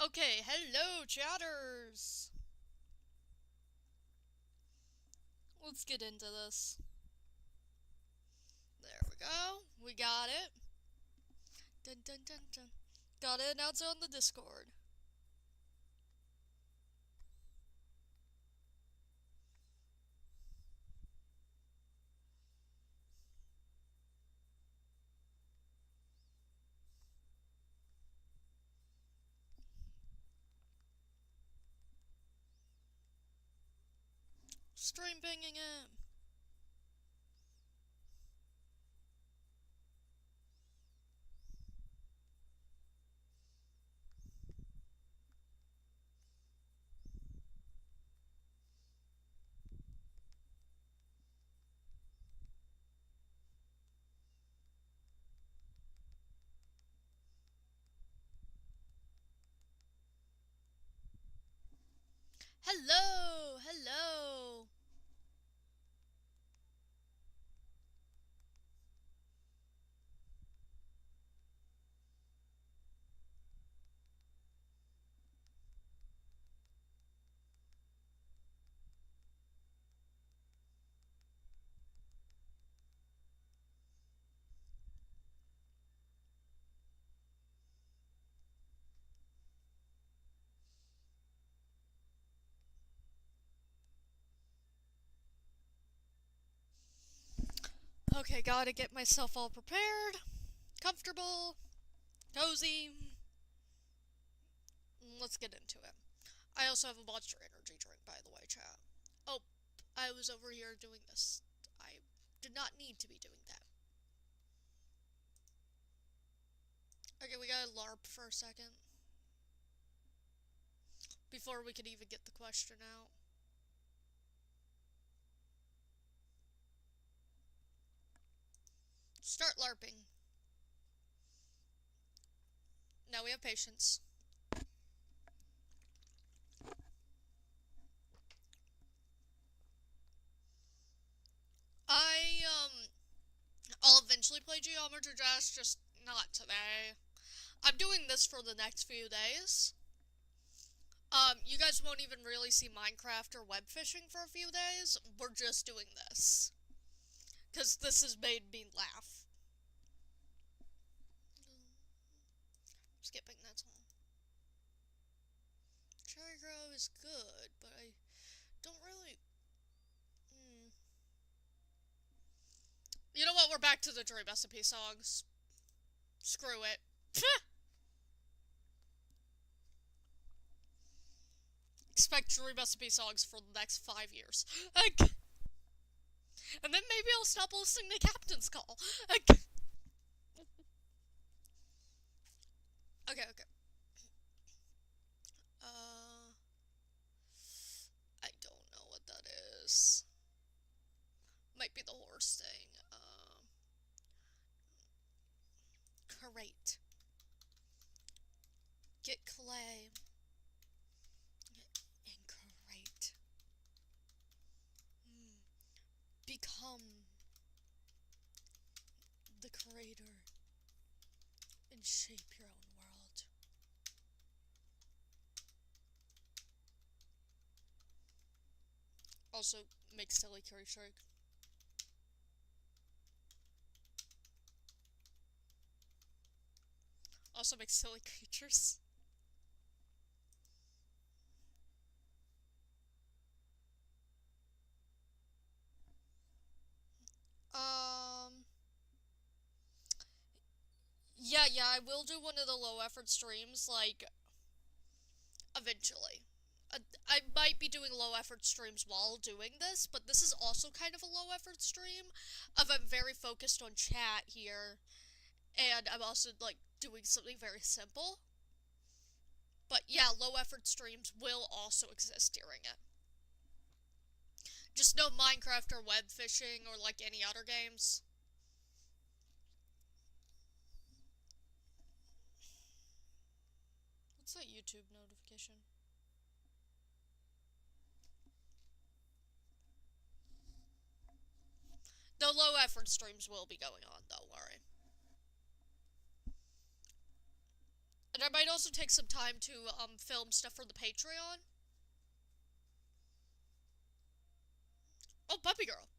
Okay, hello, chatters! Let's get into this. There we go. We got it. Dun dun dun dun. Gotta announce it on the Discord. Stream pinging him. Hello! Hello! Okay, gotta get myself all prepared, comfortable, cozy. Let's get into it. I also have a Monster Energy drink, by the way, chat. Oh, I was over here doing this. I did not need to be doing that. Okay, we gotta LARP for a second. Before we could even get the question out. Start LARPing. Now we have patience. I'll eventually play Geometry Dash, just not today. I'm doing this for the next few days. You guys won't even really see Minecraft or web fishing for a few days. We're just doing this. Because this has made me laugh. Skipping, that's all. Cherry Grove is good, but I don't really... You know what? We're back to the dsmp songs. Screw it. Expect dsmp songs for the next 5 years. And then maybe I'll stop listening to Captain's Call. Okay. I don't know what that is. Might be the horse thing. Crate. Get clay. And crate. Become the creator and shape your own world. Also, make silly curry shark. Also make silly creatures. Yeah, I will do one of the low effort streams, like, eventually. I might be doing low effort streams while doing this, but this is also kind of a low effort stream. I'm very focused on chat here, and I'm also, like, doing something very simple. But yeah, low effort streams will also exist during it. Just no Minecraft or web fishing or, like, any other games. What's that YouTube notification? The low effort streams will be going on, don't worry. And I might also take some time to film stuff for the Patreon. Oh, puppy girl.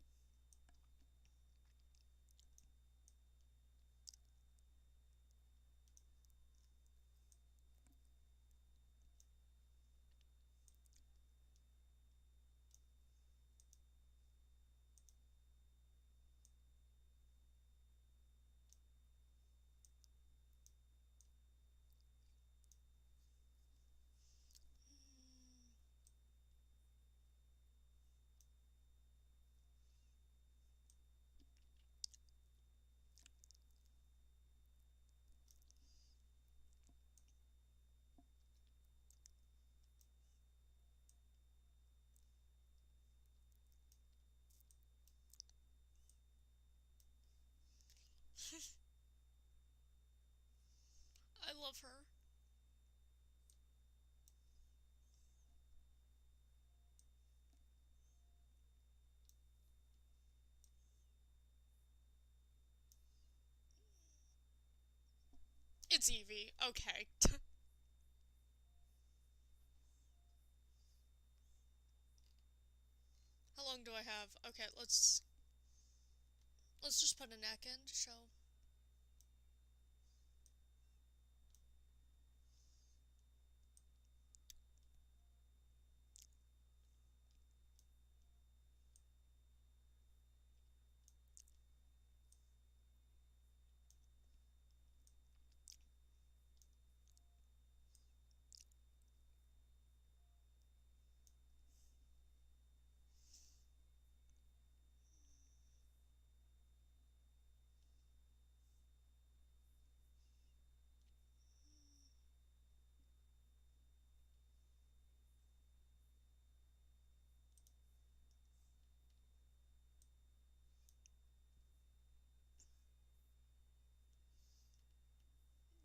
I love her. It's Evie. Okay. How long do I have? Okay, let's just put a neck in to show.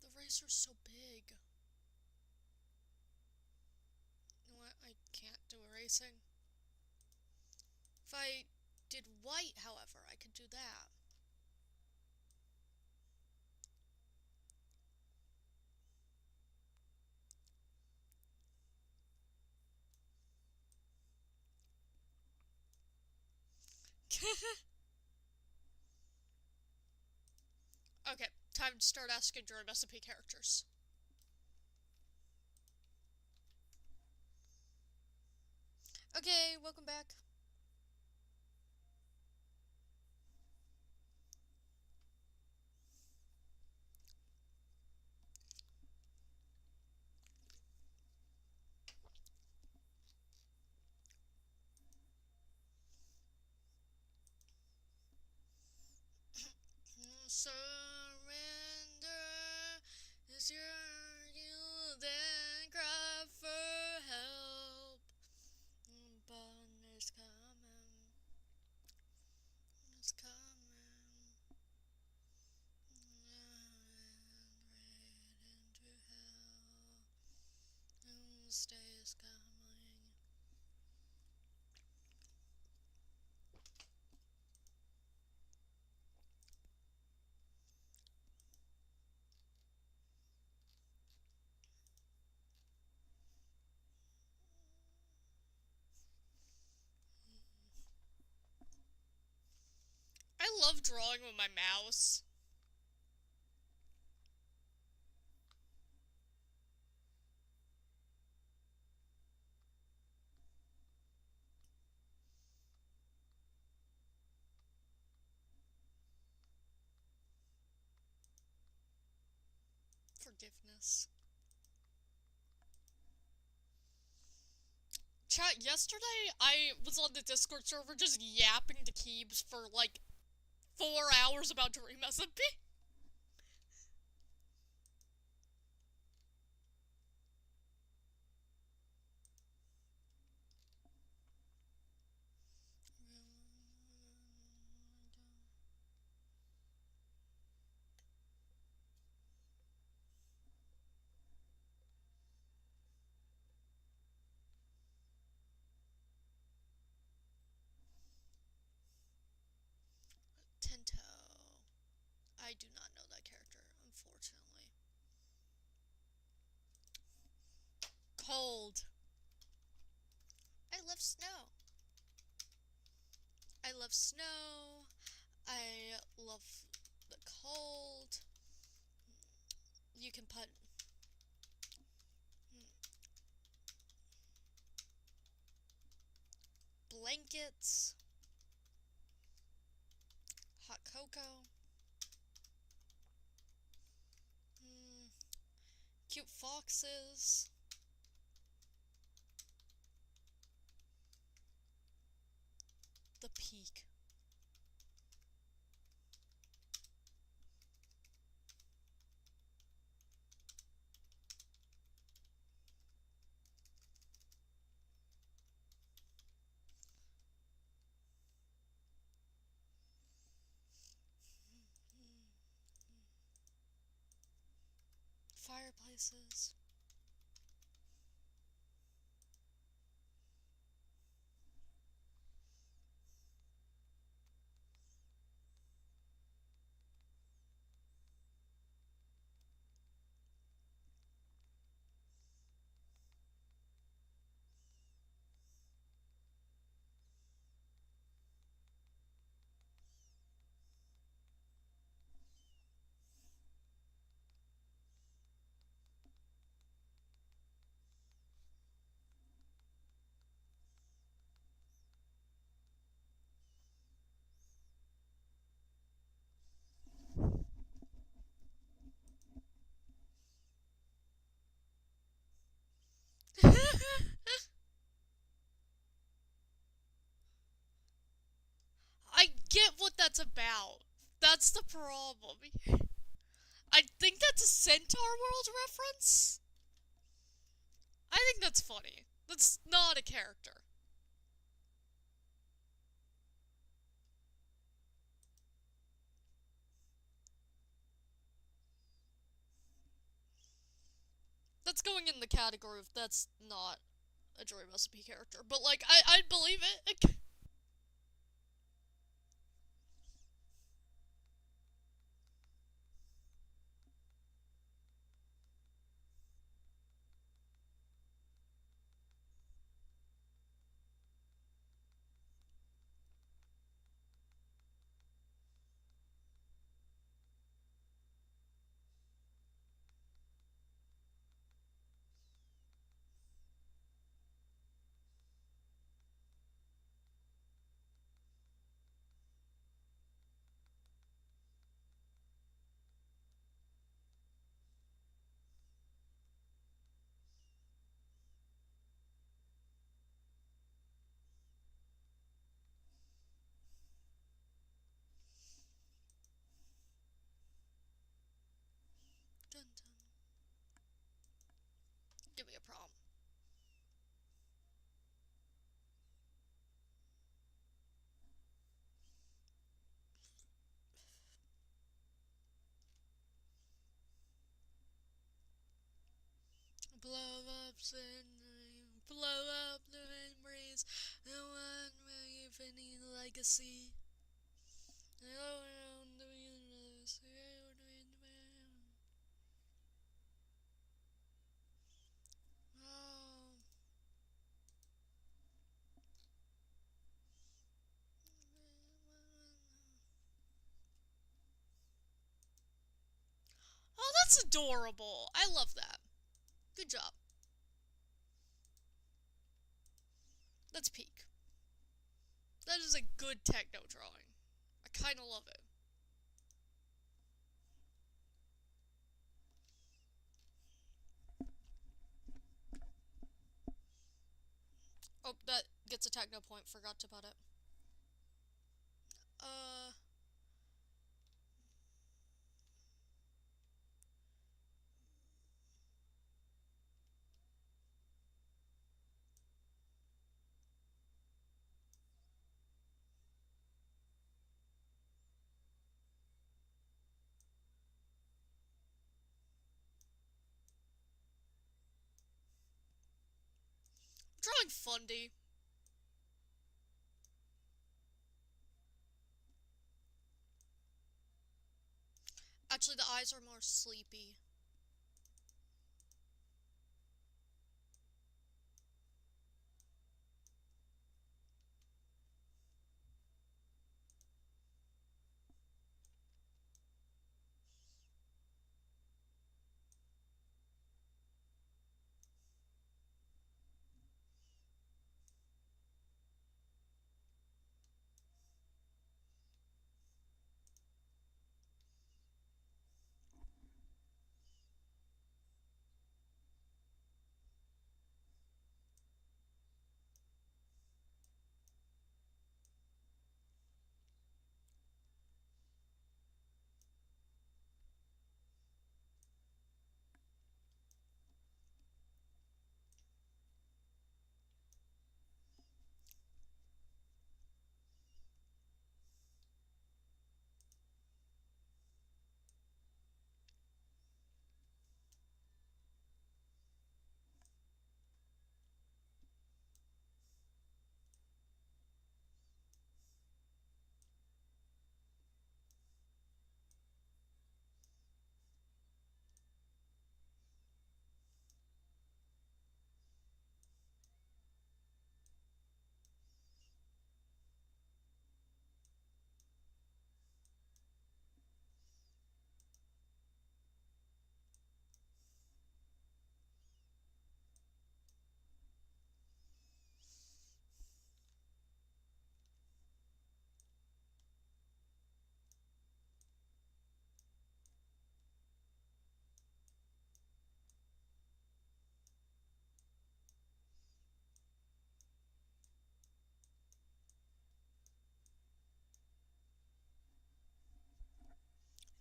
The racer's so big. You know what? I can't do erasing. If I did white, however, I could do that. Okay, time to start asking your dsmp characters. Okay, welcome back. Surrender is your you then cry for help. But it's coming. It's coming. Right into hell. Stays coming. I love drawing with my mouse. Forgiveness. Chat, yesterday I was on the Discord server just yapping to Keebs for like 4 hours about Dream SMP. Tinto. I do not know that character, unfortunately. love snow. I love the cold. You can put blankets, hot cocoa, cute foxes, the peak. Fireplaces. I get what that's about. That's the problem. I think that's a Centaur World reference. I think that's funny. That's not a character. That's going in the category of that's not a Joy Recipe character. But, like, I'd believe it. Dun, dun. Give me a prompt. Blow up the memories. No one will leave any legacy. Around the universe. Oh, that's adorable. I love that. Good job. That's peak. That is a good techno drawing. I kind of love it. Oh, that gets a techno point. Forgot to put it. Drawing Fundy. Actually, the eyes are more sleepy.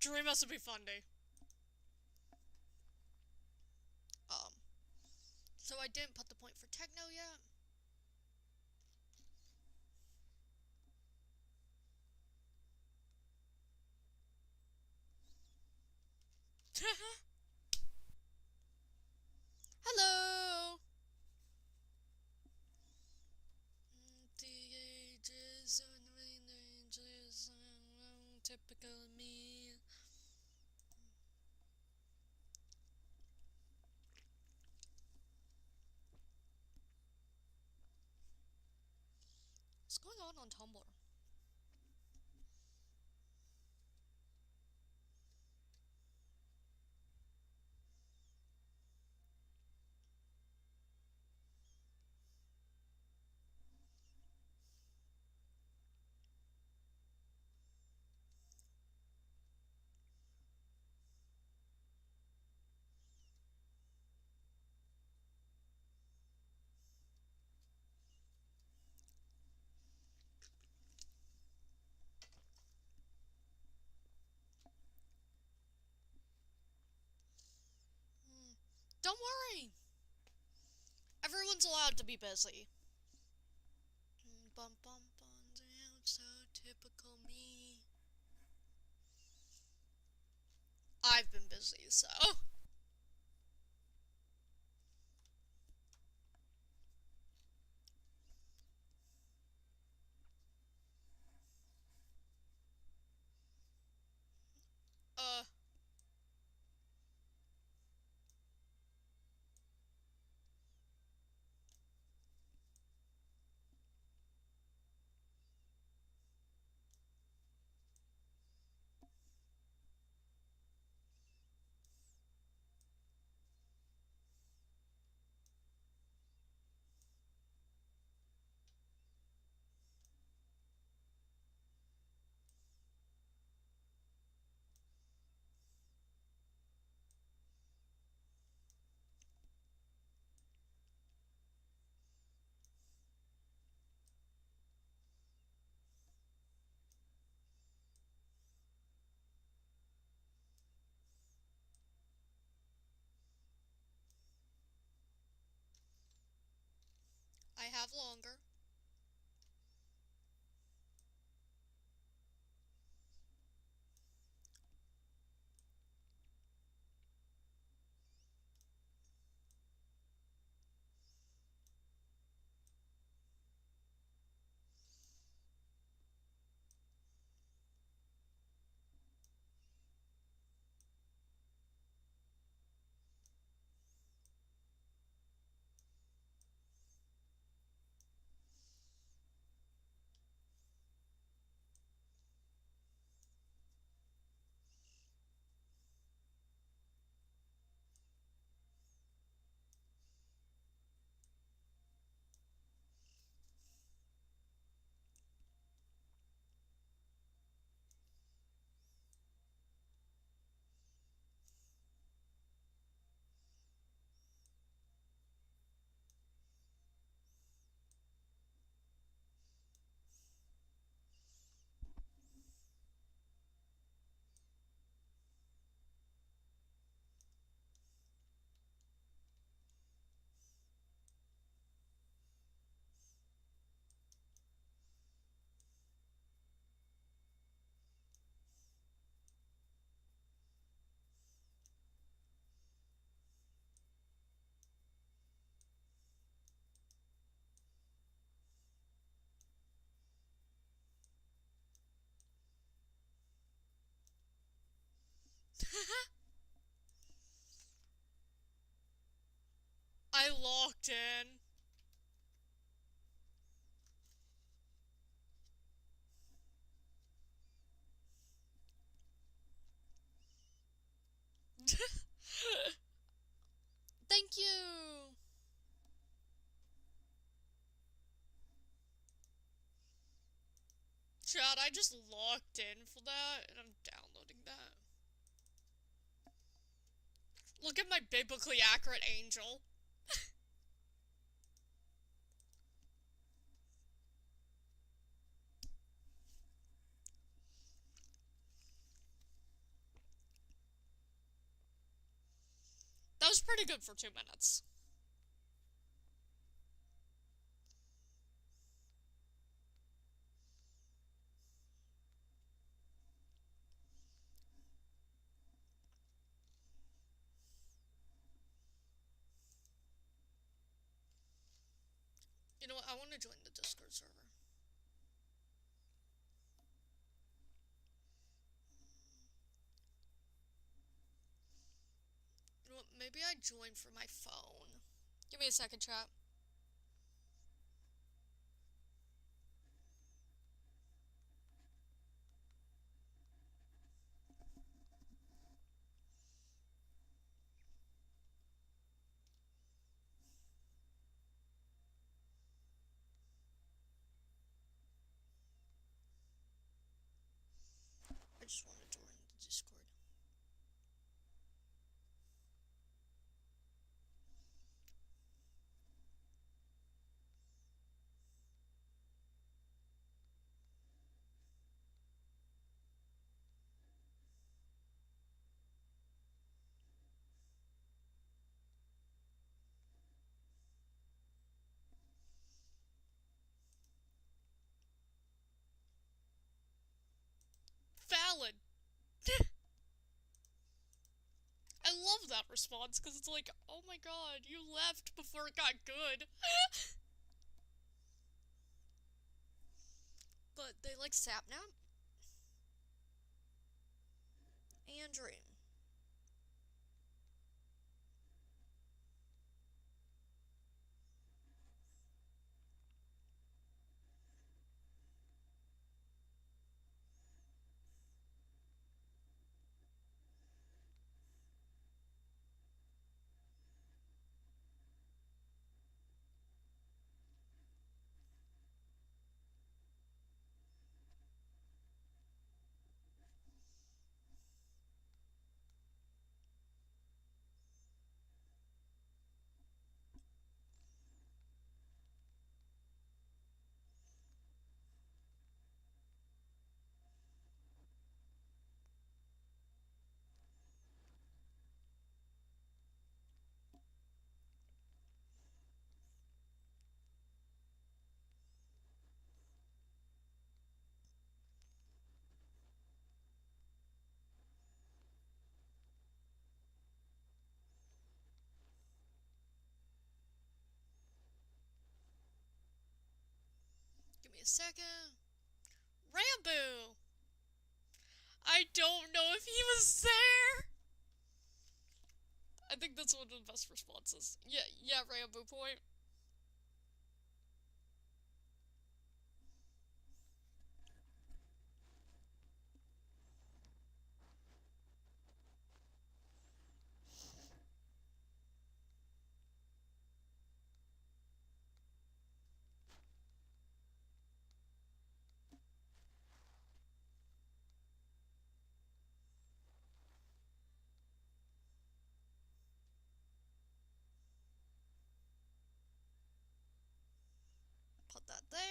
Dream has to be funny. So I didn't put the point for techno yet. Hello! The ages and ranges, typical me. What's going on Tumblr? Don't worry! Everyone's allowed to be busy. Bum bum bum down, so typical me. I've been busy, so. Uh. I have longer. I locked in. Thank you! Chad, I just locked in for that, and I'm downloading that. Look at my biblically accurate angel. pretty good for 2 minutes. You know what? I want to join the Discord server. You know what? Maybe I join for my phone. Give me a second, chat. I just want to join the Discord. Valid. I love that response because it's like, oh my god, you left before it got good. But they like Sapnap and Dream. Give me a second. Rambo! I don't know if he was there! I think that's one of the best responses. Yeah, Rambo point. Put that there.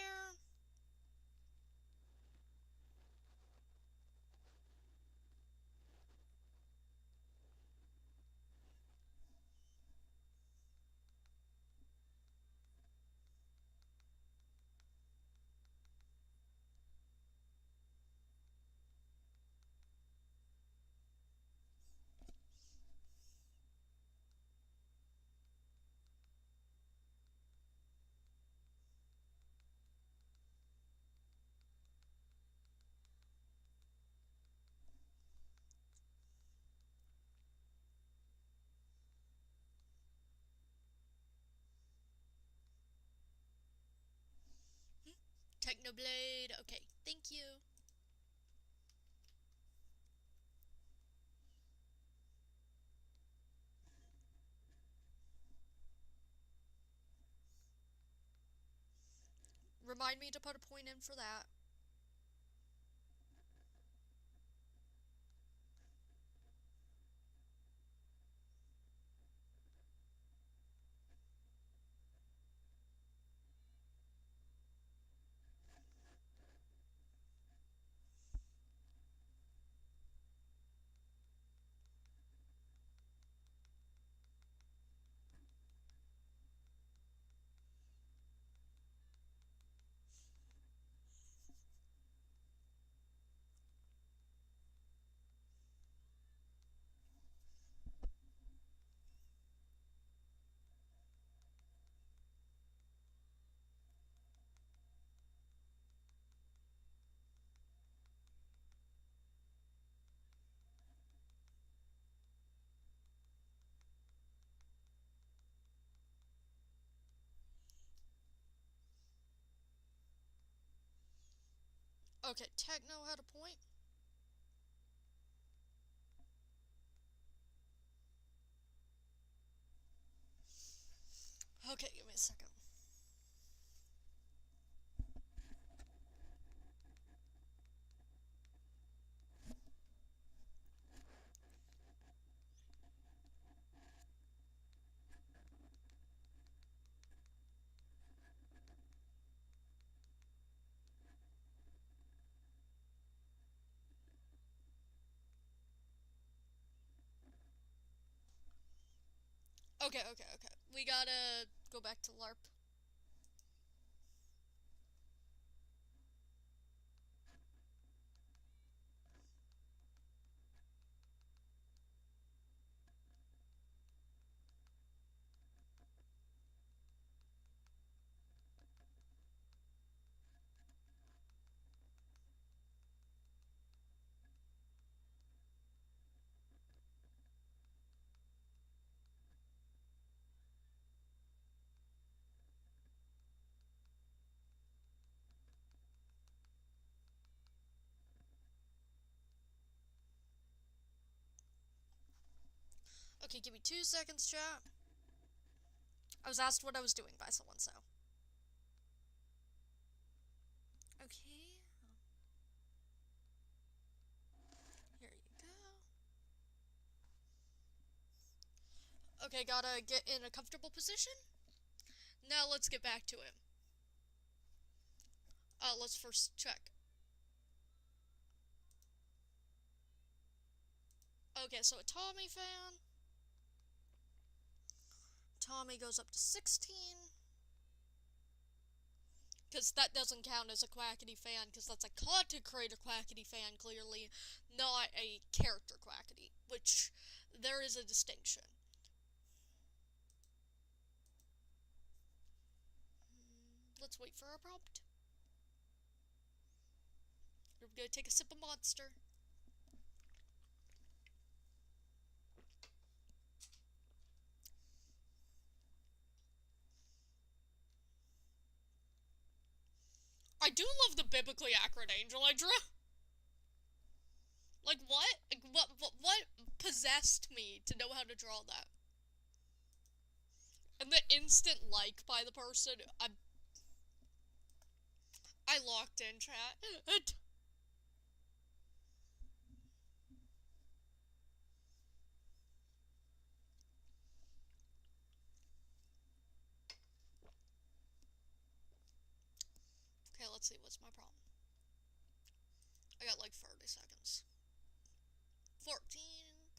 Technoblade. Okay, thank you. Remind me to put a point in for that. Okay, Techno had a point. Okay, give me a second. Okay. We gotta go back to LARP. Okay, give me 2 seconds, chat. I was asked what I was doing by someone, so. Okay. Here you go. Okay, gotta get in a comfortable position. Now let's get back to it. Let's first check. Okay, so a Tommy fan. Tommy goes up to 16. Because that doesn't count as a Quackity fan, because that's a content creator Quackity fan, clearly, not a character Quackity, which there is a distinction. Let's wait for our prompt. We're gonna take a sip of Monster. I do love the biblically accurate angel I drew. Like, what? Like, what possessed me to know how to draw that? And the instant like by the person, I locked in, chat. Okay, let's see, what's my problem? I got like 30 seconds. 14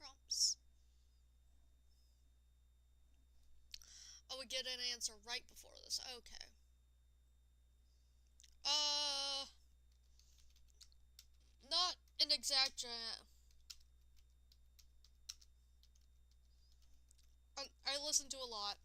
prompts. I would get an answer right before this. Okay. Not an exact. I listen to a lot.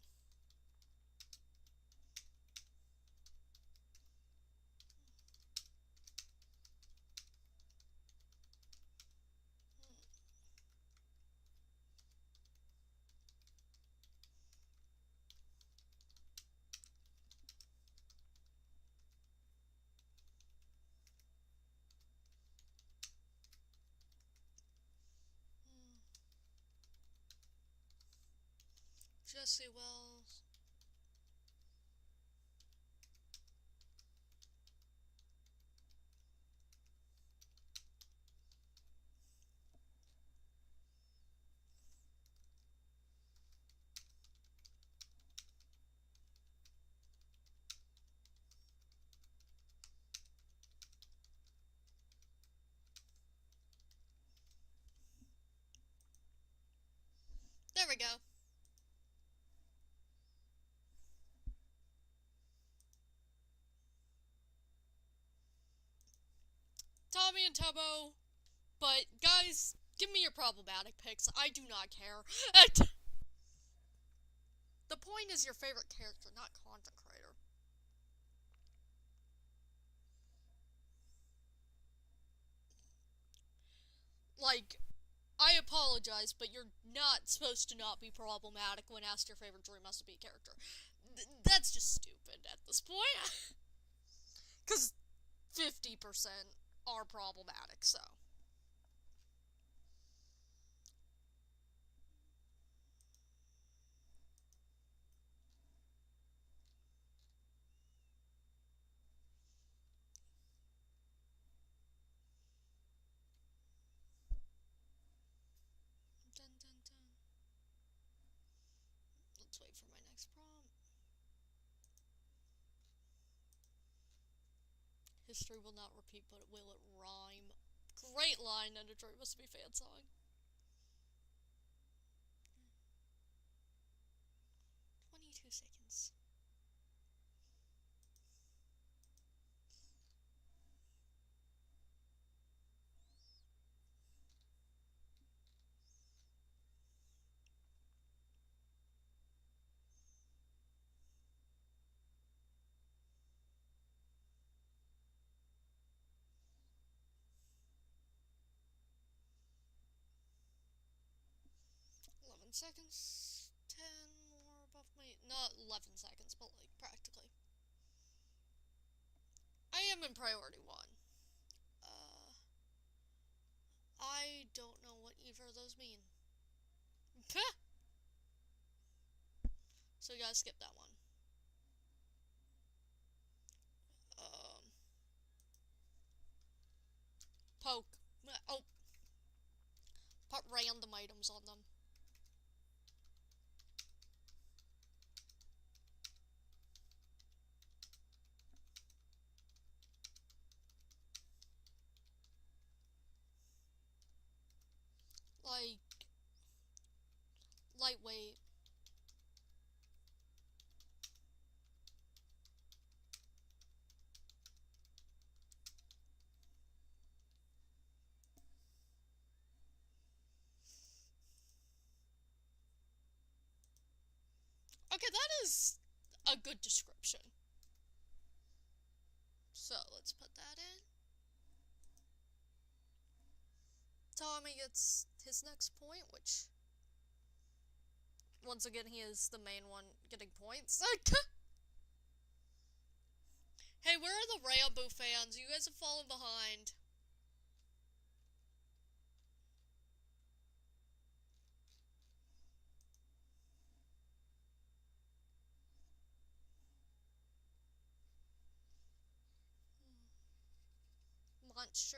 Jesse Wells. There we go. Tommy and Tubbo. But, guys, give me your problematic picks. I do not care. The point is your favorite character, not content creator. Like, I apologize, but you're not supposed to not be problematic when asked your favorite Dream Has to Be character. That's just stupid at this point. Because 50% are problematic, so. Dun, dun, dun. Let's wait for my next prompt. History will not repeat, but will it rhyme? Great line, and a Detroit Must Be fan song. 22 seconds. Seconds, 10 more above my, not 11 seconds, but like practically. I am in priority 1. I don't know what either of those mean. So you gotta skip that one. Poke. Oh. Put random items on them. Like, lightweight. Okay, that is a good description. So, let's put that in. Tommy gets his next point, which, once again, he is the main one getting points. Hey, where are the Rambo fans? You guys have fallen behind. Monster.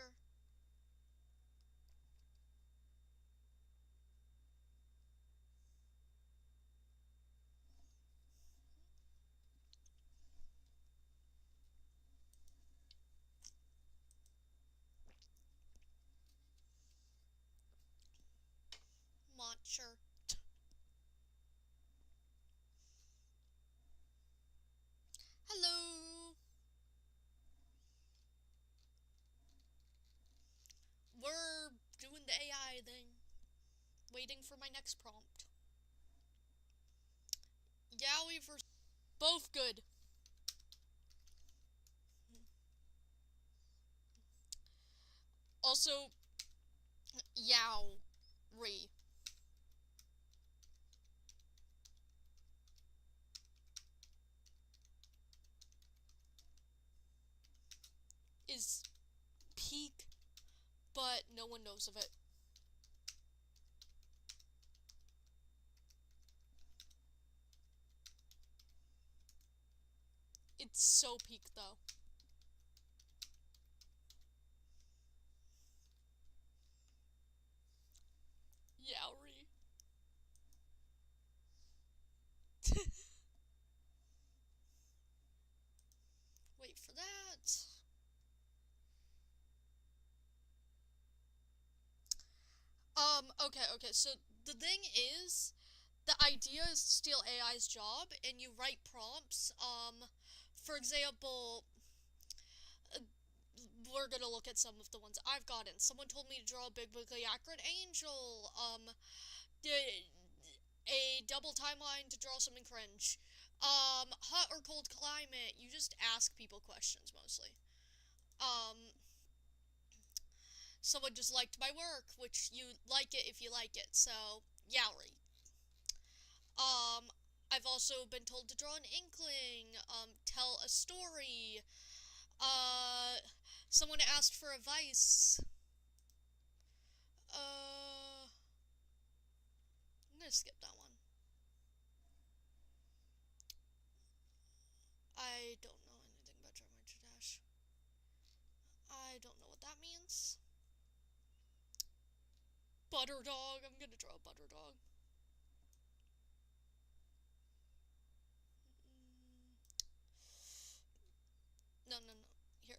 Monster. Hello. We're doing the AI thing. Waiting for my next prompt. Yowie versus... Both good. Also, Yowie is peak, but no one knows of it. It's so peak, though. Yowie. Wait for that. Okay, so the thing is, the idea is to steal AI's job, and you write prompts, for example, we're gonna look at some of the ones I've gotten. Someone told me to draw a biblically accurate angel, a double timeline to draw something cringe, hot or cold climate. You just ask people questions, mostly. Someone just liked my work, which you like it if you like it, so, Yowie. I've also been told to draw an inkling, tell a story, Someone asked for advice. I'm gonna skip that one. I don't know anything about Drummer Dash. I don't know what that means. Butter dog. I'm gonna draw a butter dog. No. Here.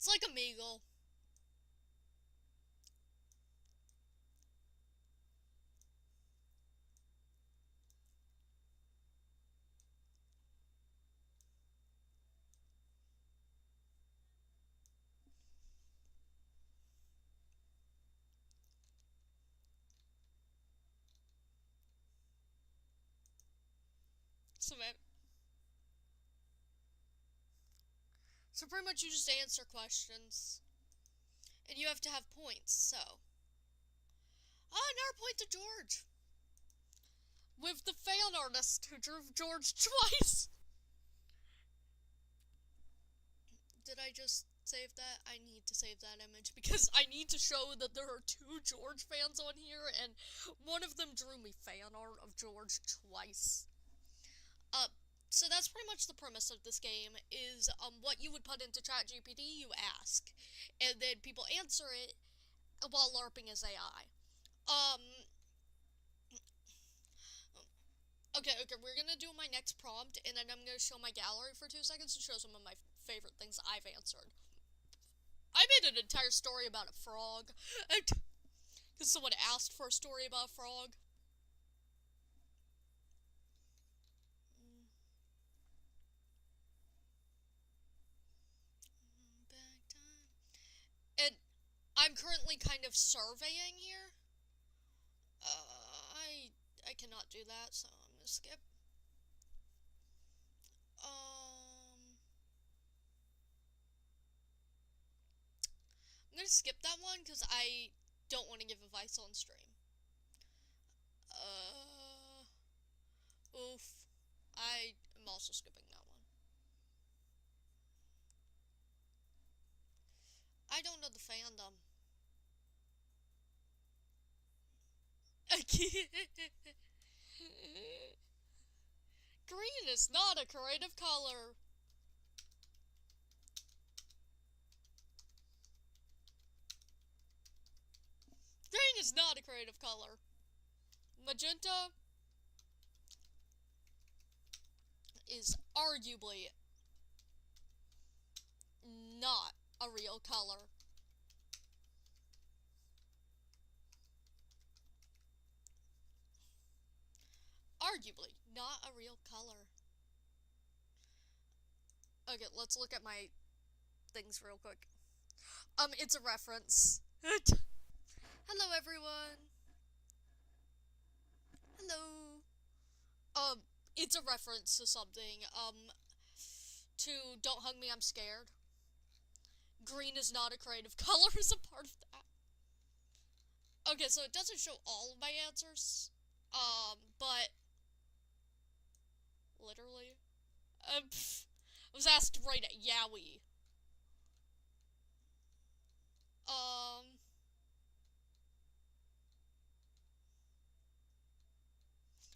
It's like a meagle. So pretty much you just answer questions. And you have to have points, so. Another point to George. With the fan artist who drew George twice. Did I just save that? I need to save that image because I need to show that there are 2 George fans on here, and one of them drew me fan art of George twice. So that's pretty much the premise of this game, is what you would put into ChatGPT, you ask, and then people answer it while LARPing as AI. Okay, we're gonna do my next prompt, and then I'm gonna show my gallery for 2 seconds to show some of my favorite things I've answered. I made an entire story about a frog, because someone asked for a story about a frog. And I'm currently kind of surveying here. I cannot do that, so I'm gonna skip. I'm gonna skip that one because I don't want to give advice on stream. Oof. I am also skipping that one. I don't know the fandom. Green is not a creative color. Green is not a creative color. Magenta is arguably not a real color. Arguably not a real color. Okay, let's look at my things real quick. It's a reference. Hello, everyone. Hello. It's a reference to something. To Don't Hug Me, I'm Scared. Green is not a creative color is a part of that. Okay, so it doesn't show all of my answers. But literally. I was asked to write at Yowie.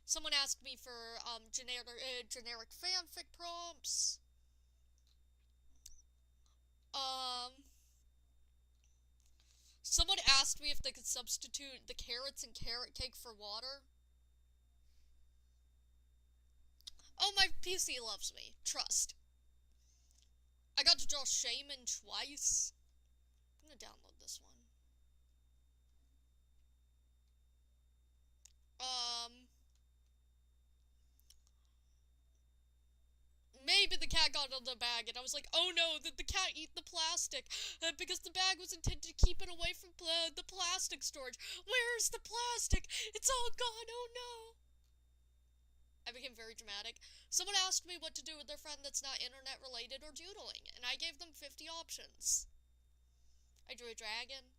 Someone asked me for, generic fanfic prompts. Someone asked me if they could substitute the carrots in carrot cake for water. Oh, my PC loves me. Trust. I got to draw Shaman twice. I'm gonna download this one. maybe the cat got on the bag, and I was like, oh no, did the cat eat the plastic? Because the bag was intended to keep it away from the plastic storage. Where's the plastic? It's all gone, oh no. I became very dramatic. Someone asked me what to do with their friend that's not internet related or doodling, and I gave them 50 options. I drew a dragon.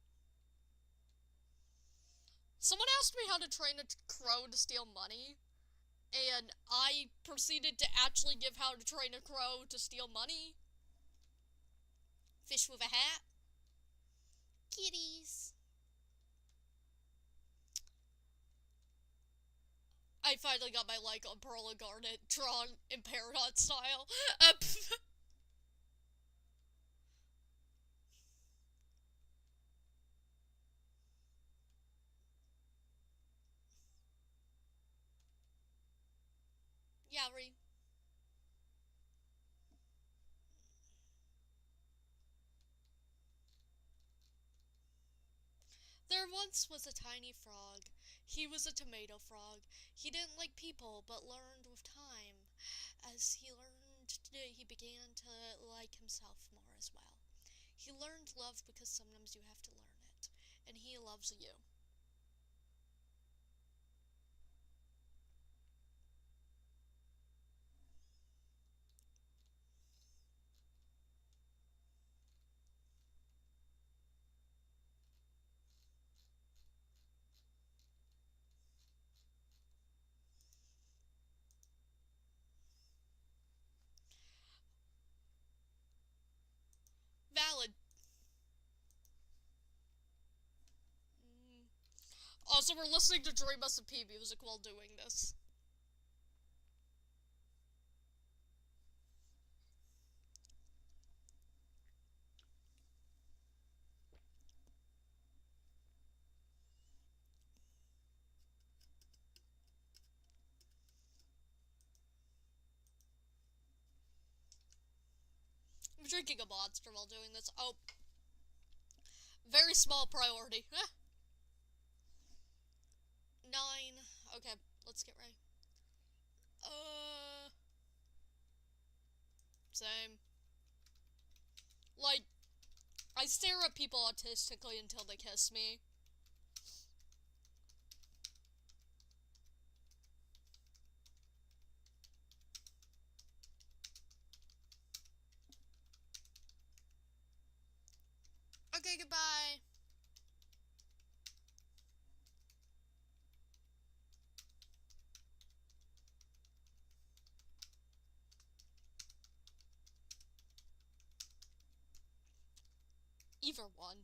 Someone asked me how to train a crow to steal money, and I proceeded to actually give how to train a crow to steal money. Fish with a hat. Kitties. I finally got my like on Pearl and Garnet drawn in Paradox style. Yari. There once was a tiny frog. He was a tomato frog. He didn't like people, but learned with time. As he learned, he began to like himself more as well. He learned love because sometimes you have to learn it. And he loves you. Valid. Also, we're listening to Dream SMP music while doing this. I'm drinking a monster while doing this. Oh. Very small priority. 9. Okay, let's get ready. Same. Like, I stare at people autistically until they kiss me. Okay, goodbye. Either one.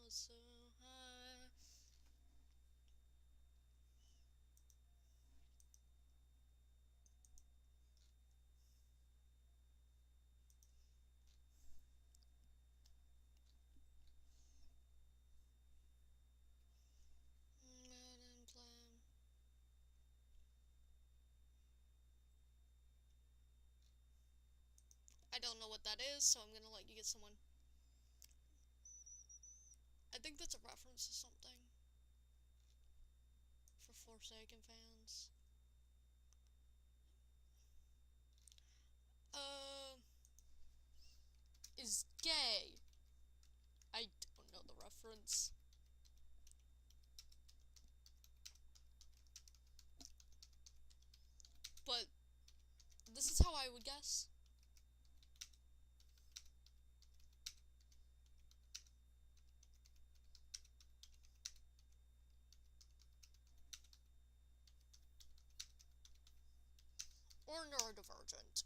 So high. I don't know what that is, so I'm gonna let you get someone. I think that's a reference to something. For Forsaken fans. Is gay. I don't know the reference. But this is how I would guess. Or neurodivergent.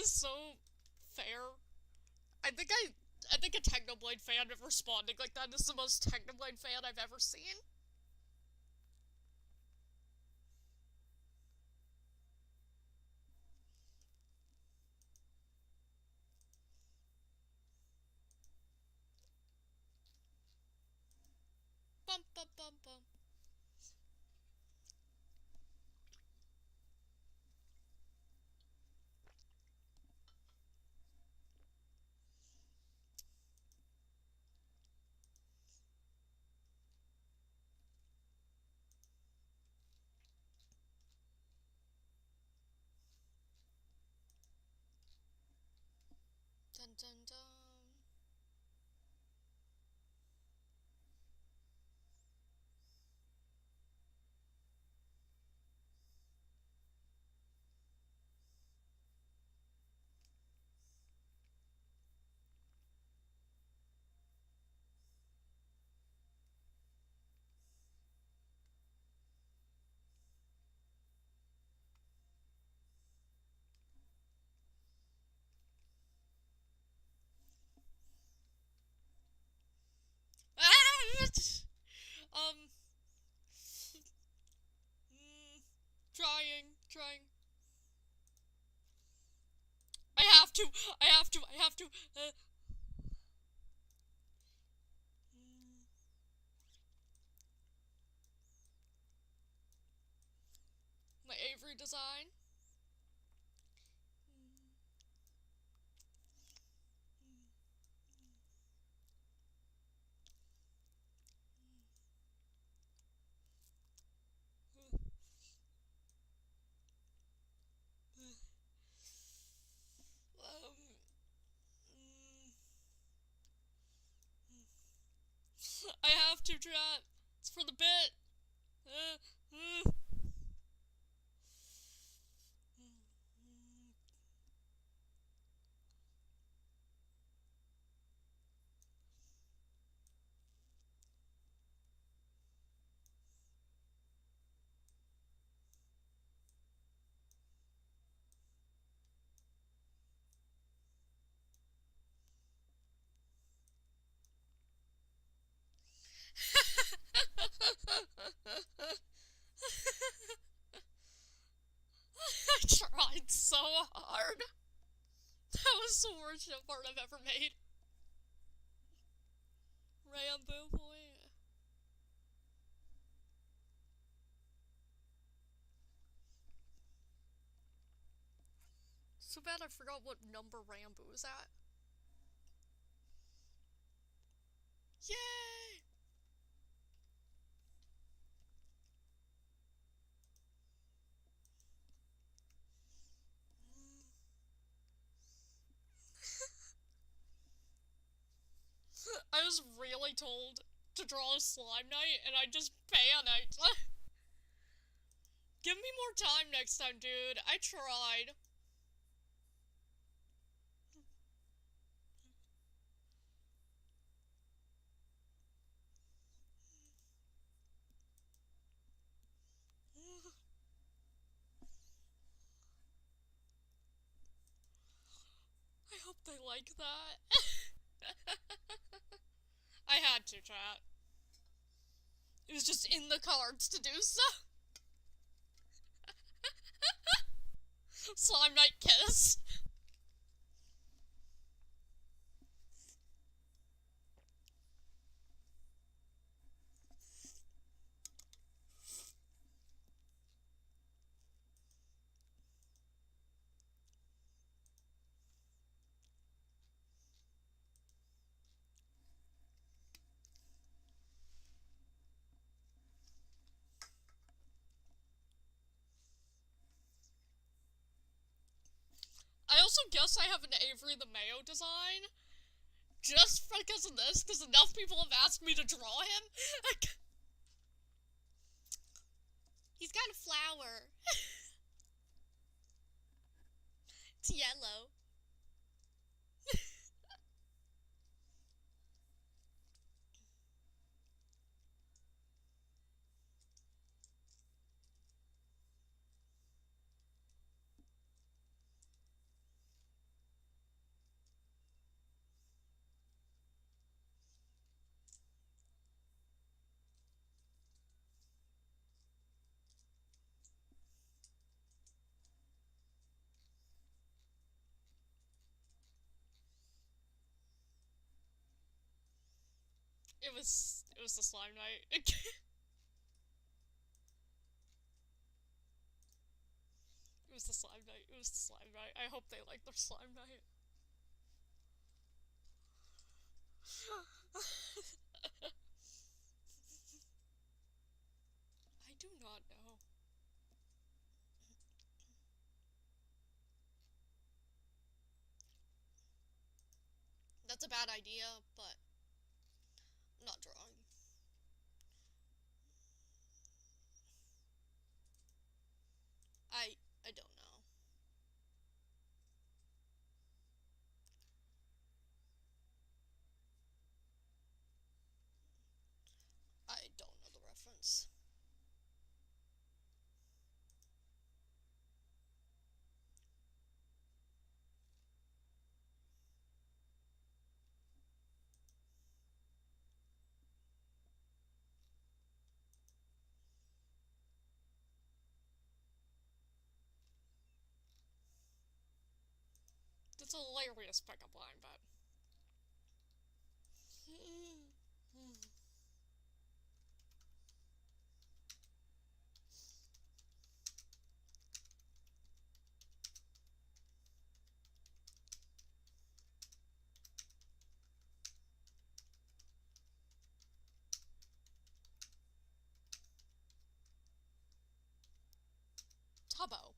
is so fair. I think a Technoblade fan responding like that is the most Technoblade fan I've ever seen. Bum bum bum bum. Dun dun dun. Um, trying. I have to. My Avery design. I have to, chat. It's for the bit. I tried so hard. That was the worst shit part I've ever made. Rambo boy. So bad I forgot what number Rambo is at. Yay! I was really told to draw a Slime Knight, and I just panicked. Give me more time next time, dude. I tried. I hope they like that. I had to, chat. It was just in the cards to do so. Slime Knight kiss. I also guess I have an Avery the Mayo design. Just because of this, because enough people have asked me to draw him. He's got a flower. It's yellow. It was the slime night. It was the slime night. It was the slime night. I hope they like their slime night. I do not know. That's a bad idea, but I'm not drawing. I don't know. I don't know the reference. That's a hilarious pickup line, but... Tubbo.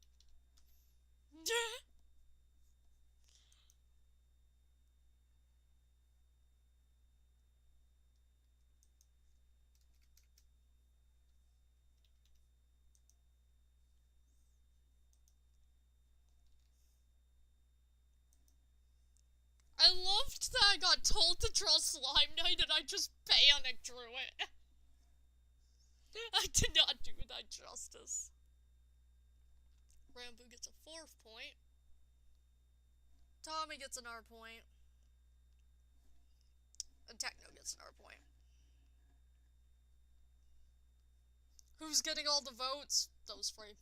I loved that I got told to draw Slime Night and I just panic drew it. I did not do that justice. Rambo gets a 4th point. Tommy gets an R point. And Techno gets an R point. Who's getting all the votes? Those three.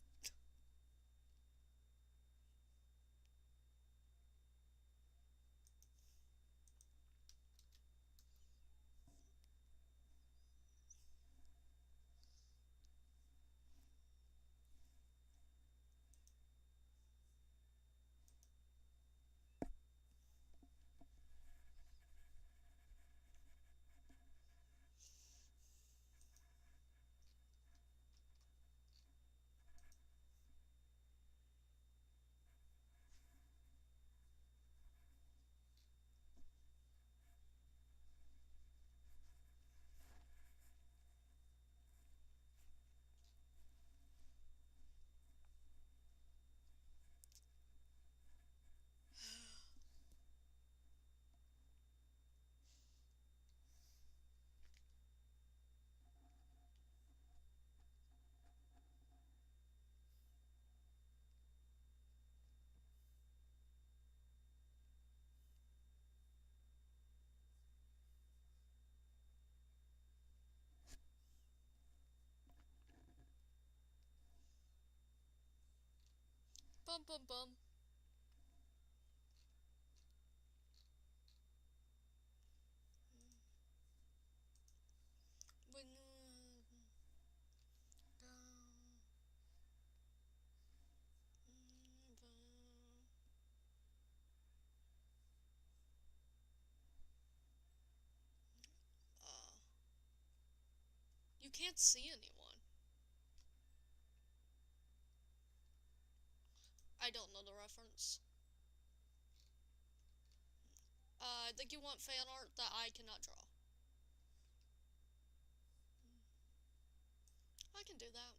Bum bum bum. You can't see anyone. I don't know the reference. I think you want fan art that I cannot draw. I can do that.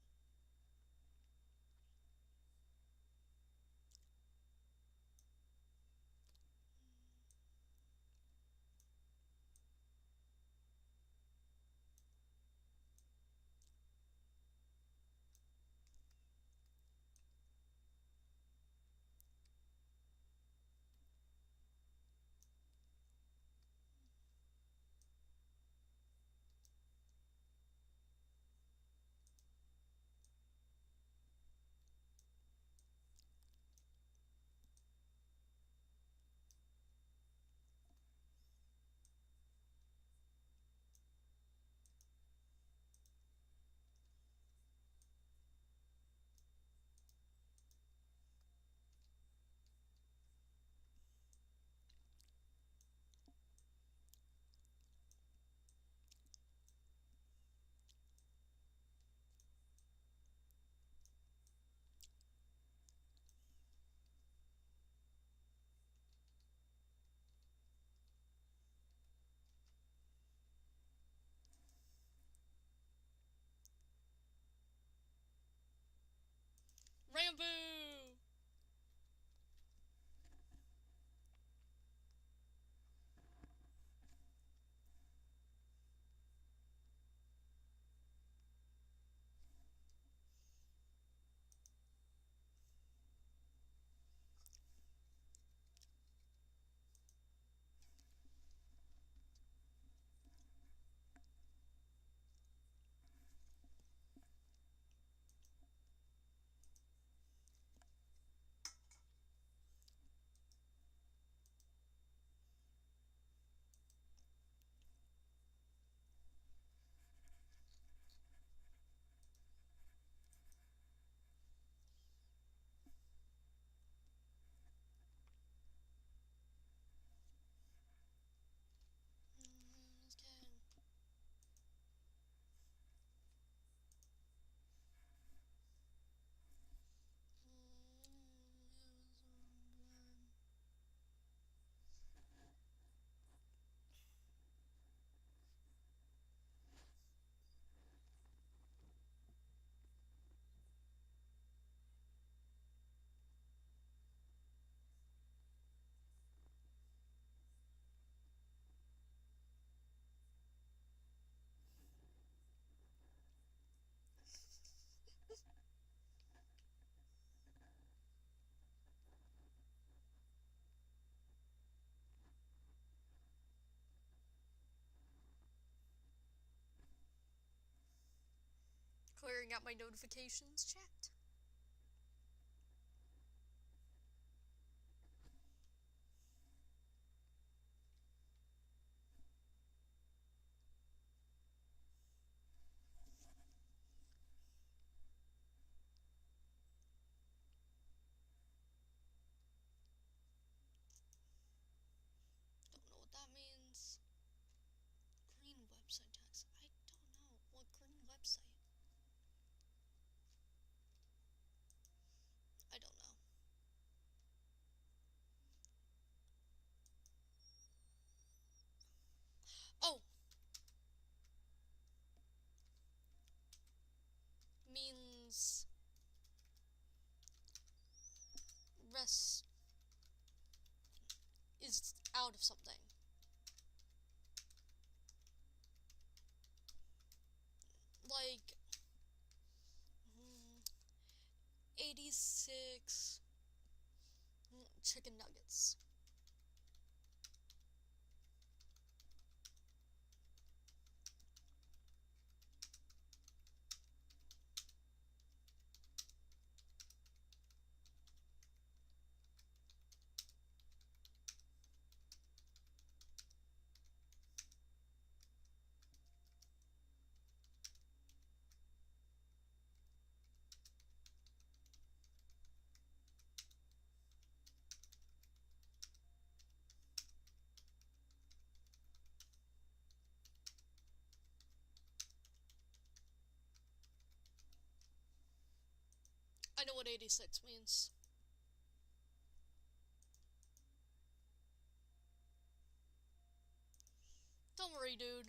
Bamboo! Clearing out my notifications chat. Don't know what that means. Green website tax. I don't know. What green website? I don't know. Oh! Means rest is out of something. Like 86 chicken nuggets. I know what 86 means. Don't worry, dude.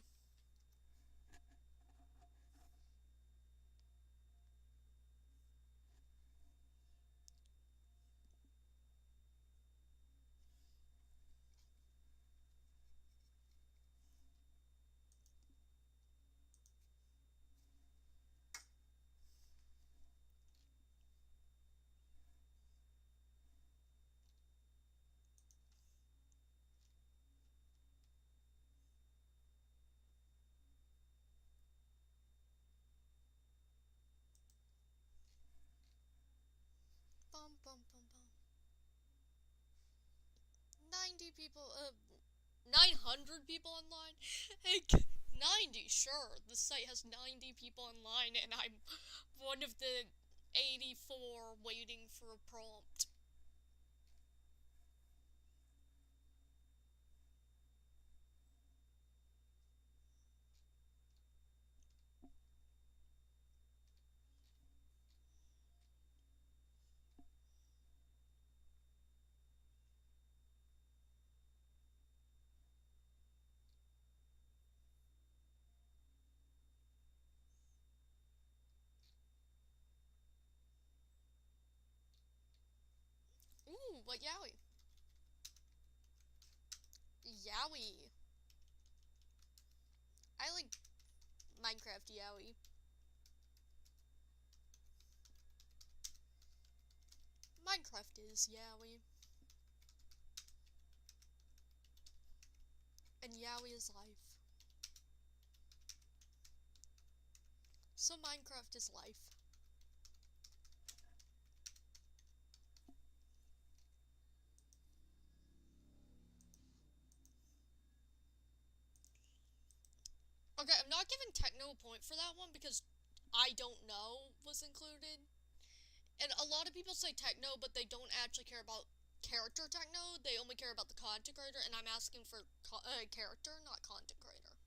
Bum bum bum bum. 90 people, 900 people online? Heck, 90, sure. The site has 90 people online, and I'm one of the 84 waiting for a prompt. What yaoi? Yaoi. I like Minecraft yaoi. Minecraft is yaoi. And yaoi is life. So Minecraft is life. Okay, I'm not giving techno a point for that one because I don't know was included. And a lot of people say techno, but they don't actually care about character techno. They only care about the content creator, and I'm asking for character, not content creator.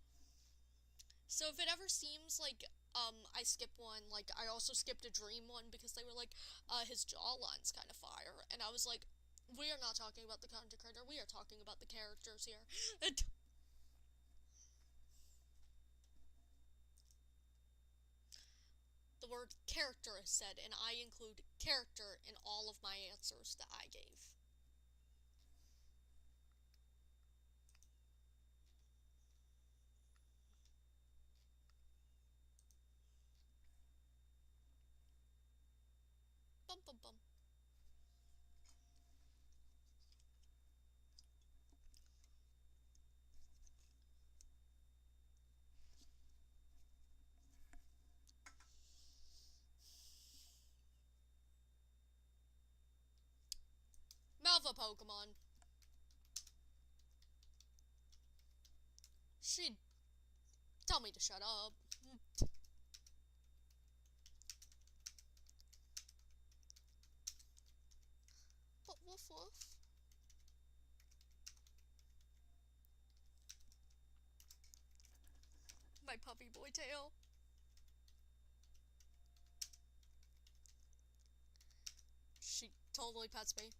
So if it ever seems like I skip one, like I also skipped a dream one because they were like, his jawline's kind of fire, and I was like, we are not talking about the content creator, we are talking about the characters here. The word character is said, and I include character in all of my answers that I gave. Bum bum bum. Malva Pokemon. She'd tell me to shut up. But woof woof. My puppy boy tail. She totally pets me.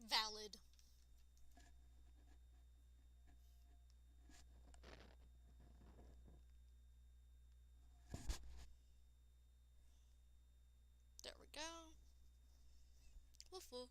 Valid. There we go. Woof woof.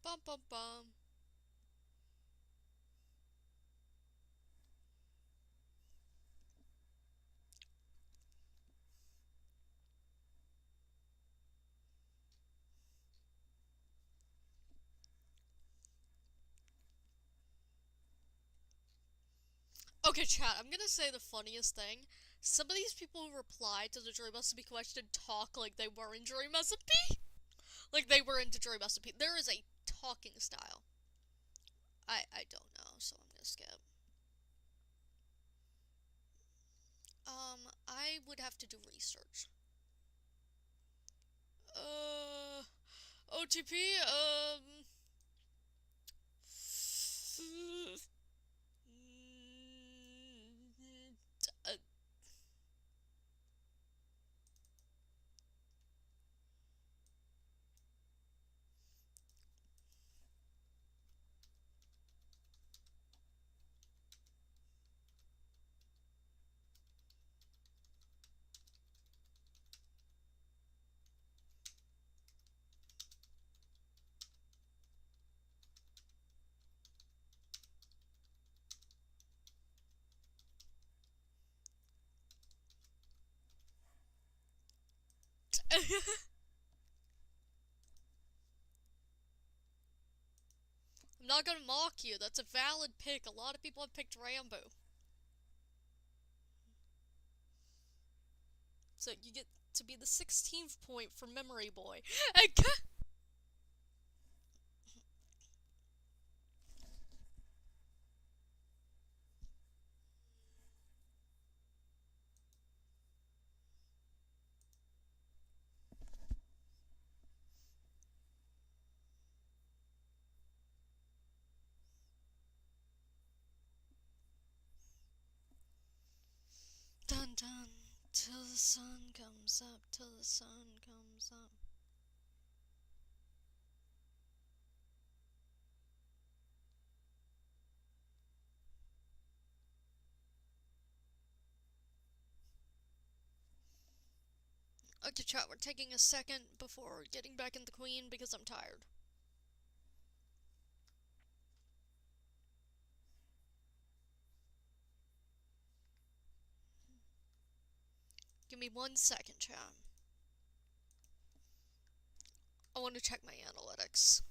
Bum bum bum. Okay, chat, I'm gonna say the funniest thing. Some of these people who reply to the Dream Recipe question talk like they were in Dream Recipe. Like they were into Dream Recipe. There is a talking style. I don't know, so I'm gonna skip. I would have to do research. OTP, I'm not gonna mock you. That's a valid pick. A lot of people have picked Rambo. So you get to be the 16th point for Memory Boy. Dun dun. Till the sun comes up. Till the sun comes up. Okay, chat, we're taking a second before getting back in the Queen because I'm tired. Give me 1 second, chat. I want to check my analytics.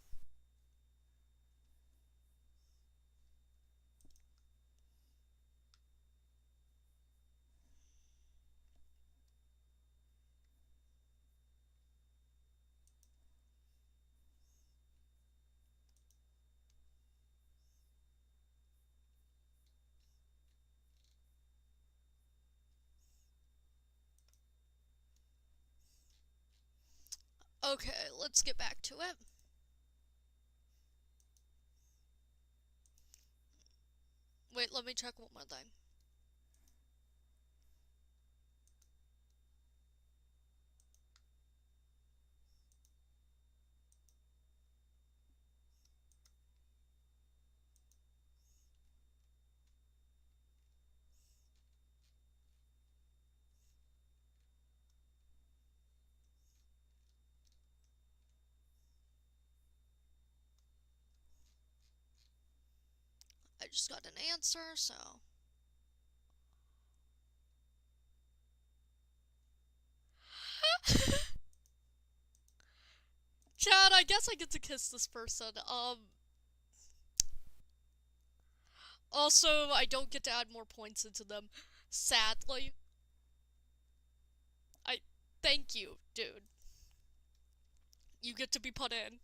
Okay, let's get back to it. Wait, let me check one more thing. I just got an answer, so... Chad, I guess I get to kiss this person. Also, I don't get to add more points into them. Sadly. Thank you, dude. You get to be put in.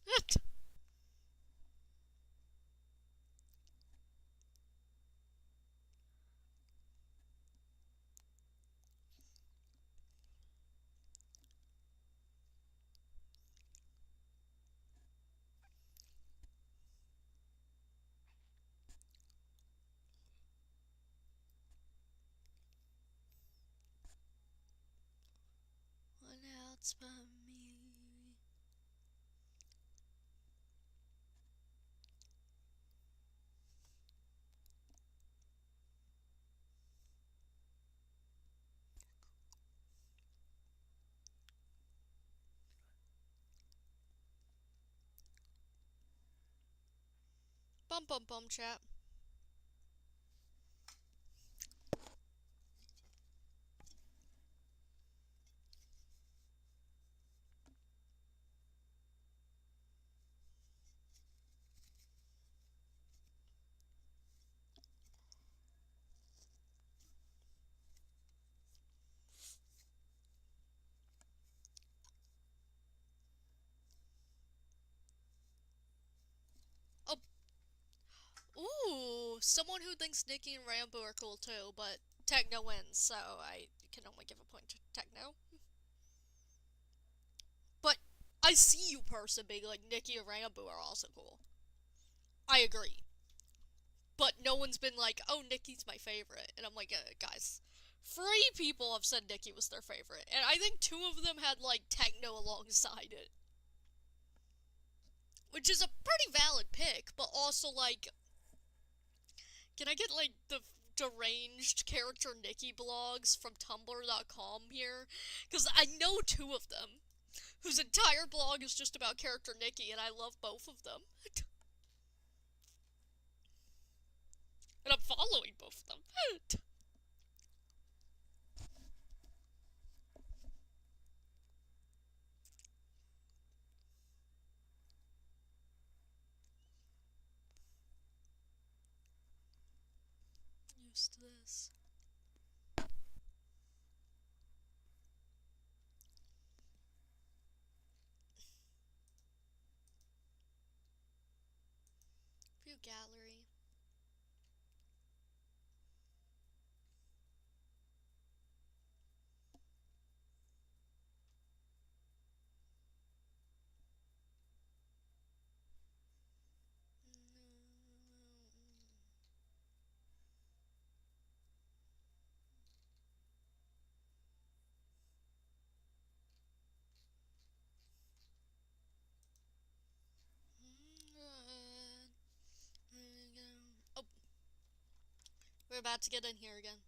What else but me? Bum bum bum, chat. Oh. Ooh, someone who thinks Nikki and Rambo are cool too, but Techno wins, so I can only give a point to Techno. But I see you person being like, Nikki and Rambo are also cool. I agree. But no one's been like, oh, Nikki's my favorite. And I'm like, guys, 3 people have said Nikki was their favorite. And I think 2 of them had, like, Techno alongside it. Which is a pretty valid pick, but also, like, can I get, like, the deranged character Nikki blogs from Tumblr.com here? Because I know 2 of them, whose entire blog is just about character Nikki, and I love both of them. And I'm following both of them. used to this. View gallery. Oh, we're about to get in here again.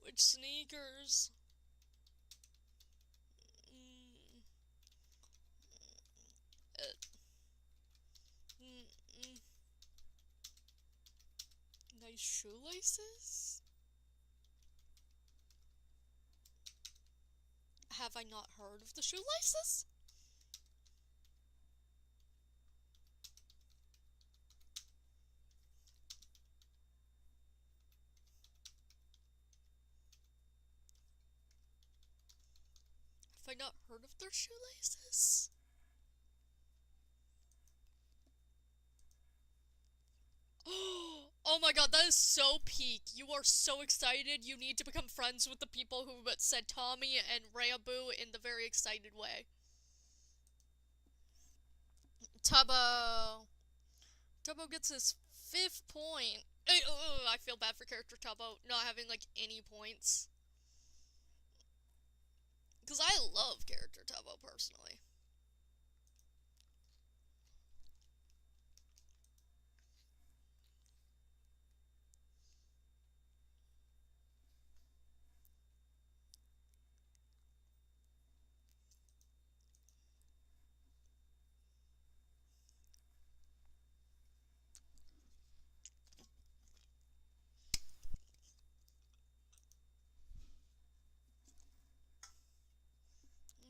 Which sneakers? Nice shoelaces? Have I not heard of the shoelaces? Have I not heard of their shoelaces? Oh my god, that is so peak. You are so excited. You need to become friends with the people who said Tommy and Rayaboo in the very excited way. Tubbo. Tubbo gets his 5th point. I feel bad for character Tubbo not having, like, any points. Because I love character Tubbo, personally.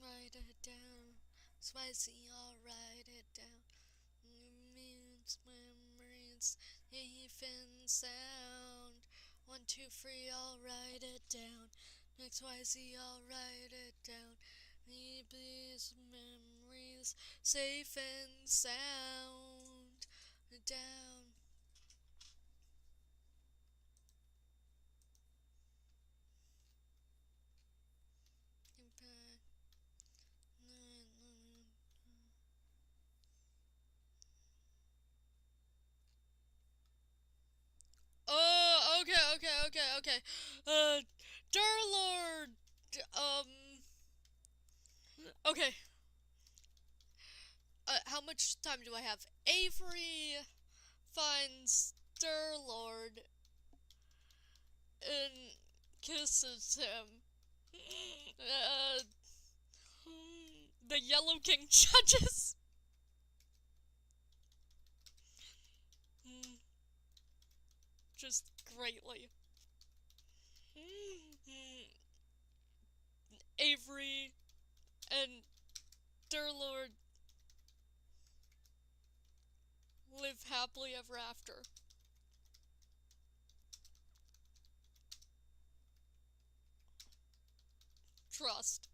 Write it down. Spicy, I'll write it down. Means memories, even sound. 1, 2, 3, I'll write it down. XYZ, I'll write it down. These memories, safe and sound. Down. Oh, okay. Durlord. Okay. How much time do I have? Avery finds Durlord and kisses him. The Yellow King judges. Just greatly. Avery and Durlord live happily ever after. Trust.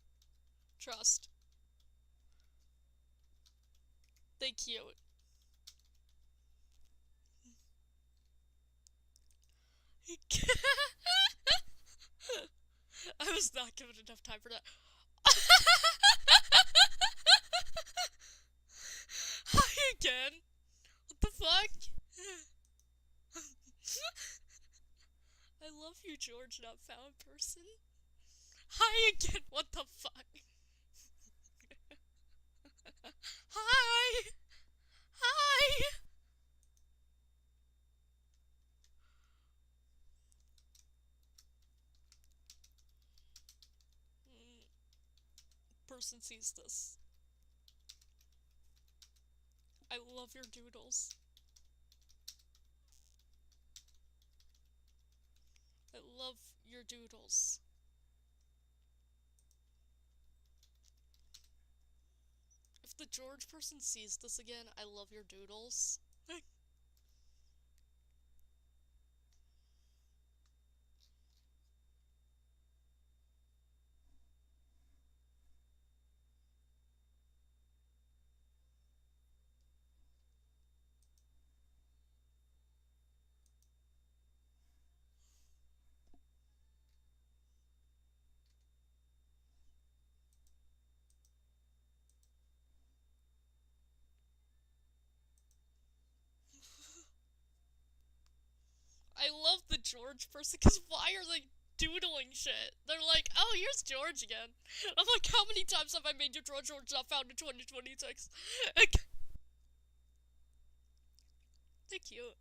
They cute. I was not given enough time for that. Hi again. What the fuck? I love you, George, not found person. Hi again. What the fuck? Hi. Person sees this. I love your doodles. I love your doodles. If the George person sees this again, I love your doodles. I love the George person, because why are they doodling shit? They're like, oh, here's George again. I'm like, how many times have I made you draw George not found in 2026? They're cute.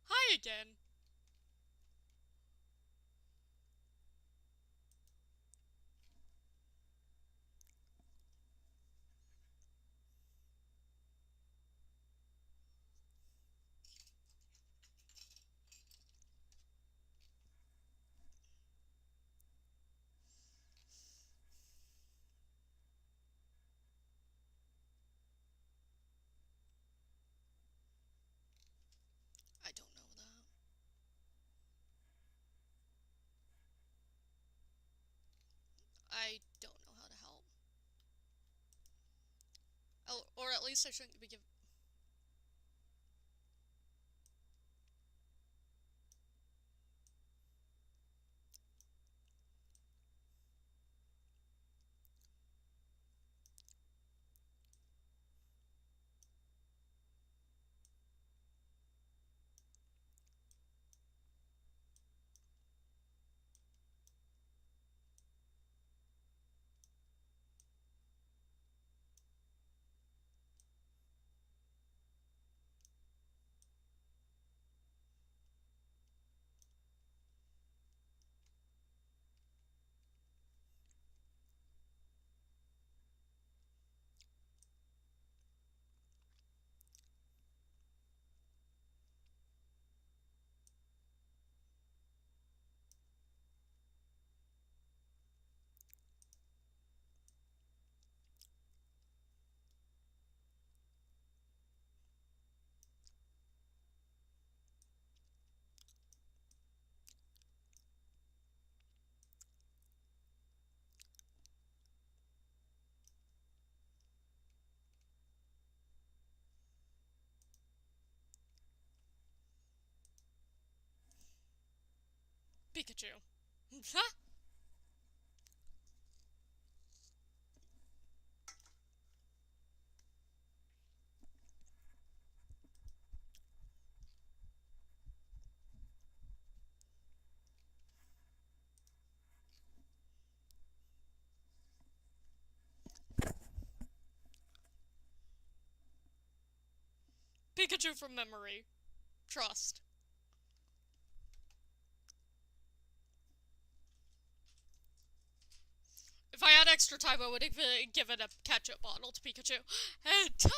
Hi again. I don't know that. I don't know how to help. Oh, or at least I shouldn't be giving. Pikachu. Huh? Pikachu from memory. Trust. If I had extra time, I would have given a ketchup bottle to Pikachu. And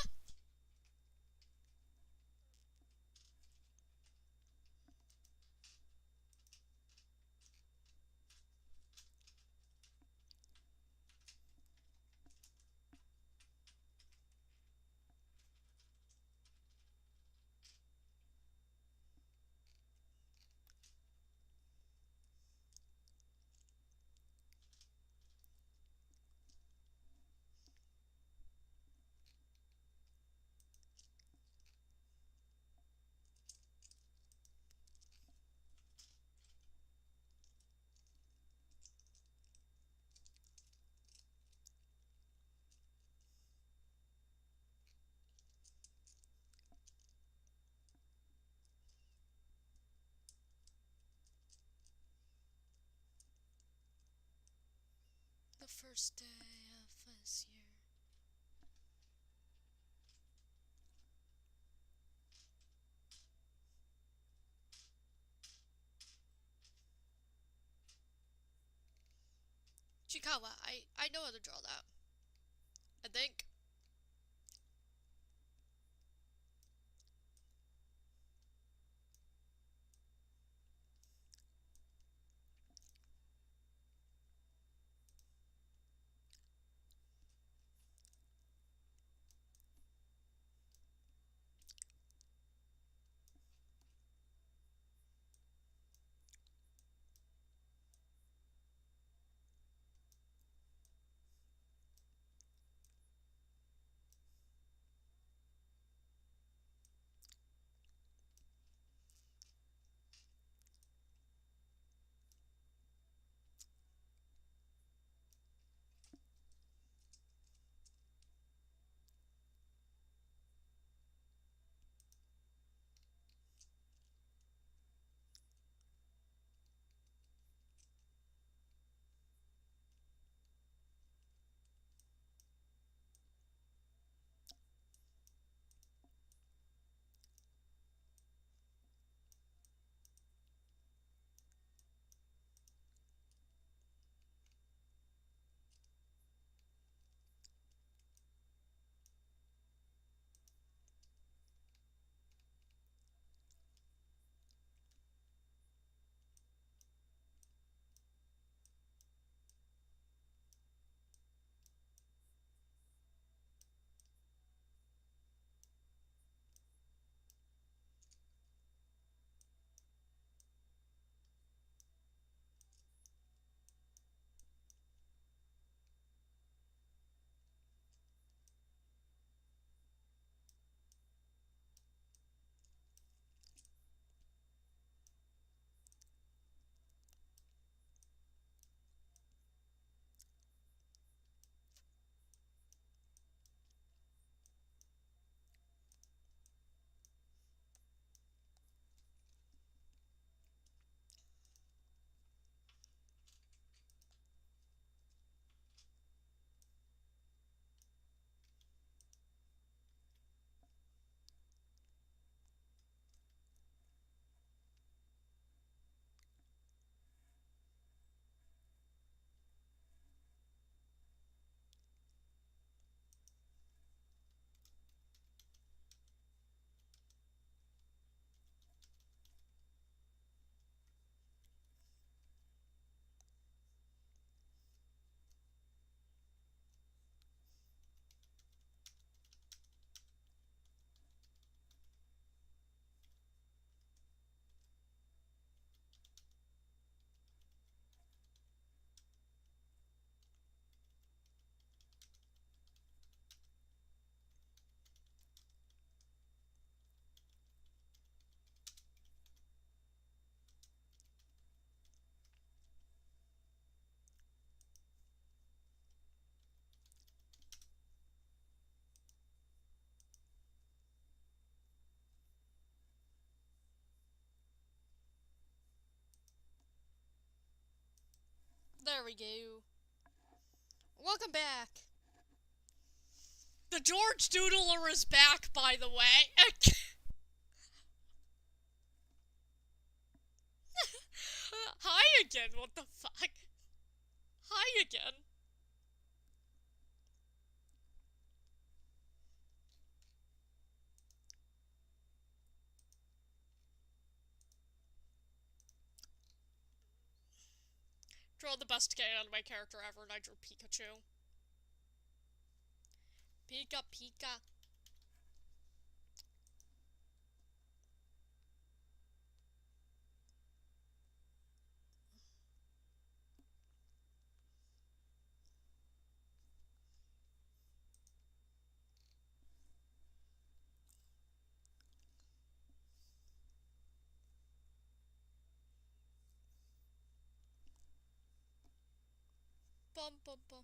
the first day of this year. Chikawa, I know how to draw that. I think. There we go. Welcome back. The George Doodler is back, by the way. Hi again, what the fuck? Hi again. Draw the best anime character ever, and I drew Pikachu. Pika Pika. Bum bum bum.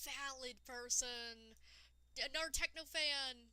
Valid person. Another techno fan.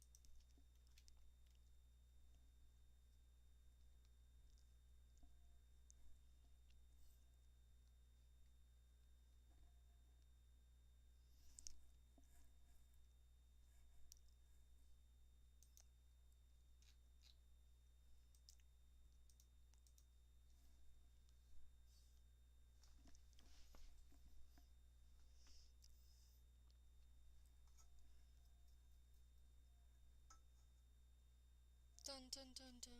Dun dun dun dun.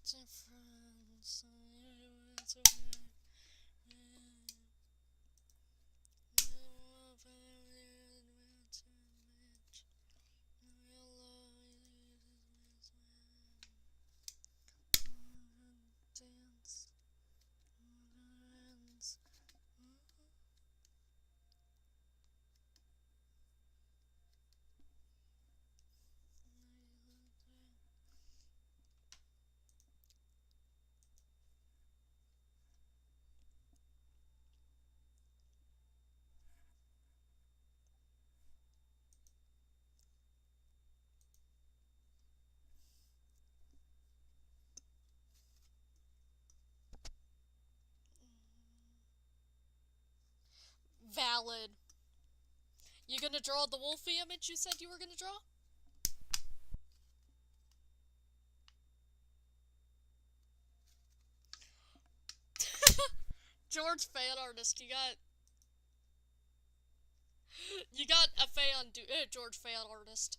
Difference. Valid. You gonna draw the Wolfie image you said you were gonna draw? George fan artist, you got a fan, George fan artist.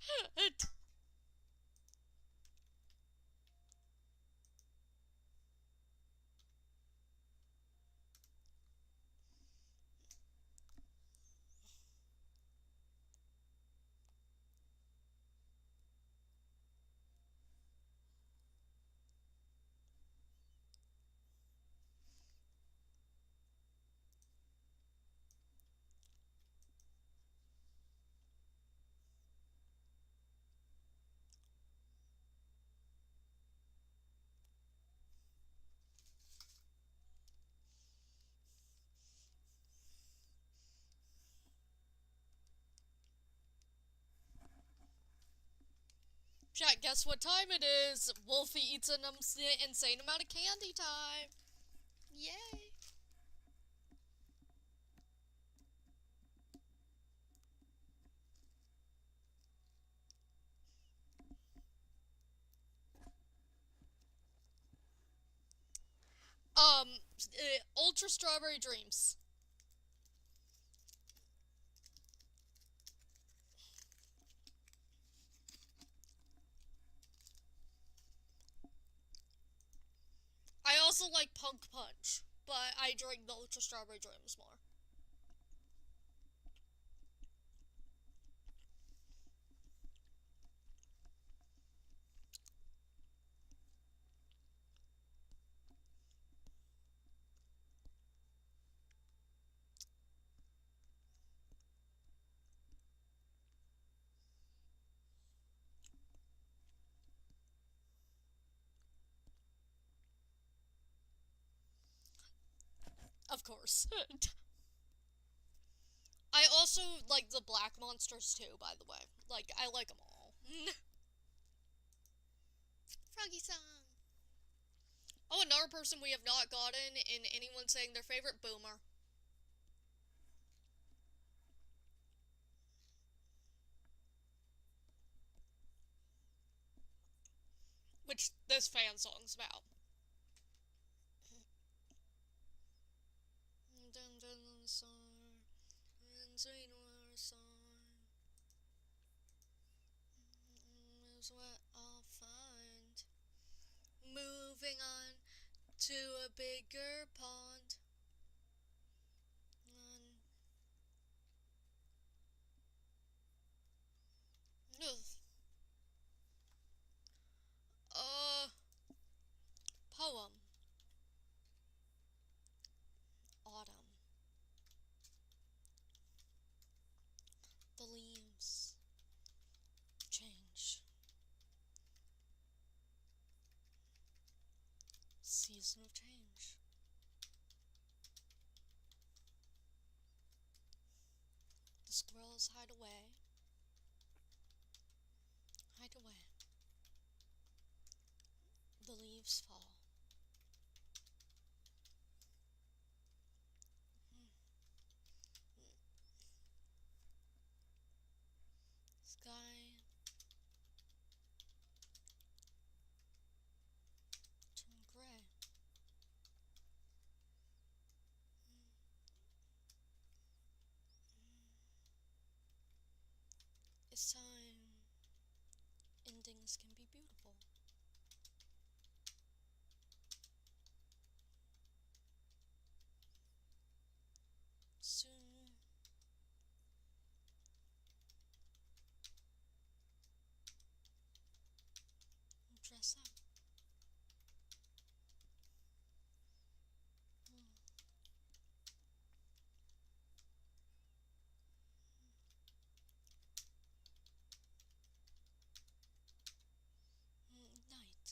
Chat, guess what time it is? Wolfie eats an insane amount of candy time. Yay. Ultra Strawberry Dreams. I also like Punk Punch, but I drink the Ultra Strawberry Dreams more. Of course. I also like the black monsters too, by the way. Like, I like them all. Froggy song. Oh, another person we have not gotten in anyone saying their favorite, Boomer. Which this fan song's about. Is what I'll find. Moving on to a bigger pond. Poem. Autumn. The leaves change. Season of change. The squirrels hide away. Hide away. The leaves fall. Sky turn gray. It's time. Endings can be beautiful. Soon. Dress up. Night.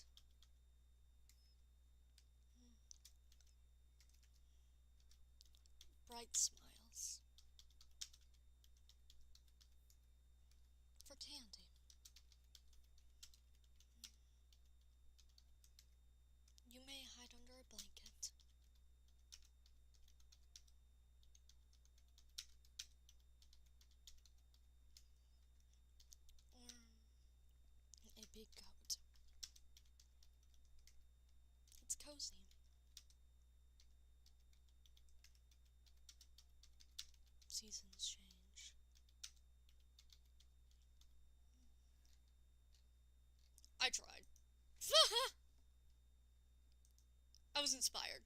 Bright smiles. For Tandy. You may hide under a blanket. Or a big coat. It's cozy. Seasons change. I tried. I was inspired.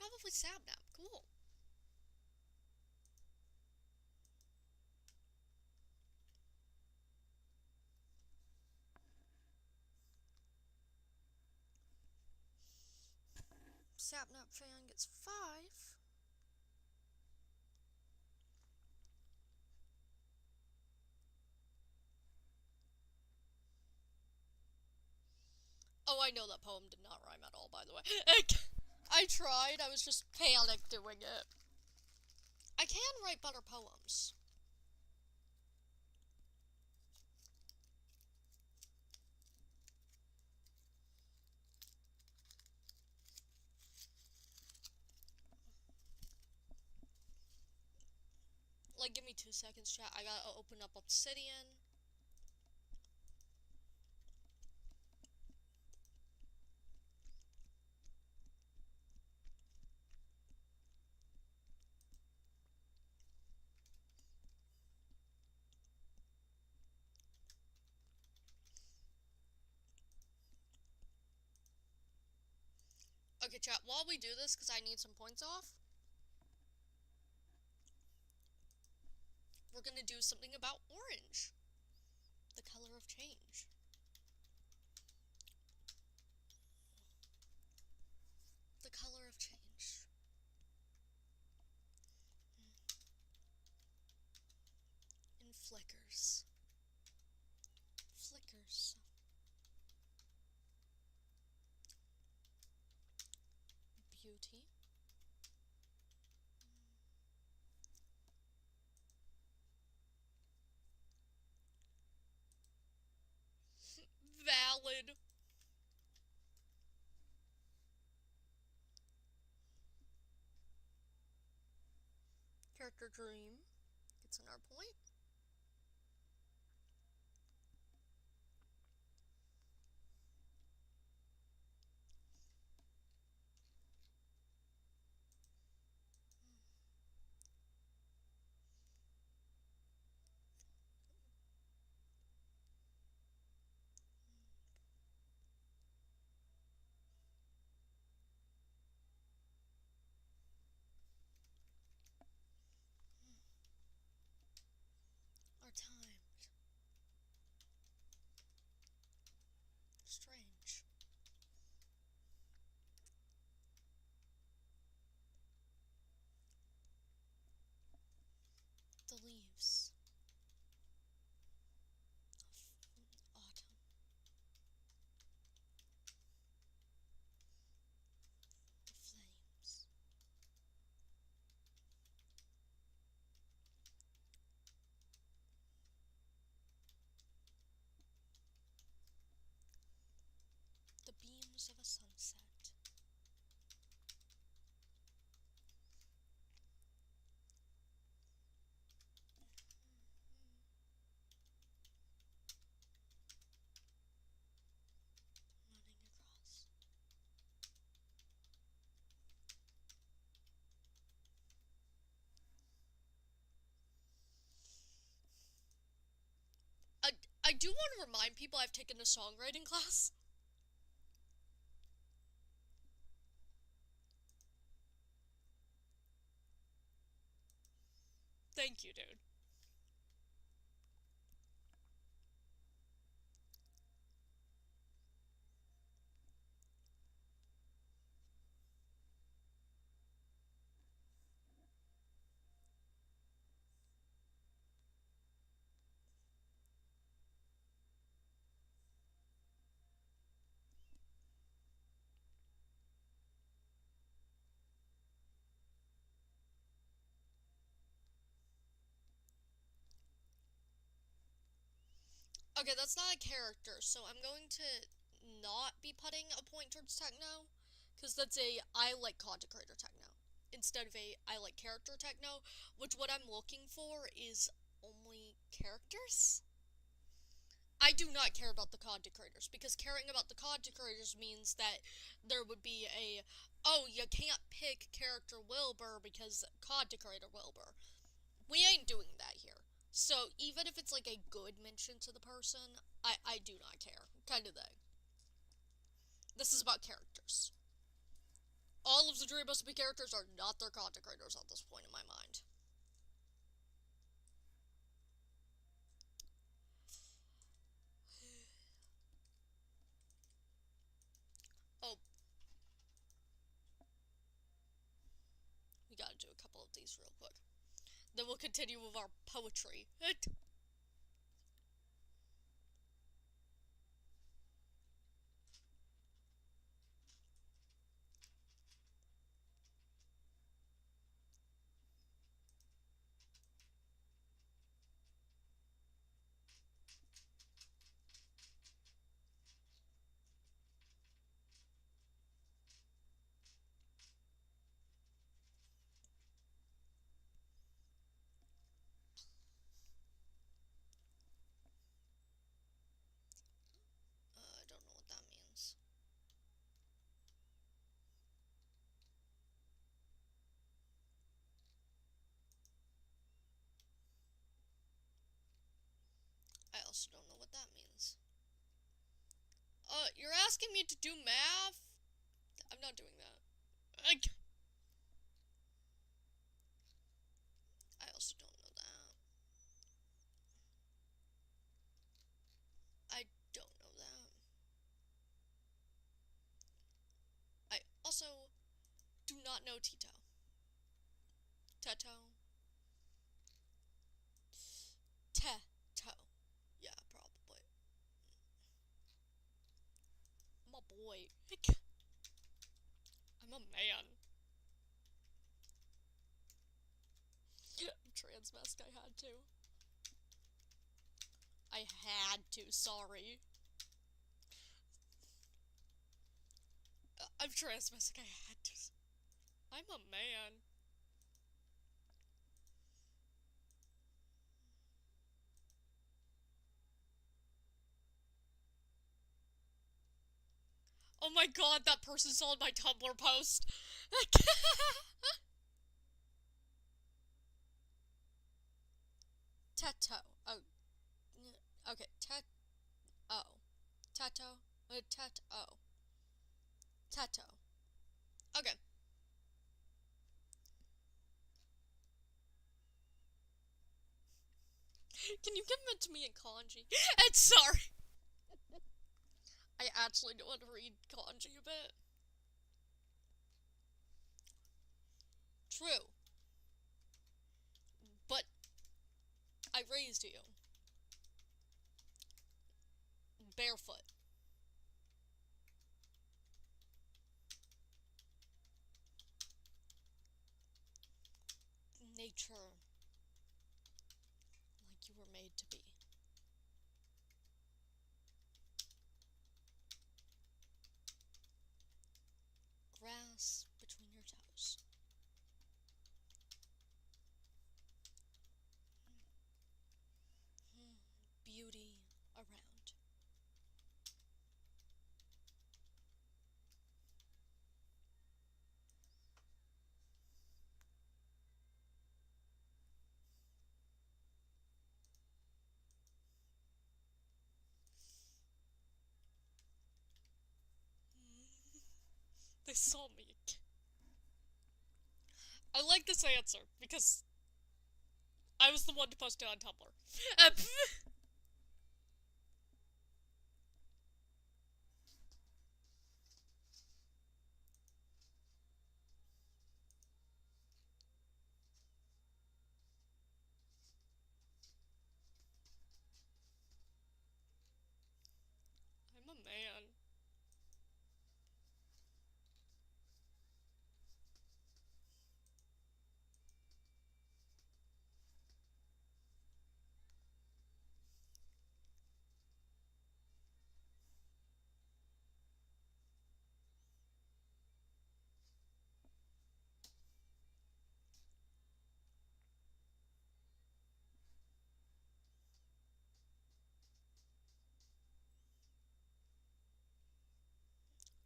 Probably Sapnap. Cool. Sapnap fan gets 5. Oh, I know that poem did not rhyme at all, by the way. I tried, I was just panicked doing it. I can write better poems. Like, give me 2 seconds, chat. I gotta open up Obsidian. Okay, chat, while we do this, because I need some points off, we're gonna do something about orange. The color of change. The color of change. In flickers. Flickers. Beauty. character dream. Gets another point. Are timed. Strange. The leaves of autumn. The flames. The beams of a sunset. Running across. I do want to remind people I've taken a songwriting class. Thank you, dude. Okay, that's not a character, so I'm going to not be putting a point towards techno, because that's a I like content creator techno, instead of a I like character techno, which what I'm looking for is only characters. I do not care about the content creators, because caring about the content creators means that there would be a, oh, you can't pick character Wilbur because content creator Wilbur. We ain't doing that here. So even if it's like a good mention to the person, I do not care, kind of thing. This is about characters. All of the Dream Recipe characters are not their content creators at this point in my mind. Oh. We gotta do a couple of these real quick. Then we'll continue with our poetry. I don't know what that means. I also don't know what that means. You're asking me to do math? I'm not doing that. I also don't know that. I don't know that. I also do not know Tito. Teto. Teto. Yeah, probably. I'm a boy. I'm a man. Transmask, I had to. I had to, sorry. I'm transmask, I had to. I'm a man. Oh my god, that person saw my Tumblr post. Teto. Oh. Okay, oh. Teto. Teto. Teto. Okay. Can you give it to me in kanji? And sorry. I actually know how to read kanji a bit. True. But I raised you. Barefoot. Nature. Like you were made to be. Grass between your toes. Beauty around. They saw me. I like this answer because I was the one to post it on Tumblr. I'm a man.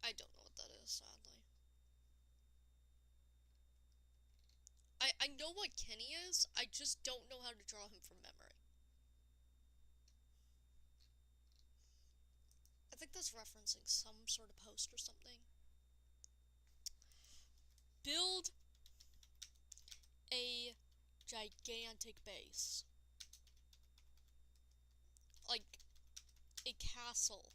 I don't know what that is, sadly. I know what Kenny is, I just don't know how to draw him from memory. I think that's referencing some sort of post or something. Build a gigantic base. Like a castle.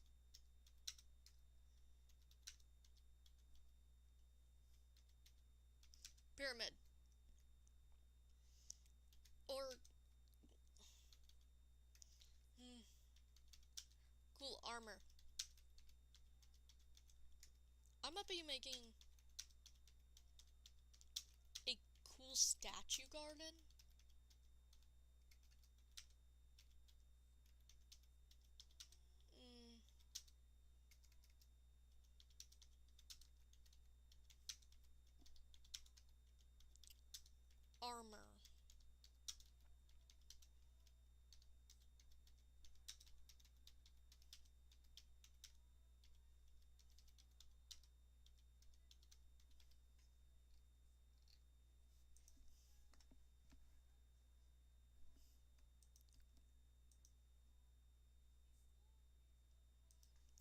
Pyramid. Or cool armor. I'm gonna be making a cool statue garden. Armor.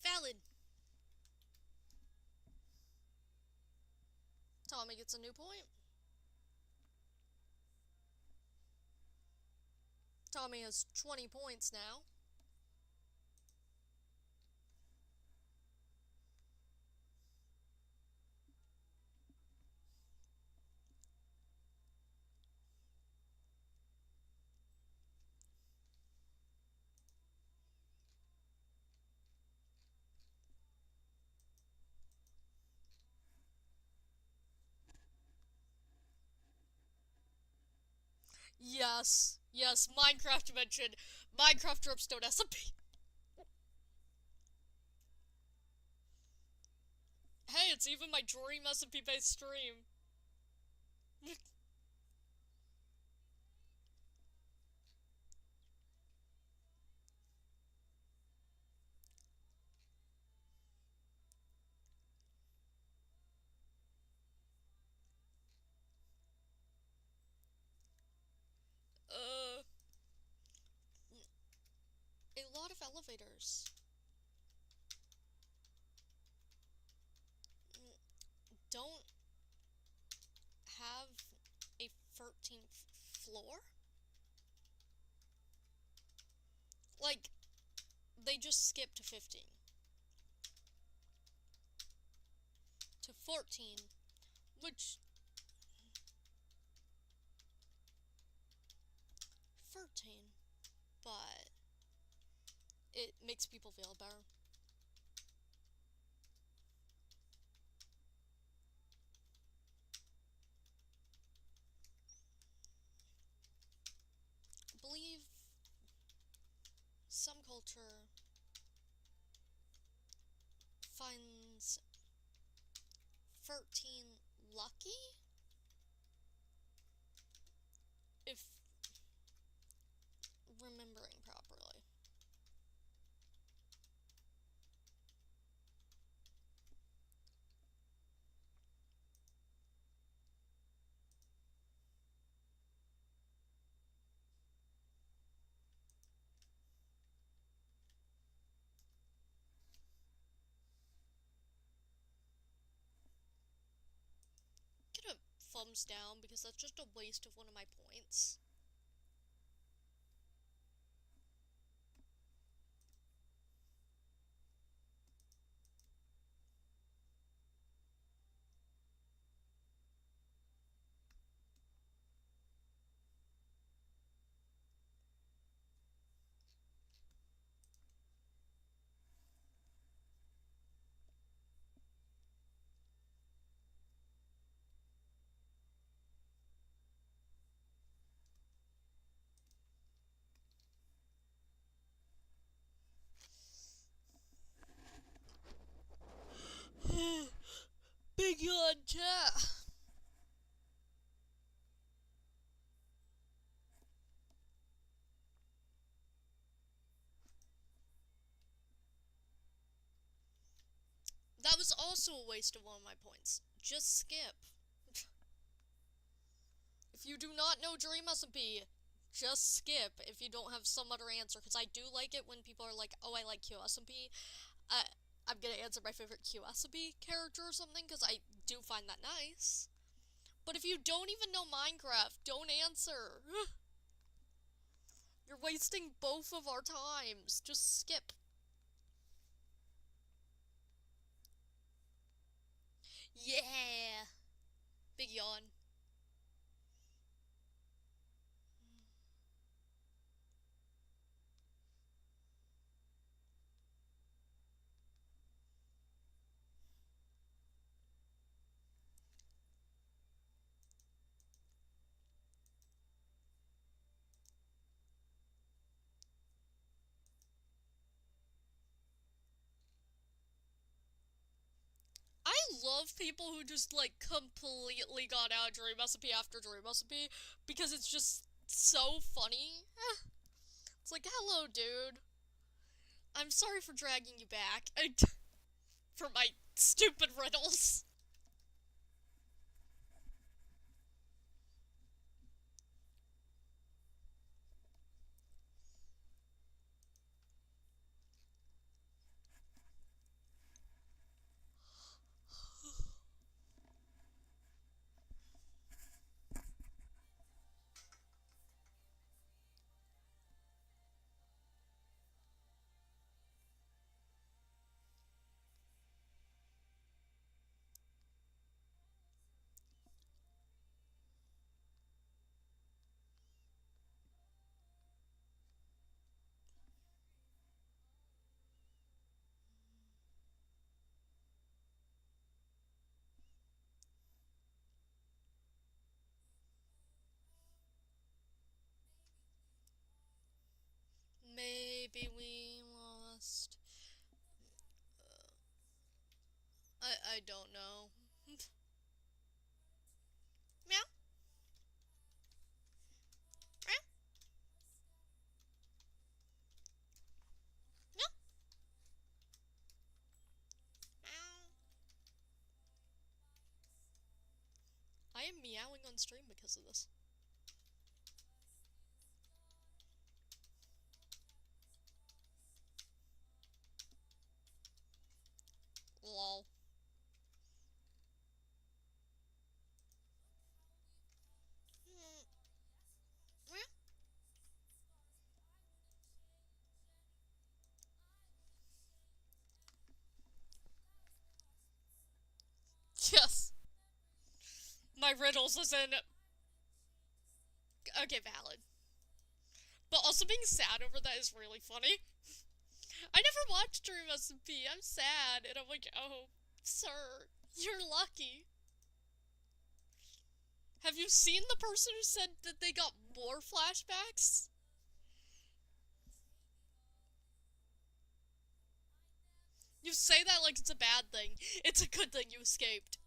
Valid. Tommy gets a new point. Tommy has 20 points now. Yes, yes, Minecraft mentioned Minecraft Dripstone SMP. Hey, it's even my dream SMP based stream. elevators. Don't have a 13th floor? Like, they just skipped to 15. To 14, which... 13, but it makes people feel better. I believe some culture finds 13 lucky, if remembering properly. Get a thumbs down because that's just a waste of one of my points. Big yawn, chat. That was also a waste of one of my points. Just skip. If you do not know Dream SMP, just skip if you don't have some other answer, because I do like it when people are like, oh, I like QSMP. I'm gonna answer my favorite QSMP character or something, because I do find that nice. But if you don't even know Minecraft, don't answer. You're wasting both of our times. Just skip. Yeah. Big yawn. I love people who just, like, completely got out of Dream SMP after Dream SMP, because it's just so funny. It's like, hello, dude. I'm sorry for dragging you back. For my stupid riddles. Maybe we lost. I don't know. Meow. Meow. Meow. Meow. I am meowing on stream because of this. my riddles isn't... Okay, valid. But also being sad over that is really funny. I never watched Dream SMP. I'm sad. And I'm like, oh, sir, you're lucky. Have you seen the person who said that they got more flashbacks? You say that like it's a bad thing. It's a good thing you escaped.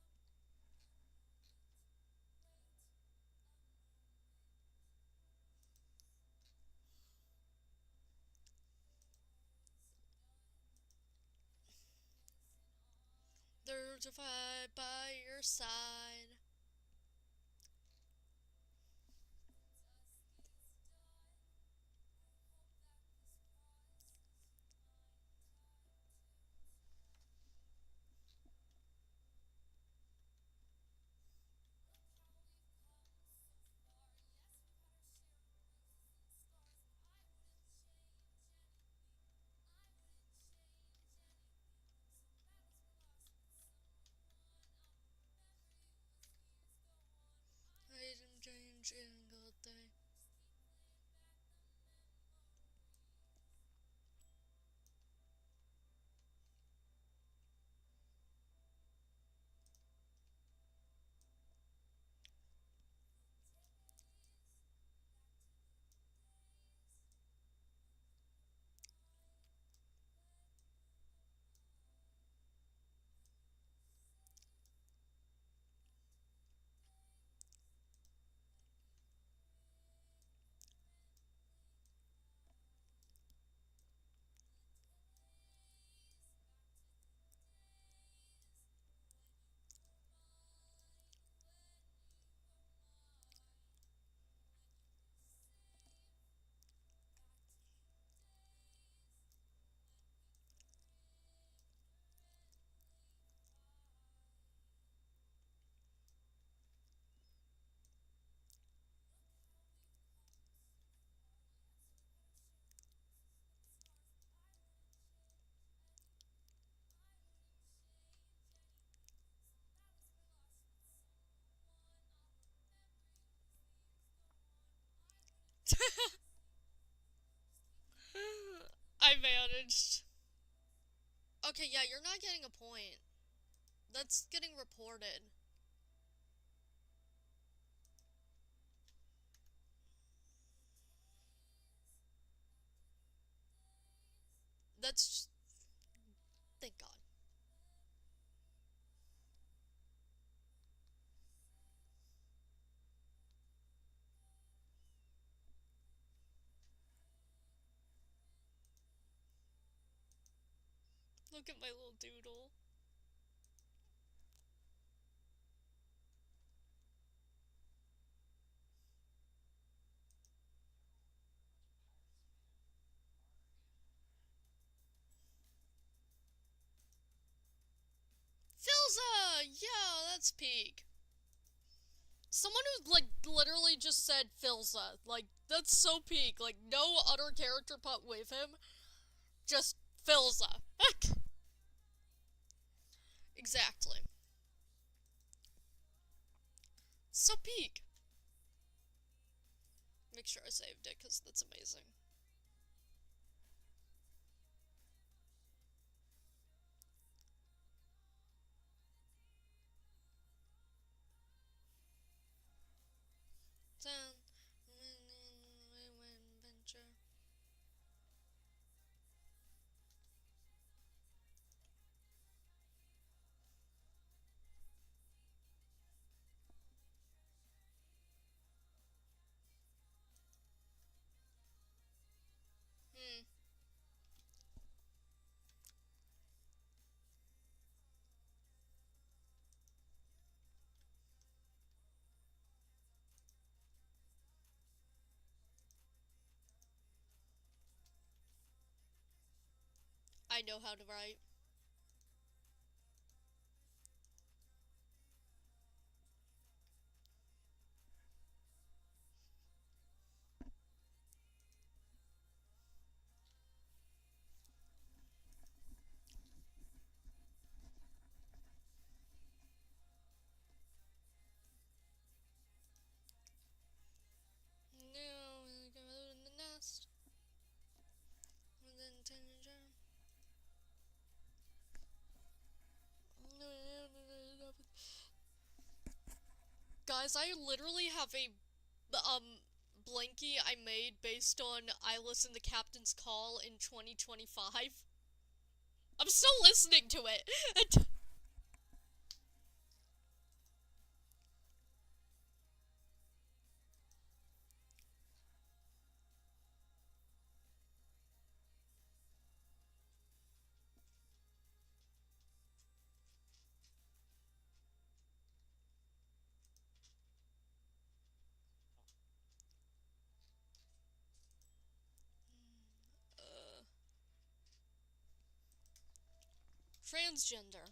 There's a fight by your side. I didn't change in good day. I managed. Okay, yeah, you're not getting a point. That's getting reported. That's... Thank God. Look at my little doodle. Filza! Yeah, that's peak. Someone who, like, literally just said Filza. Like, that's so peak. Like, no other character put with him. Just Filza. Exactly. So peak. Make sure I saved it, because that's amazing. Down. Venture. Hmm. I know how to write. Guys, I literally have a, blankie I made based on I listened to Captain's Call in 2025. I'm still listening to it. Transgender.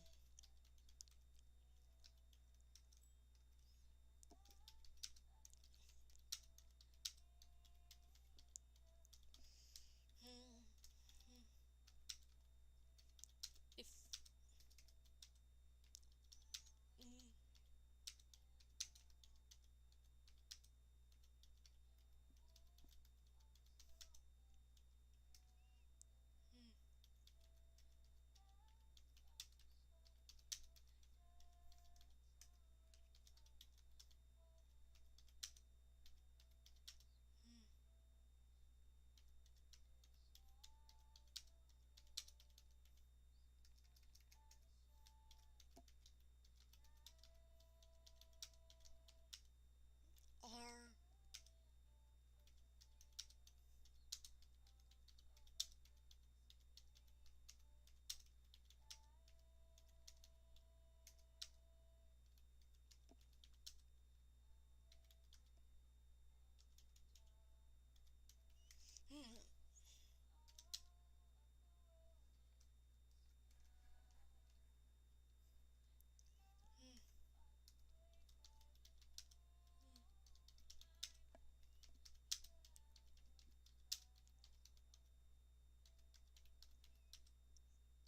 If are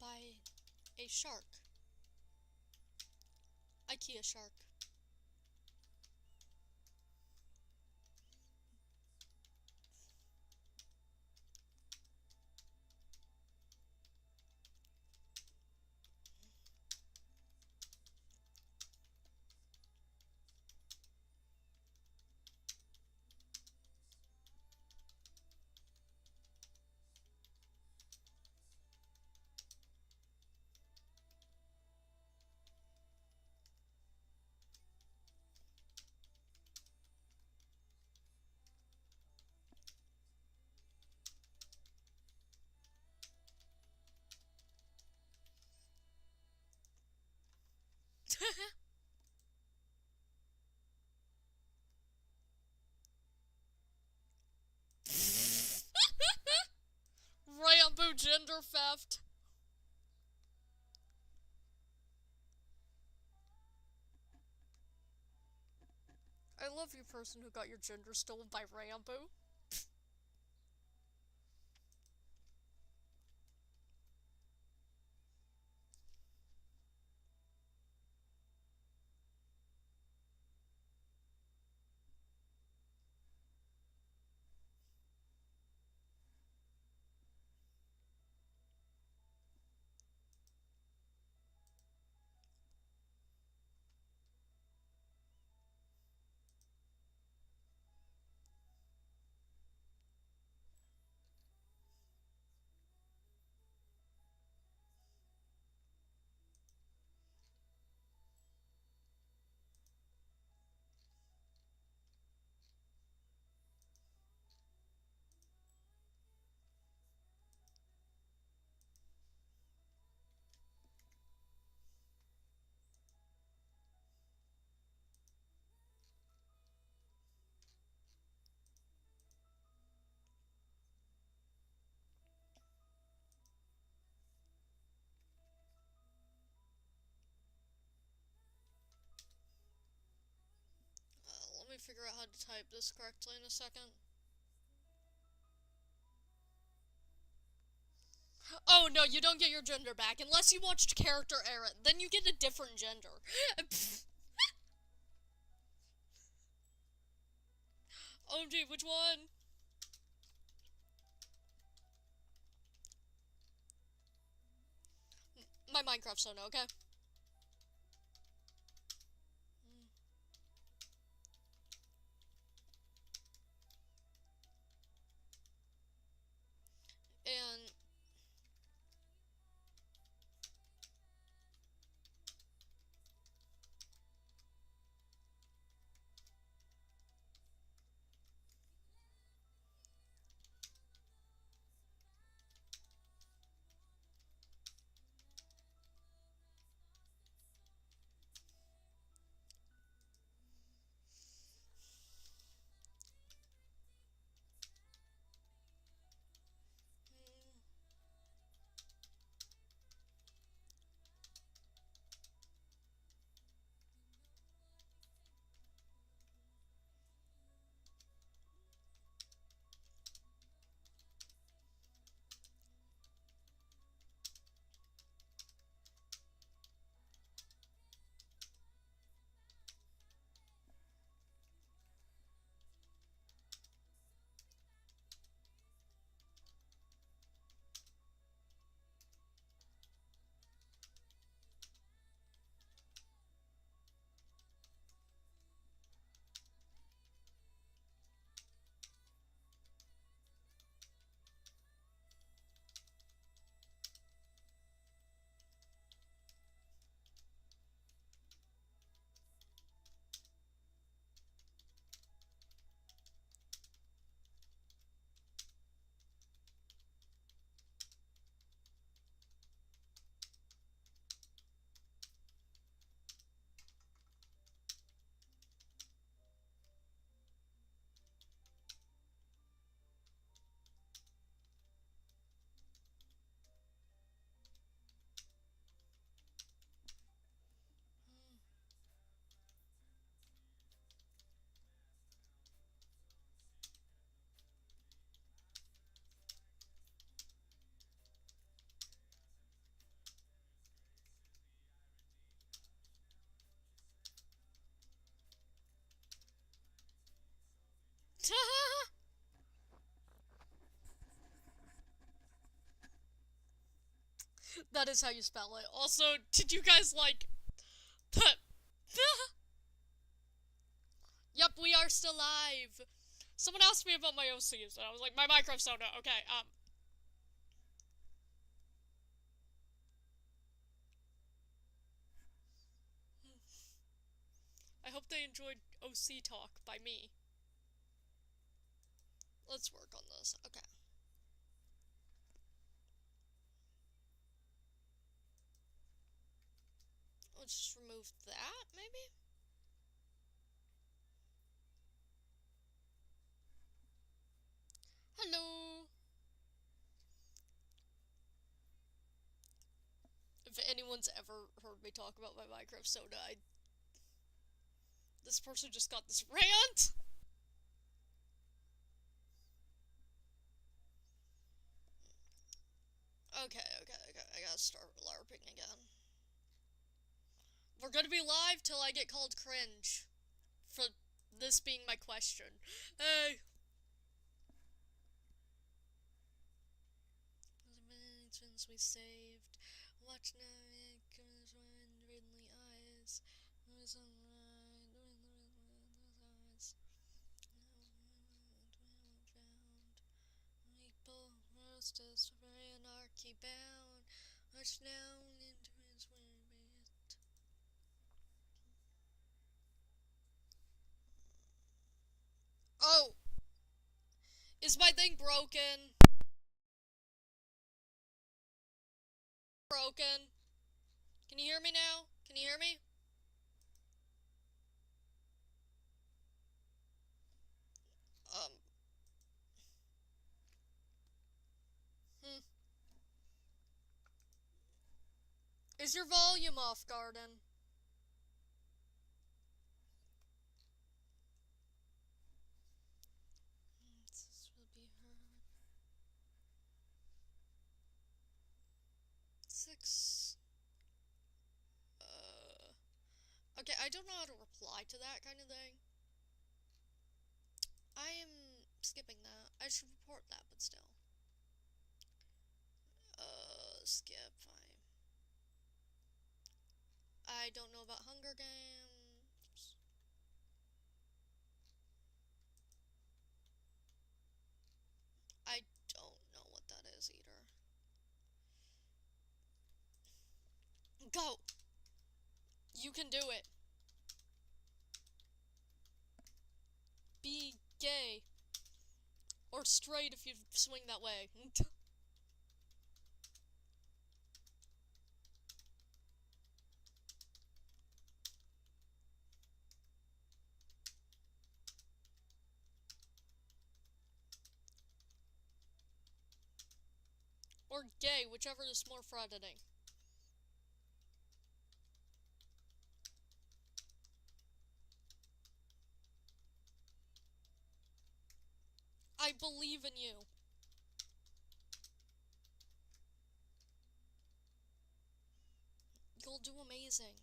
by a shark. IKEA shark. Rambo gender theft. I love you, person who got your gender stolen by Rambo. Let me figure out how to type this correctly in a second. Oh no, you don't get your gender back unless you watched Character Aaron. Then you get a different gender. OMG, which one? My Minecraft soda, okay? That is how you spell it. Also, did you guys like that? Yep, we are still live. Someone asked me about my OCs, and I was like, my Minecraft soda. Okay, I hope they enjoyed OC talk by me. Let's work on this. Okay. Let's just remove that, maybe? Hello! If anyone's ever heard me talk about my Minecraft soda, this person just got this rant! Okay, I gotta start LARPing again. We're gonna be live till I get called cringe. For this being my question. Hey! Since we saved, watch now, Ridley eyes. People justice for anarchy bound. Watch now into his bit. Oh! Is my thing broken? Broken? Can you hear me now? Can you hear me? Hmm. Is your volume off, Garden? This will be heard. 6. Okay, I don't know how to reply to that kind of thing. I am skipping that. I should report that, but still. Skip, fine. I don't know about Hunger Games. I don't know what that is either. Go! You can do it. Be gay. Or straight if you swing that way. Or gay, whichever is more frightening. I believe in you. You'll do amazing.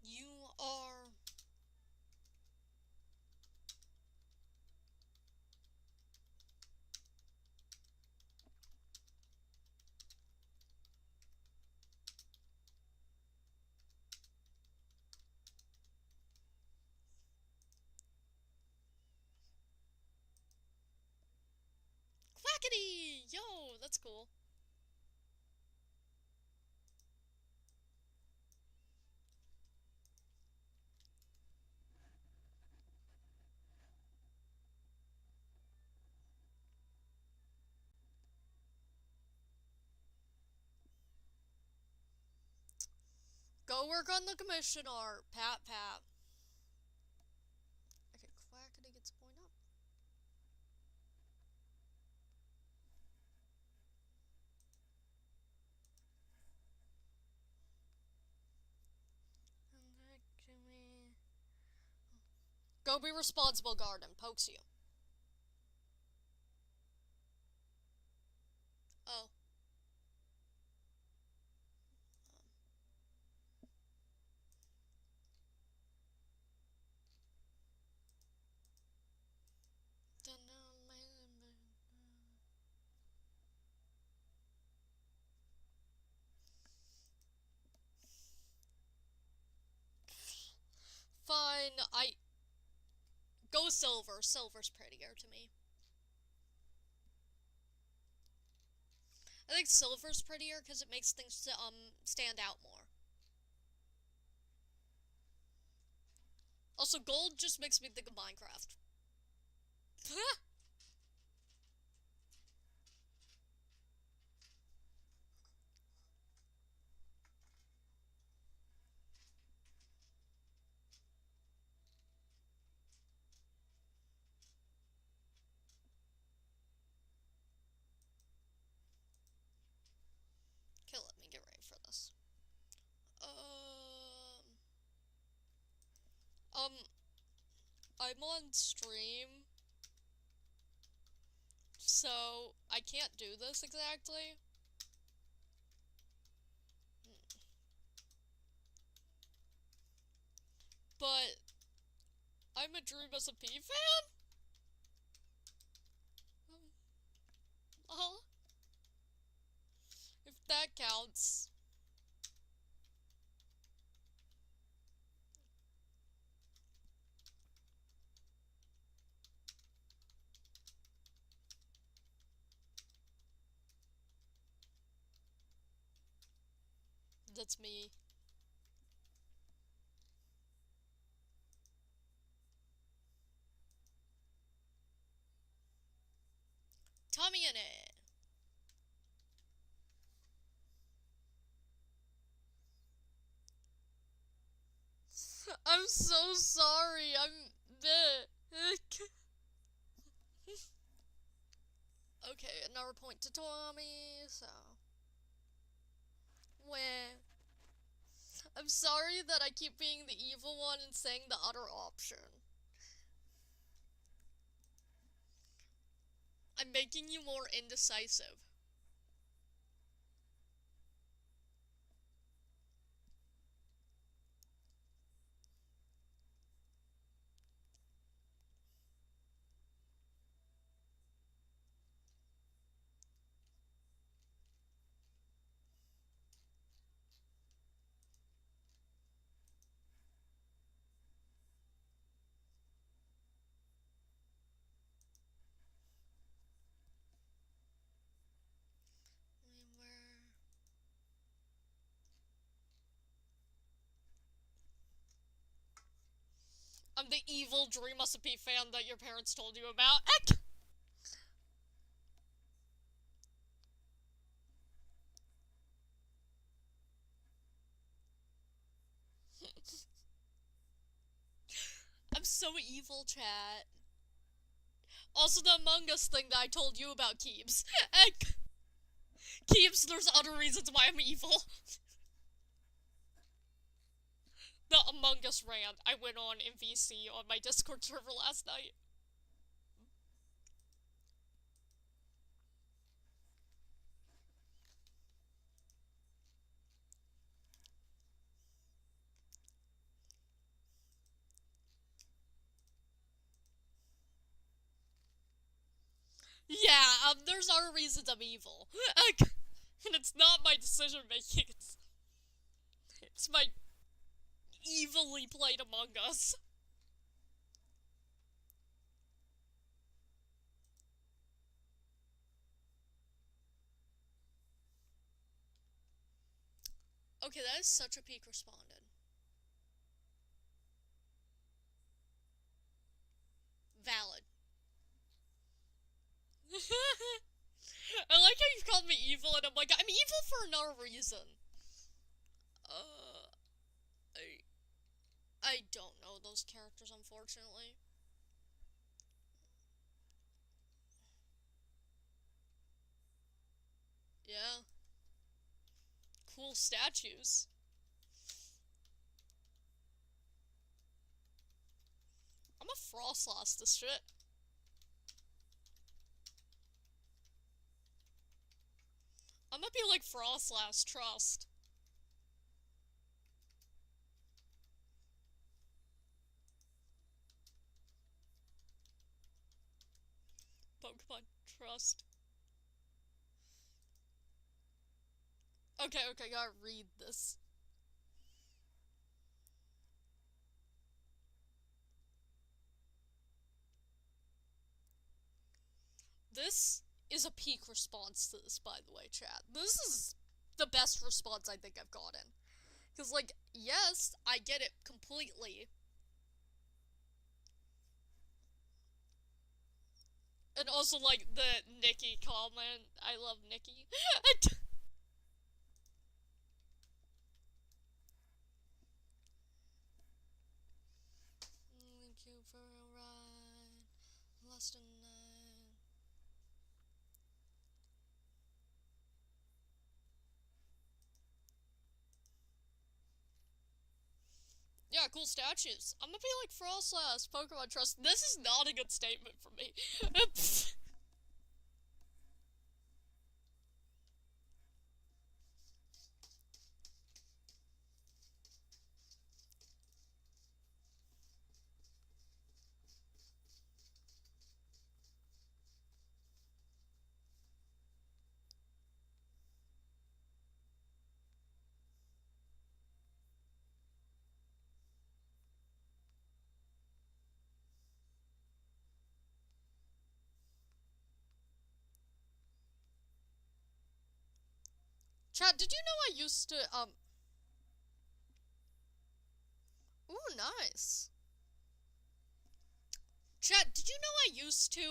You are... Quackity! Yo, that's cool. Go work on the commission art. Pat, pat. Okay, Quackity gets a point up. Go be responsible, Garden. Pokes you. Oh. Go silver. Silver's prettier to me. I think silver's prettier because it makes things stand out more. Also, gold just makes me think of Minecraft. Okay, let me get ready for this. I'm on stream, so I can't do this exactly. But I'm a dsmp fan? If that counts. That's me. Tommy in it. I'm so sorry. Okay, another point to Tommy, so. Weh. I'm sorry that I keep being the evil one and saying the other option. I'm making you more indecisive. I'm the evil dsmp fan that your parents told you about. Eck! I'm so evil, chat. Also, the Among Us thing that I told you about, Keebs. Eck! Keebs, there's other reasons why I'm evil. The Among Us rant I went on in VC on my Discord server last night. Yeah, there's other reasons I'm evil. And it's not my decision making, it's my evilly played Among Us. Okay, that is such a peak responded. Valid. I like how you called me evil, and I'm like, I'm evil for another reason. I don't know those characters, unfortunately. Yeah. Cool statues. I'm a Frostlost this shit. I'm gonna be like Frostlost, trust. Pokemon, trust. Okay, gotta read this. This is a peak response to this, by the way, chat. This is the best response I think I've gotten. Because, like, yes, I get it completely. And also, like, the Nikki comment. I love Nikki. Thank you for a ride. Less than 9. Yeah, cool statues. I'm gonna be like Frostlass, Pokemon Trust. This is not a good statement for me. Chat, did you know I used to, Ooh, nice. Chat, did you know I used to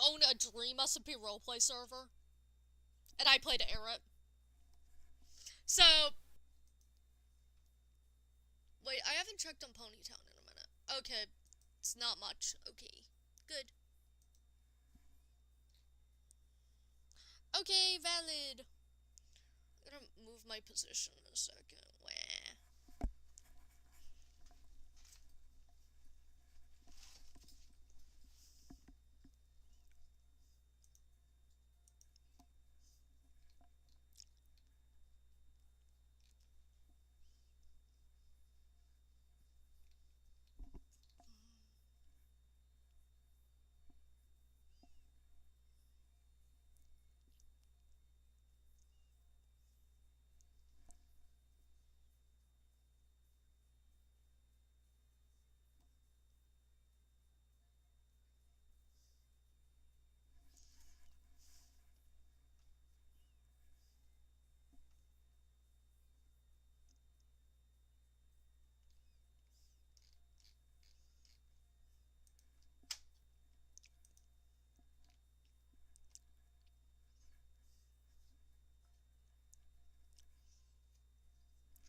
own a Dream SMP roleplay server? And I played Aerith. So... Wait, I haven't checked on Ponytown in a minute. Okay, it's not much. Okay, good. Okay, valid. I'm gonna move my position in a second. Wah.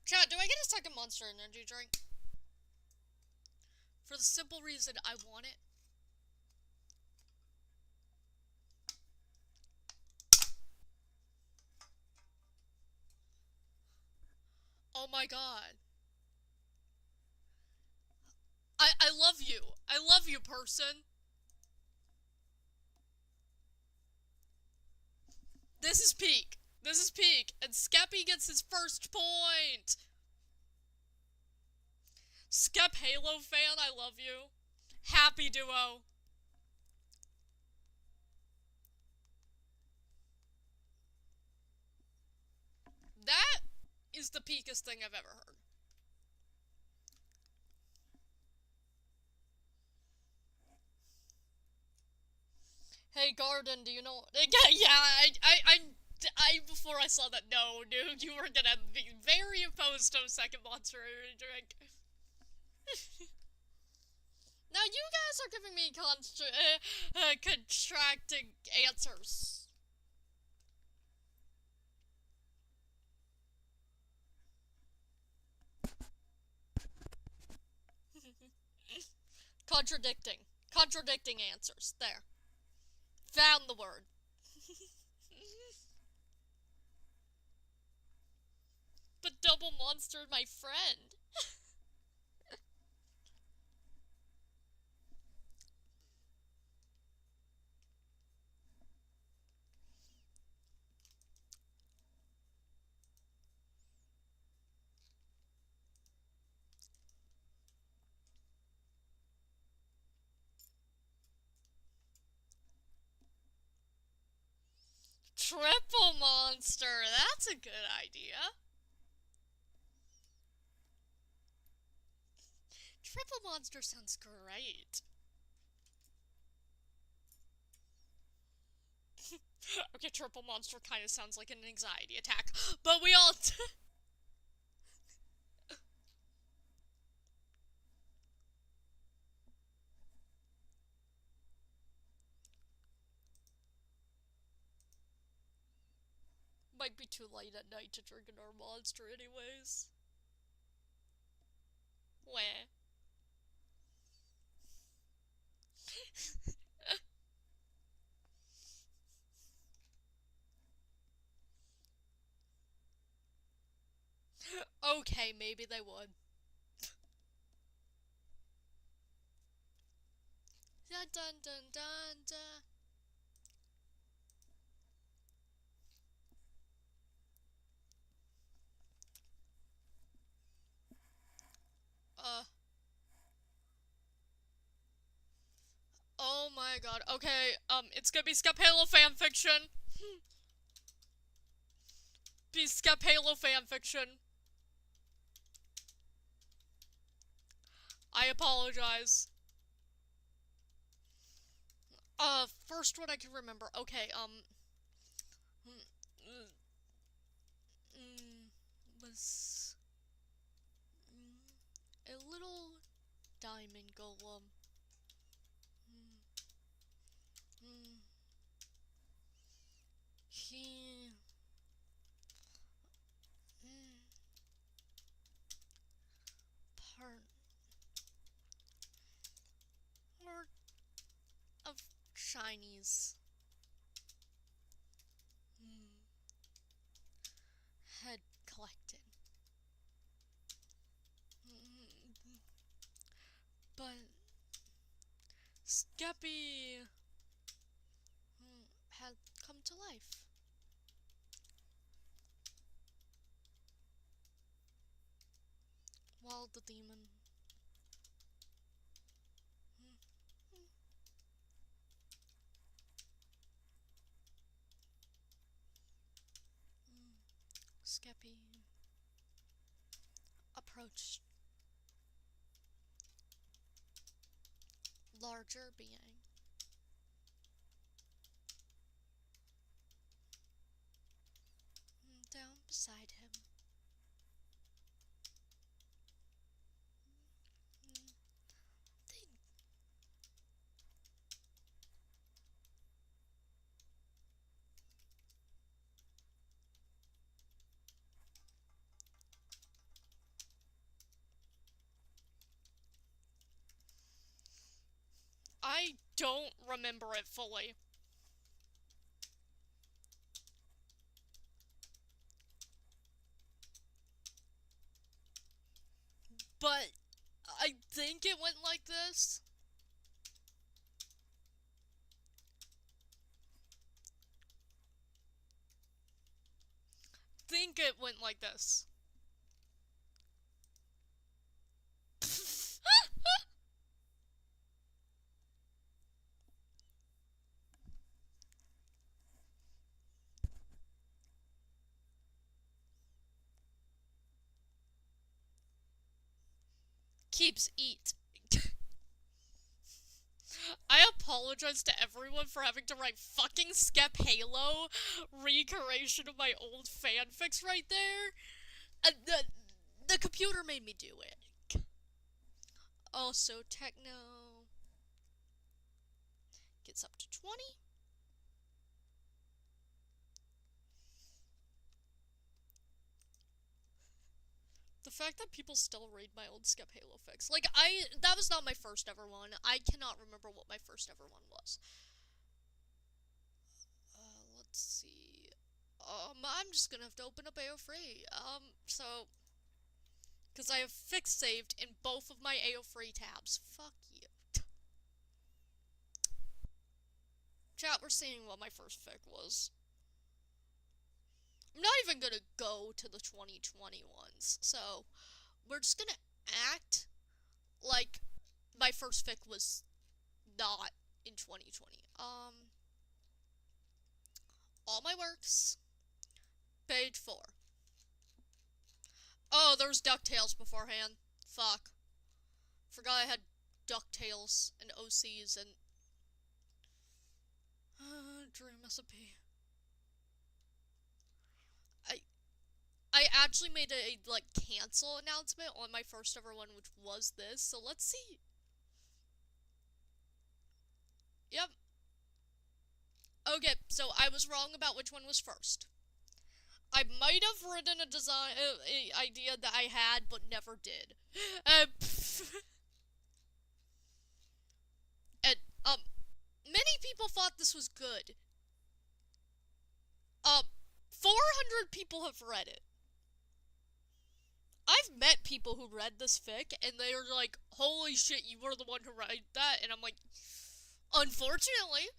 Chat, do I get a second Monster Energy drink? For the simple reason I want it. Oh my god. I love you. I love you, person. This is peak. This is peak. And Skeppy gets his first point. Skep Halo fan, I love you. Happy duo. That is the peakest thing I've ever heard. Hey, Garden, do you know? Yeah, before I saw that, no, dude, you were gonna be very opposed to a second Monster Energy drink. Now you guys are giving me contracting answers. Contradicting answers. There. Found the word. But Double Monster, my friend. Triple Monster, that's a good idea. Triple Monster sounds great. Okay, triple monster kind of sounds like an anxiety attack, but we all... Might be too late at night to drink another monster anyways. Wah. Okay, maybe they would. Dun dun dun dun dun. Oh my god. Okay, it's gonna be Skep Halo fanfiction. Be Skep Halo fanfiction. I apologize. First one I can remember. Okay, was a little diamond golem. He part of shinies. Head collecting. But Skeppy had come to life. While the demon Skeppy approached larger being. Down beside him. I don't remember it fully. But I think it went like this. Think it went like this. Keeps eat. I apologize to everyone for having to write fucking Skep Halo recreation of my old fanfics right there. The computer made me do it. Also, Techno gets up to 20. The fact that people still read my old Skep Halo fics. Like, that was not my first ever one. I cannot remember what my first ever one was. Let's see. I'm just gonna have to open up AO3. So... Because I have fics saved in both of my AO3 tabs. Fuck you. Chat, we're seeing what my first fic was. I'm not even gonna go to the 2020 ones, so we're just gonna act like my first fic was not in 2020. All my works, page 4. Oh, there was DuckTales beforehand. Fuck. Forgot I had DuckTales and OCs and... Dream recipe. I actually made a, like, cancel announcement on my first ever one, which was this, so let's see. Yep. Okay, so I was wrong about which one was first. I might have written a design, a idea that I had, but never did. And, many people thought this was good. 400 people have read it. I've met people who read this fic, and they are like, holy shit, you were the one who wrote that, and I'm like, unfortunately.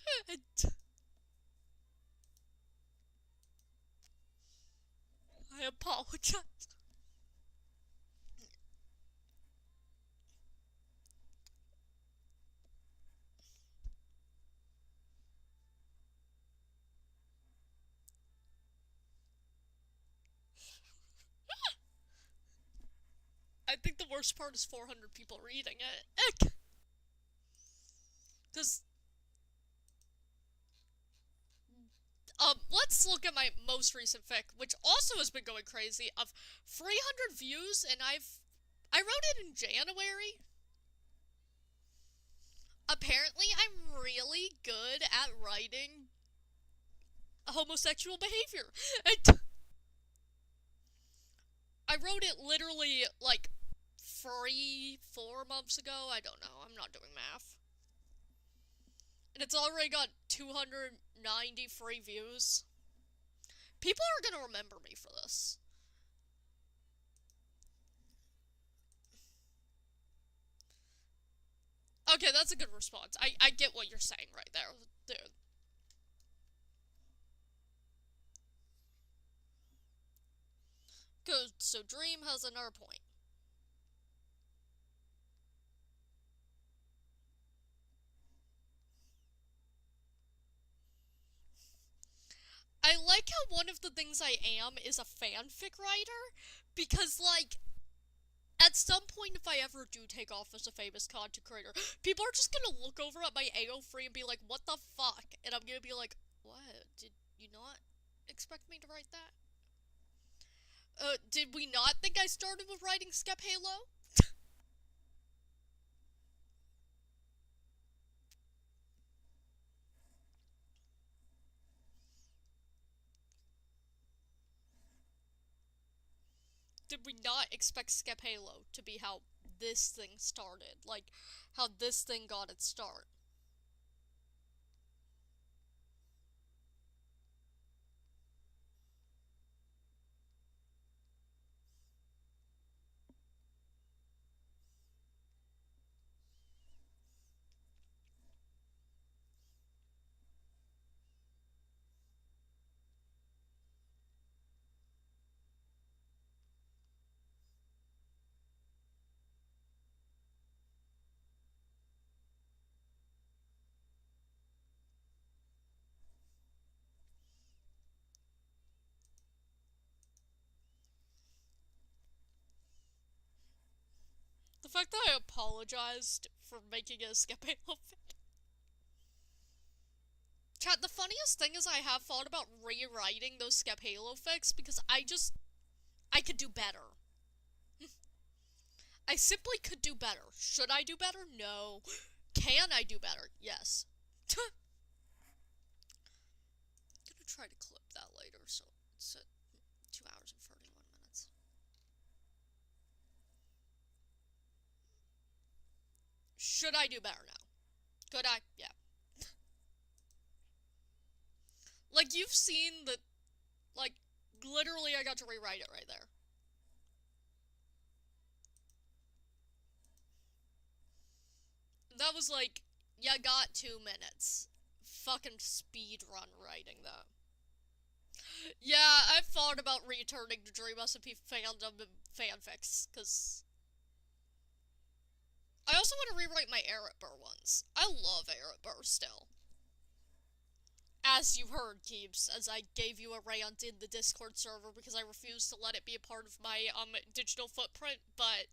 I apologize. I think the worst part is 400 people reading it. Because, let's look at my most recent fic, which also has been going crazy, of 300 views, and I wrote it in January. Apparently, I'm really good at writing homosexual behavior. I wrote it literally, like, 4 months ago. I don't know. I'm not doing math. And it's already got 293 views. People are gonna remember me for this. Okay, that's a good response. I get what you're saying right there, dude. Good, so Dream has another point. I like how one of the things I am is a fanfic writer, because, like, at some point, if I ever do take off as a famous content creator, people are just gonna look over at my AO3 and be like, what the fuck? And I'm gonna be like, what? Did you not expect me to write that? Did we not think I started with writing Skep Halo? Did we not expect Skep Halo to be how this thing started? Like, how this thing got its start? The fact that I apologized for making a Skep Halo fic. Chat, the funniest thing is I have thought about rewriting those Skep Halo fics because I could do better. I simply could do better. Should I do better? No. Can I do better? Yes. I'm gonna try to clip that later, so it's at 2 hours and 31 minutes. Should I do better now? Could I? Yeah. Like, you've seen the, like, literally I got to rewrite it right there. That was like, you got 2 minutes. Fucking speed run writing that. Yeah, I've thought about returning to Dream SMP fandom and fanfics, because I also want to rewrite my Eric Burr ones. I love Eric Burr still. As you heard, Keeps, as I gave you a rant in the Discord server because I refused to let it be a part of my, digital footprint, but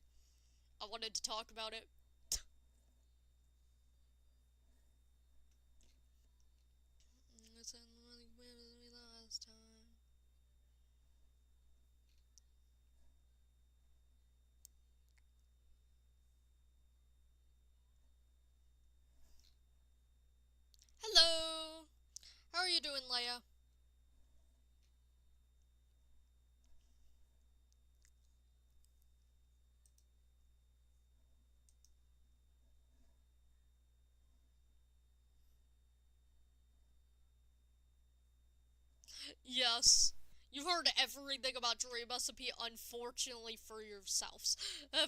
I wanted to talk about it. you doing, Leia? Yes. You've heard everything about Dream Recipe, unfortunately, for yourselves.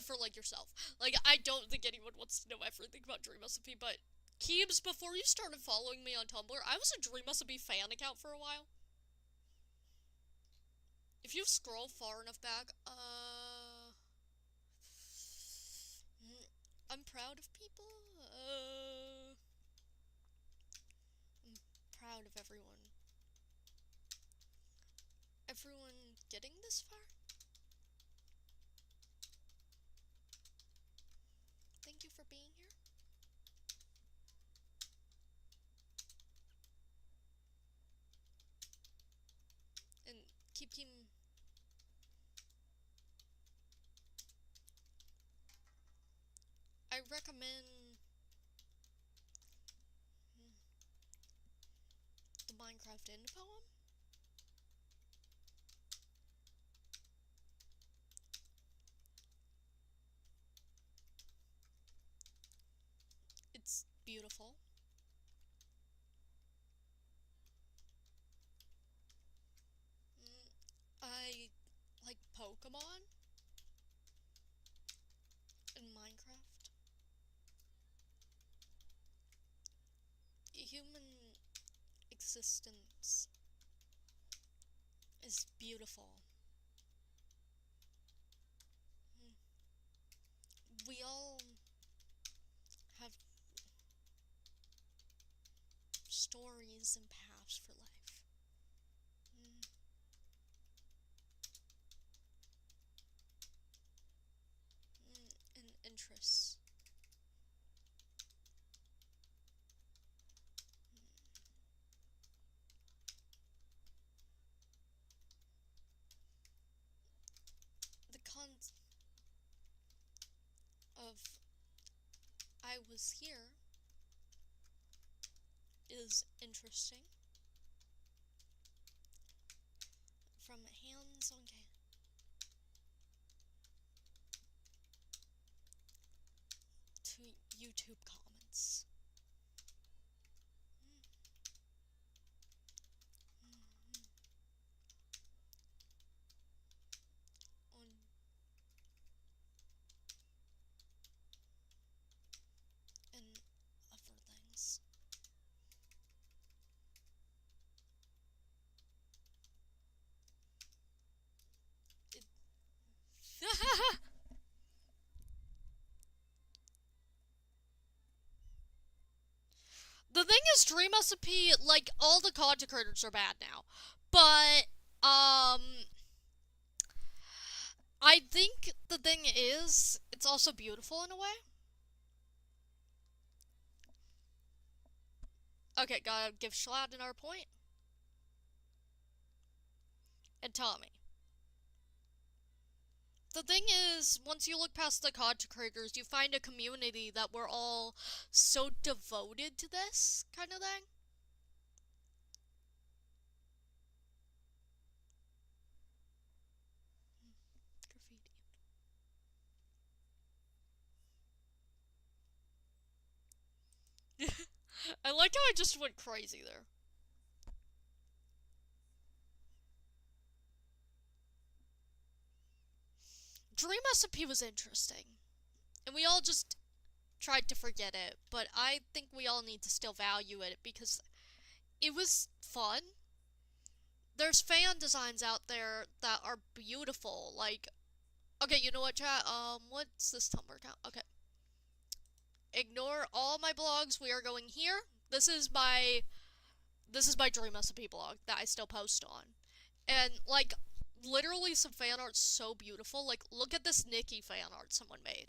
For, like, yourself. Like, I don't think anyone wants to know everything about Dream Recipe, but Keebs, before you started following me on Tumblr, I was a Dream Recipe fan account for a while. If you scroll far enough back, I'm proud of people, I'm proud of everyone. Everyone getting this far? Thank you for being here. And keep I recommend the Minecraft End poem. It's beautiful. I like Pokemon and Minecraft. Human existence is beautiful. We all have stories and paths for life. And interests. The cons of I was here is interesting. From hands-on to YouTube comments. On and other things. The thing is, Dream Recipe, like, all the content creators are bad now. But, I think the thing is, it's also beautiful in a way. Okay, gotta give Schlatt another point. And Tommy. The thing is, once you look past the content creators, you find a community that we're all so devoted to this kind of thing. Graffiti. I like how I just went crazy there. Dream Recipe was interesting. And we all just tried to forget it, but I think we all need to still value it because it was fun. There's fan designs out there that are beautiful, like, okay, you know what, chat, what's this Tumblr account? Okay. Ignore all my blogs, we are going here. This is my Dream Recipe blog that I still post on. And, like, literally some fan art's so beautiful. Like, look at this Nikki fan art someone made.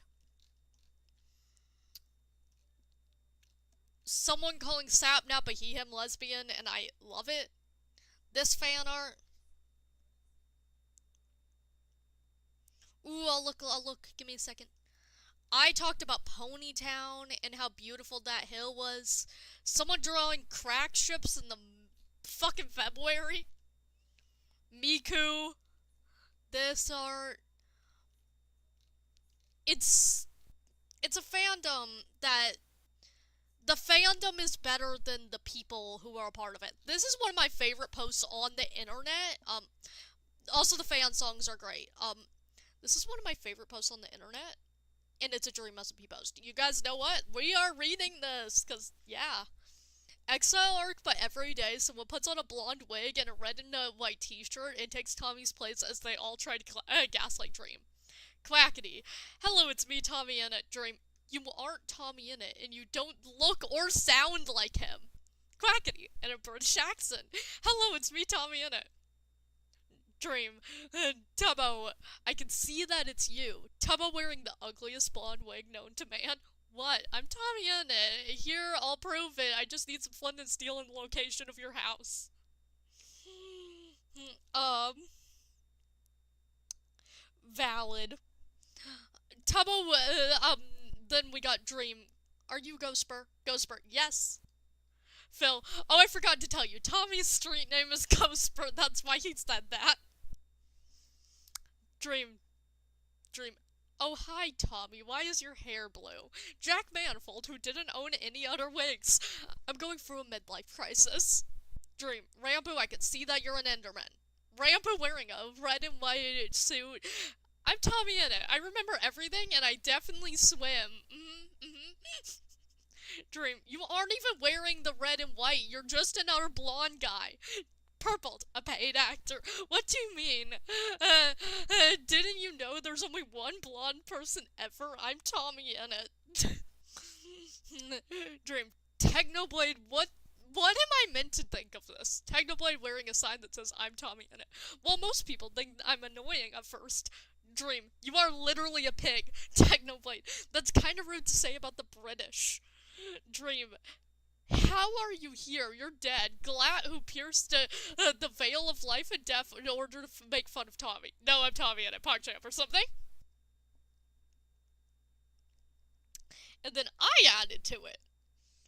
Someone calling Sapnap a he, him lesbian, and I love it. This fan art. Ooh, I'll look, give me a second. I talked about Ponytown and how beautiful that hill was. Someone drawing crack strips in the fucking February. Miku. This art. It's a fandom that the fandom is better than the people who are a part of it. This is one of my favorite posts on the internet. Also the fan songs are great. This is one of my favorite posts on the internet, and it's a Dream SMP post. You guys know what? We are reading this, cause yeah. Exile arc, but every day someone puts on a blonde wig and a red and white t-shirt and takes Tommy's place as they all try to gaslight Dream. Quackity. Hello, it's me, Tommy in it. Dream. You aren't Tommy in it, and you don't look or sound like him. Quackity. And a British accent. Hello, it's me, Tommy in it. Dream. Tubbo. I can see that it's you. Tubbo wearing the ugliest blonde wig known to man. What? I'm Tommy in it. Here, I'll prove it. I just need some flint and steel in the location of your house. Valid. Tubbo, then we got Dream. Are you Ghostbur? Ghostbur, yes. Phil, oh, I forgot to tell you, Tommy's street name is Ghostbur, that's why he said that. Dream. Oh, hi, Tommy. Why is your hair blue? Jack Manifold, who didn't own any other wigs. I'm going through a midlife crisis. Dream. Rambo, I can see that you're an Enderman. Rambo wearing a red and white suit. I'm Tommy in it. I remember everything, and I definitely swim. Dream. You aren't even wearing the red and white. You're just another blonde guy. Purpled, a paid actor. What do you mean? Didn't you know there's only one blonde person ever? I'm Tommy in it. Dream. Technoblade, what am I meant to think of this? Technoblade wearing a sign that says, I'm Tommy in it. Well, most people think I'm annoying at first. Dream. You are literally a pig. Technoblade. That's kind of rude to say about the British. Dream. How are you here? You're dead. Glat who pierced the veil of life and death in order to make fun of Tommy. No, I'm Tommy in it. PogChamp or something. And then I added to it.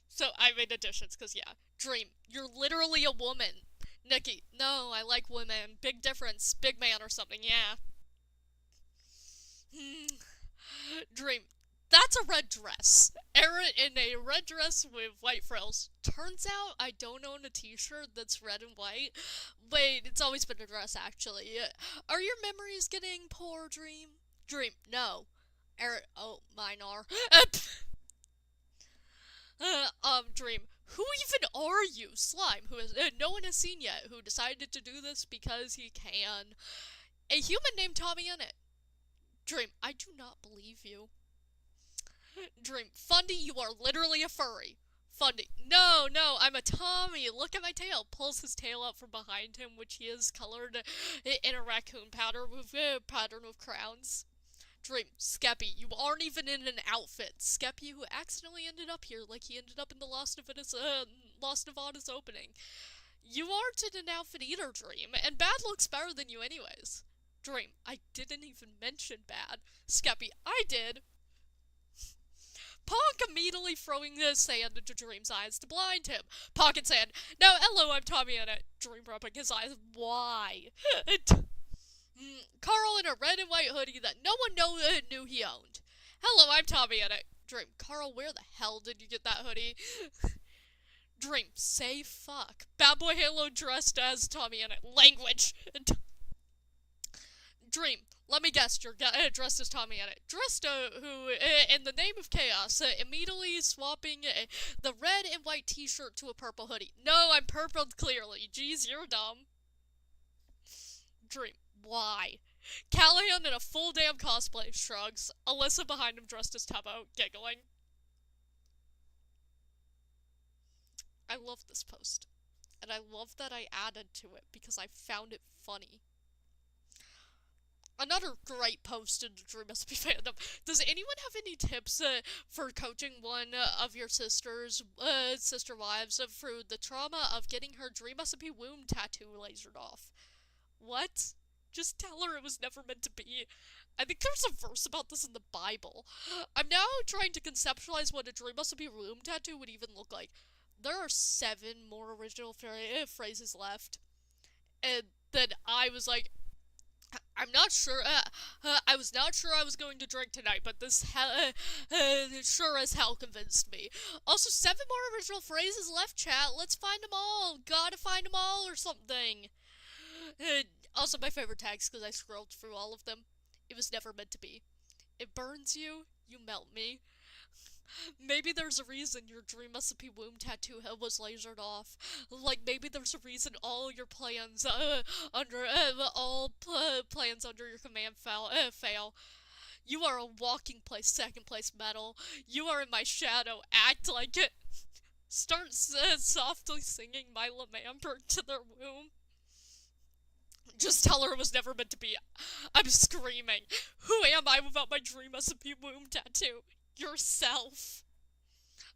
So I made additions, because yeah. Dream. You're literally a woman. Nikki. No, I like women. Big difference. Big man or something, yeah. Dream. That's a red dress. Aaron in a red dress with white frills. Turns out I don't own a t-shirt that's red and white. Wait, it's always been a dress, actually. Are your memories getting poor, Dream? Dream. No. Aaron. Oh, mine are. Dream. Who even are you? Slime, who is no one has seen yet, who decided to do this because he can. A human named Tommy in it. Dream. I do not believe you. Dream. Fundy, you are literally a furry. Fundy. No, I'm a Tommy. Look at my tail. Pulls his tail out from behind him, which he is colored in a raccoon pattern with crowns. Dream. Skeppy, you aren't even in an outfit. Skeppy, who accidentally ended up here like he ended up in the Lost Nevada's opening. You aren't in an outfit either, Dream, and Bad looks better than you anyways. Dream. I didn't even mention Bad. Skeppy. I did. Ponk immediately throwing the sand into Dream's eyes to blind him. Pocket sand. No, hello, I'm Tommy in it. Dream rubbing his eyes. Why? Carl in a red and white hoodie that no one knew he owned. Hello, I'm Tommy in it. Dream. Carl, where the hell did you get that hoodie? Dream. Say fuck. Bad Boy Halo dressed as Tommy in it. Language. Dream. Let me guess, you're dressed as Tommy in it. Dressed, who, in the name of chaos, immediately swapping the red and white t-shirt to a purple hoodie. No, I'm purpled clearly. Jeez, you're dumb. Dream. Why? Callahan in a full damn cosplay shrugs. Alyssa behind him dressed as Tubbo, giggling. I love this post. And I love that I added to it because I found it funny. Another great post in the Dream SMP fandom. Does anyone have any tips for coaching one of your sister wives through the trauma of getting her Dream SMP womb tattoo lasered off? What? Just tell her it was never meant to be. I think there's a verse about this in the Bible. I'm now trying to conceptualize what a Dream SMP womb tattoo would even look like. there are 7 more original phrases left. And then I was like, I'm not sure. I was not sure I was going to drink tonight, but this sure as hell convinced me. Also, 7 more original phrases left, chat. Let's find them all. Gotta find them all or something. Also, my favorite tags because I scrolled through all of them. It was never meant to be. It burns you, you melt me. Maybe there's a reason your dream recipe womb tattoo was lasered off. Like, maybe there's a reason all your plans, plans under your command fail. You are a walking place, second place medal. You are in my shadow, act like it. Start softly singing my lament to their womb. Just tell her it was never meant to be. I'm screaming. Who am I without my dream recipe womb tattoo? Yourself.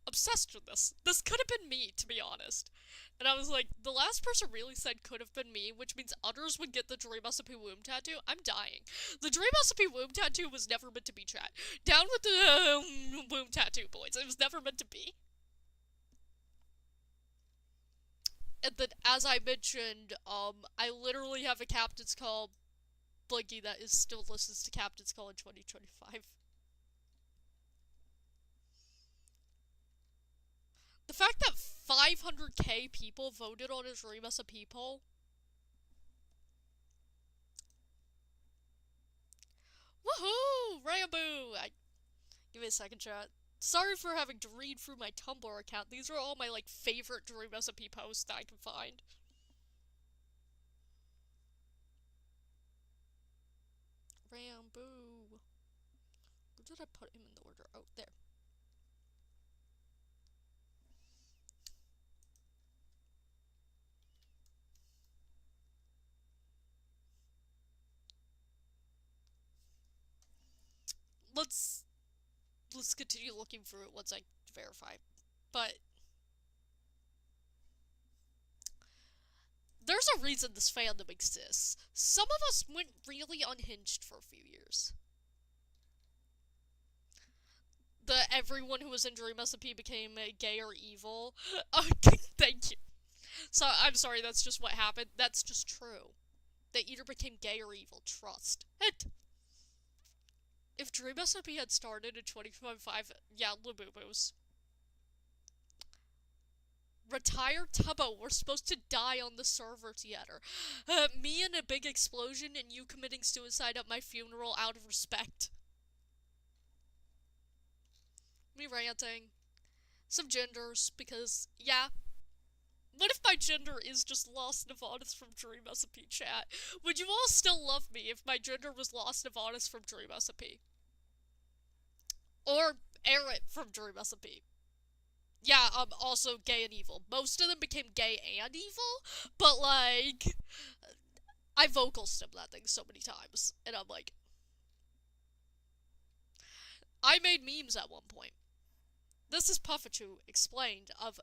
Obsessed with this. This could have been me, to be honest. And I was like, the last person really said could have been me, which means others would get the dream recipe womb tattoo. I'm dying. The dream recipe womb tattoo was never meant to be, chat. Down with the womb tattoo, boys. It was never meant to be. And then, as I mentioned, I literally have a captain's call Blinky that is still listens to Captain's Call in 2025. The fact that 500k people voted on his dream as a people. Woohoo! Rambo! Give me a second, chat. Sorry for having to read through my Tumblr account. These are all my, like, favorite dream recipe posts that I can find. Rambo. Where did I put him in the order? Oh, there. Let's continue looking through it once I verify. But there's a reason this fandom exists. Some of us went really unhinged for a few years. Everyone who was in Dream SMP became gay or evil. Oh, thank you. So, I'm sorry, that's just what happened. That's just true. They either became gay or evil. Trust. If Dream SMP had started in 2025, yeah, Labubu's. Retired Tubbo, we're supposed to die on the server together. Me in a big explosion and you committing suicide at my funeral out of respect. Me ranting. Some genders, because, yeah. What if my gender is just Lost Navadas from Dream SMP, chat? Would you all still love me if my gender was Lost Navadas from Dream SMP? Or Eret from Dream SMP? Yeah, also gay and evil. Most of them became gay and evil, but, like, I vocal stemmed that thing so many times, and I'm like, I made memes at one point. This is Puffachu explained of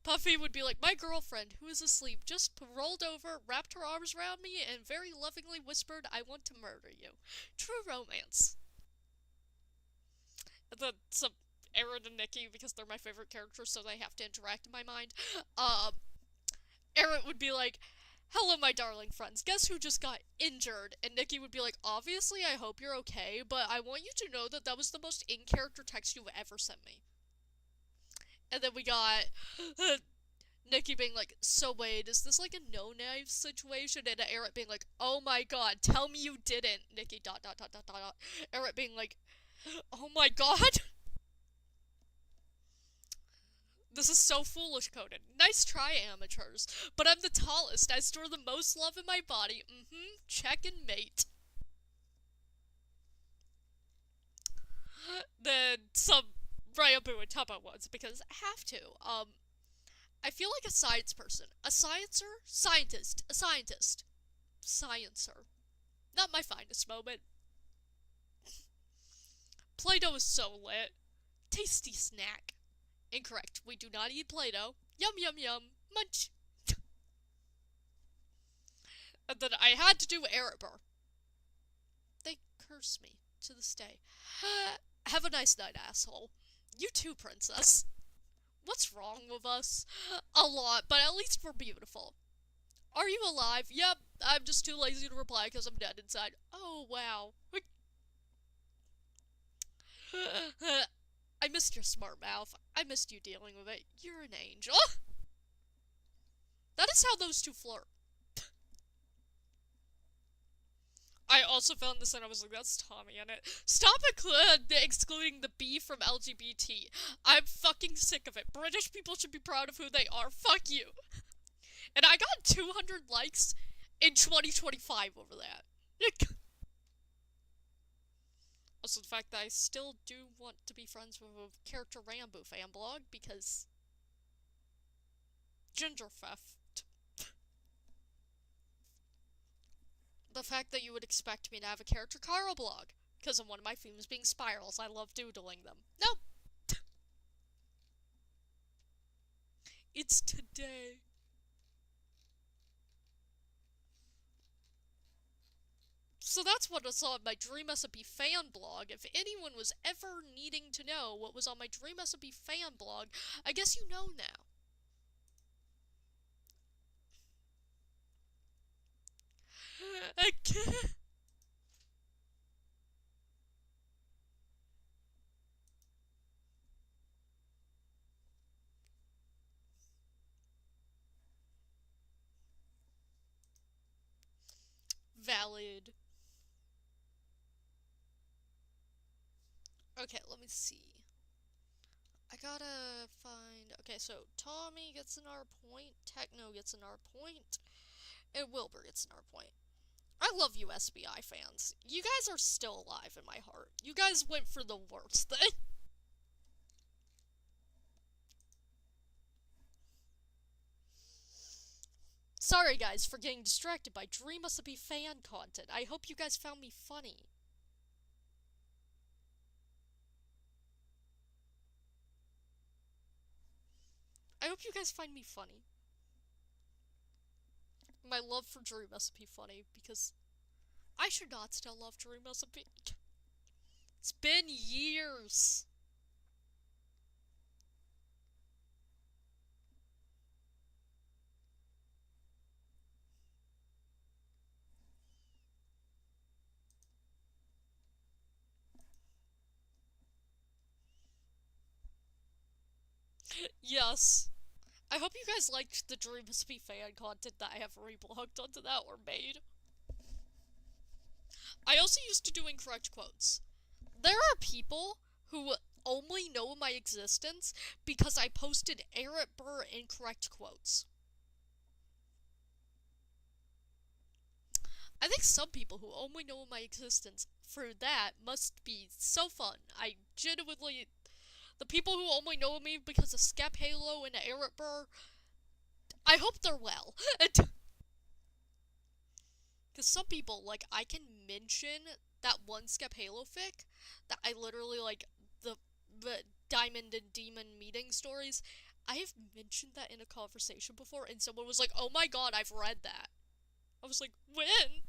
Puffy would be like, my girlfriend, who is asleep, just rolled over, wrapped her arms around me, and very lovingly whispered, I want to murder you. True romance. And then some Aaron and Nikki, because they're my favorite characters, so they have to interact in my mind. Aaron would be like, hello, my darling friends, guess who just got injured? And Nikki would be like, obviously, I hope you're okay, but I want you to know that that was the most in-character text you've ever sent me. And then we got Nikki being like, so wait, is this like a no-knife situation? And Eric being like, oh my god, tell me you didn't. Nikki ... Eric being like, oh my god. This is so foolish, Conan. Nice try, amateurs. But I'm the tallest. I store the most love in my body. Check and mate. Then some Ryabu and Tubbo ones, because I have to. I feel like a science person. A sciencer? Scientist. A scientist. Sciencer. Not my finest moment. Play-Doh is so lit. Tasty snack. Incorrect. We do not eat Play-Doh. Yum, yum, yum. Munch. And then I had to do Erebor. They curse me to this day. Have a nice night, asshole. You too, princess. What's wrong with us? A lot, but at least we're beautiful. Are you alive? Yep, I'm just too lazy to reply because I'm dead inside. Oh, wow. I missed your smart mouth. I missed you dealing with it. You're an angel. That is how those two flirt. I also found this and I was like, that's Tommy in it. Stop excluding the B from LGBT. I'm fucking sick of it. British people should be proud of who they are. Fuck you. And I got 200 likes in 2025 over that. Also, the fact that I still do want to be friends with a character Rambo fan blog because ginger theft. The fact that you would expect me to have a character Carl blog because of one of my themes being spirals. I love doodling them. No. It's today. So that's what was on my Dream SMP fan blog. If anyone was ever needing to know what was on my Dream SMP fan blog, I guess you know now. Valid. Okay, let me see. I gotta find... Okay, so Tommy gets an R point, Techno gets an R point, and Wilbur gets an R point. I love you SBI fans. You guys are still alive in my heart. You guys went for the worst thing. Sorry guys for getting distracted by Dream SMP fan content. I hope you guys found me funny. I hope you guys find me funny. My love for Dream SMP funny, because I should not still love Dream SMP. It's been years. Yes. I hope you guys liked the Dream SMP fan content that I have reblogged onto that or made. I also used to do incorrect quotes. There are people who only know my existence because I posted Eric Burr incorrect quotes. I think some people who only know my existence for that must be so fun. I genuinely... The people who only know me because of Skep Halo and Eric Burr, I hope they're well. Because some people, like, I can mention that one Skep Halo fic that I literally, like, the Diamond and Demon meeting stories. I have mentioned that in a conversation before, and someone was like, oh my god, I've read that. I was like, when?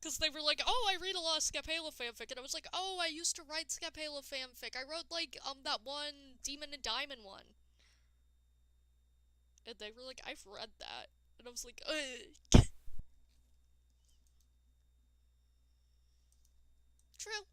Because they were like, oh, I read a lot of Skep Halo fanfic, and I was like, oh, I used to write Skep Halo fanfic. I wrote, like, that one Demon and Diamond one. And they were like, I've read that. And I was like, ugh. True.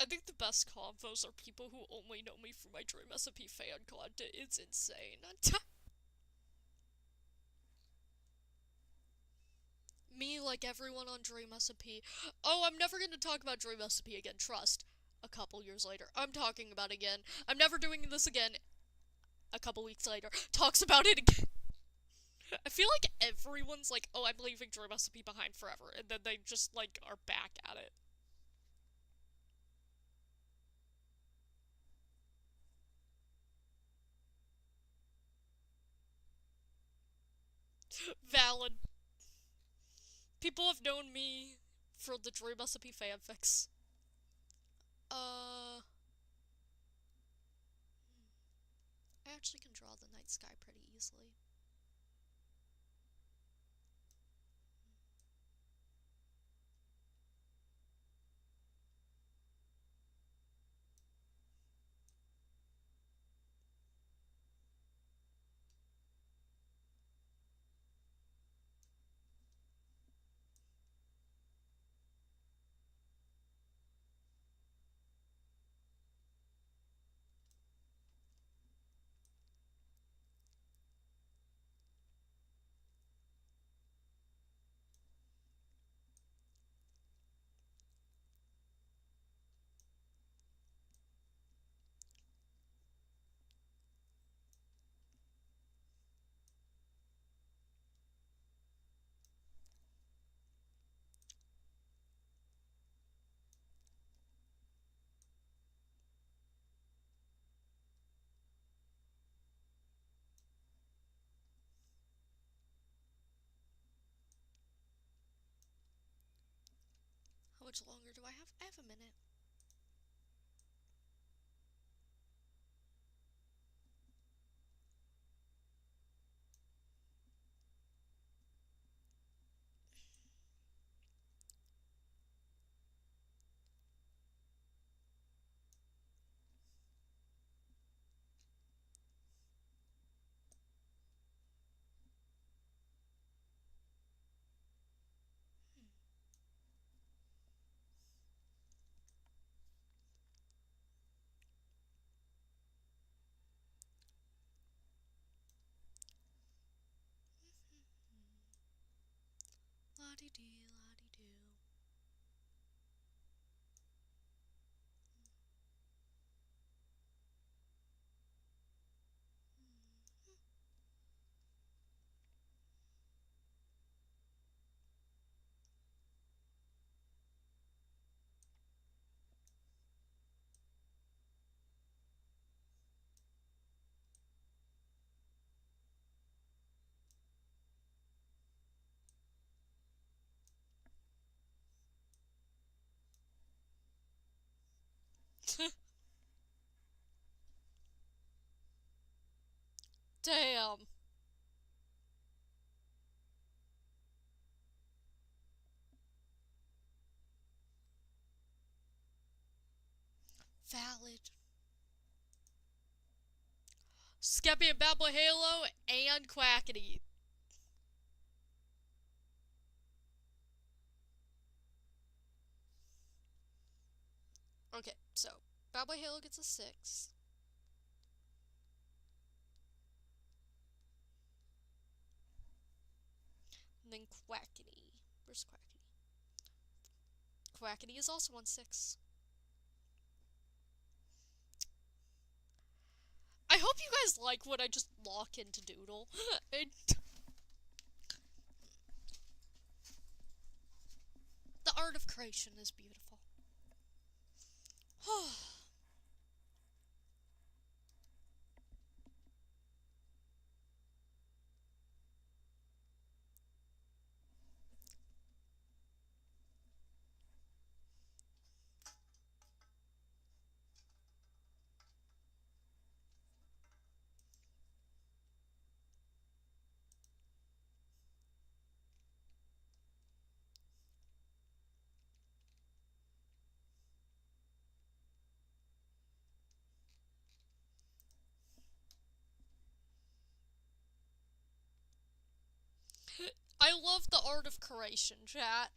I think the best convos are people who only know me from my Dream SMP fan content. It's insane. Me, like everyone on Dream SMP. Oh, I'm never gonna talk about Dream SMP again, trust. A couple years later. I'm talking about it again. I'm never doing this again. A couple weeks later. Talks about it again. I feel like everyone's like, oh, I'm leaving Dream SMP behind forever. And then they just, like, are back at it. Valid. People have known me for the dream recipe fanfics. I actually can draw the night sky pretty easily. How much longer do I have? I have a minute. La-dee-dee, la-dee-doo. Damn. Valid. Skeppy and Bad Boy Halo and Quackity. Okay, so Bad Boy Halo gets a 6. And then Quackity. Where's Quackity? Quackity is also on 6. I hope you guys like when I just lock into Doodle. The art of creation is beautiful. I love the art of creation, chat.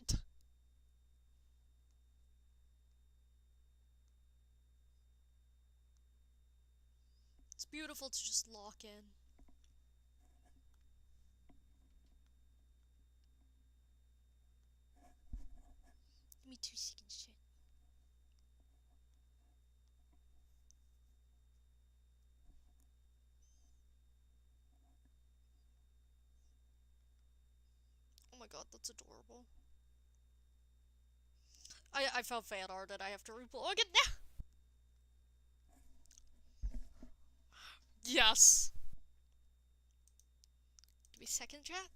It's beautiful to just lock in. Give me 2 seconds, chat. Oh my god, that's adorable. I found fan art and I have to reblog it now. Yes. Give me a second, chat.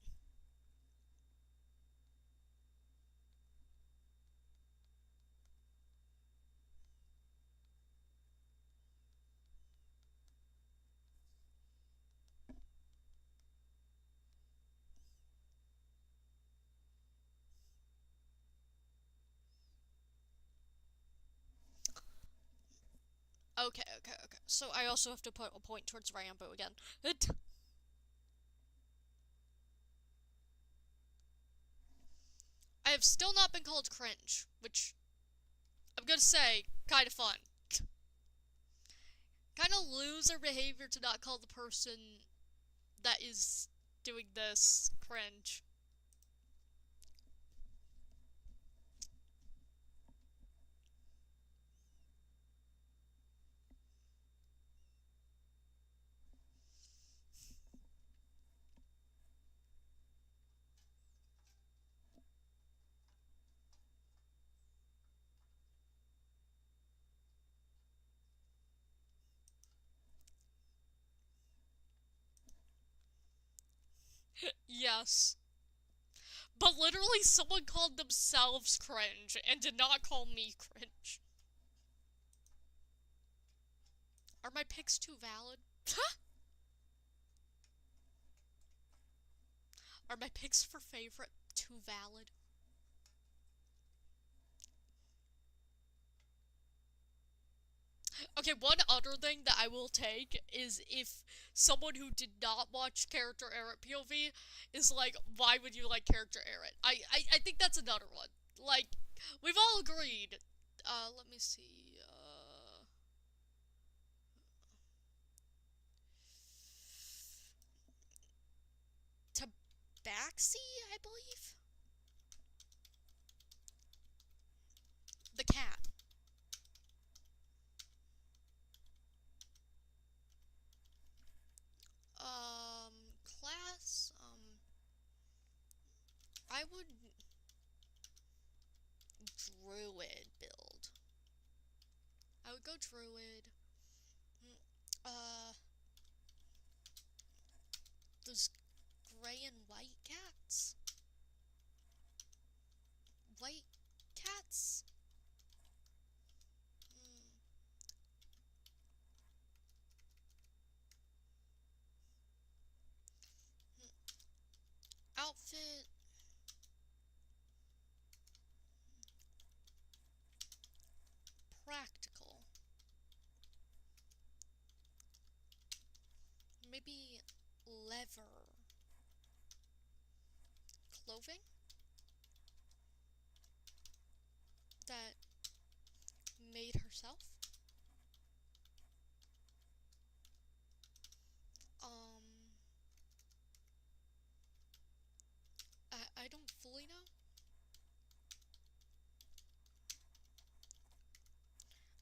Okay. So I also have to put a point towards Rambo again. I have still not been called cringe, which I'm gonna say, kind of fun. Kind of loser behavior to not call the person that is doing this cringe. Yes. But literally someone called themselves cringe and did not call me cringe. Are my picks too valid? Are my picks for favorite too valid? Okay, one other thing that I will take is if someone who did not watch Character Errant POV is like, why would you like Character Errant? I think that's another one. Like, we've all agreed. Let me see. Tabaxi, I believe? The cat. Class, I would druid build. I would go druid. Uh, those gray and white cats? White cats? Mm. Outfit. Practical. Maybe leather. Clothing? That made herself? Um, I don't fully know.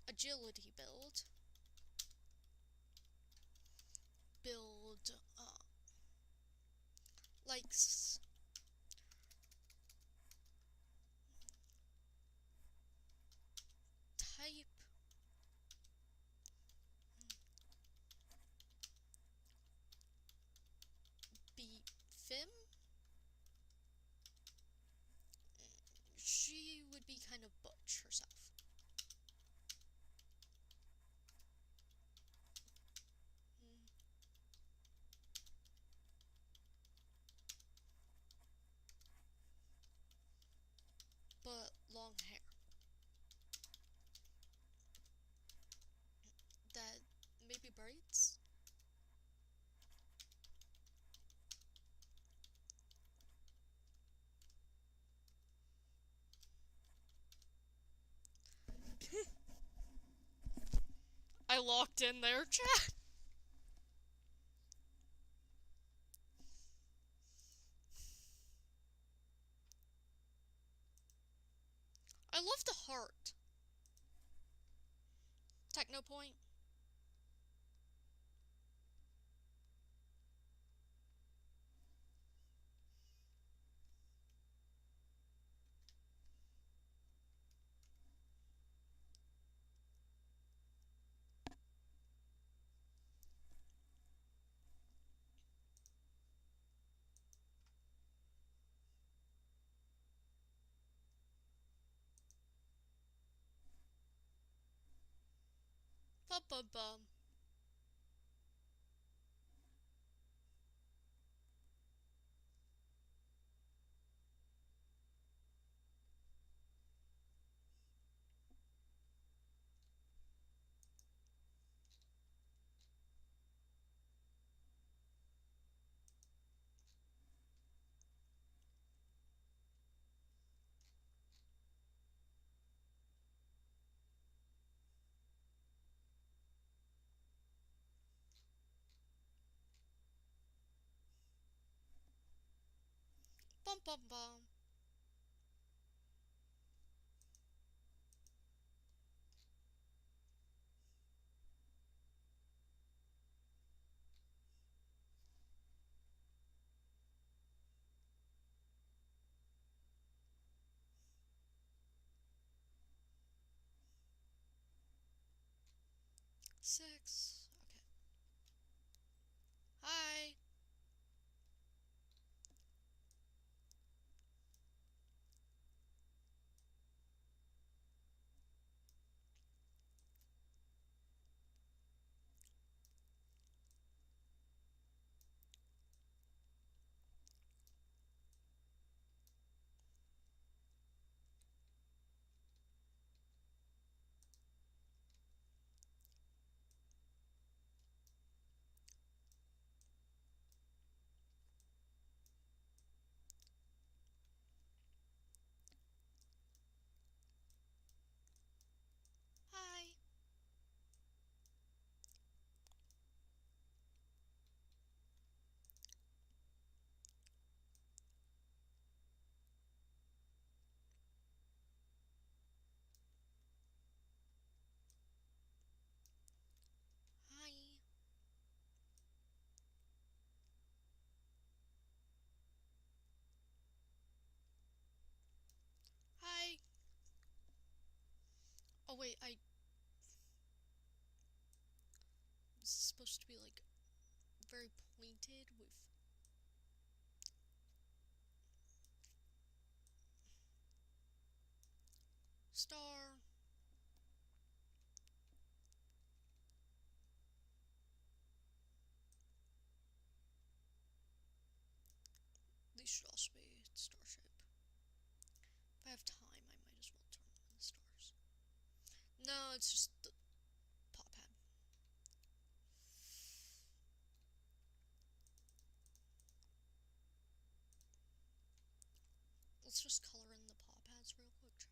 Agility build. Build, like, type. Be fem? She would be kind of butch herself. Mm. But long hair. That maybe braids? I locked in there, chat. I love the heart. Technopoint. Bum bum bum. Bum bum bum. Six. Okay. Hi. Hi. Hi. Hi. Oh wait, this is supposed to be like very pointed with star. These should also be star shape. If I have time, I might as well turn them into stars. No, it's just the pop head. Let's just color in the paw pads real quick, chat.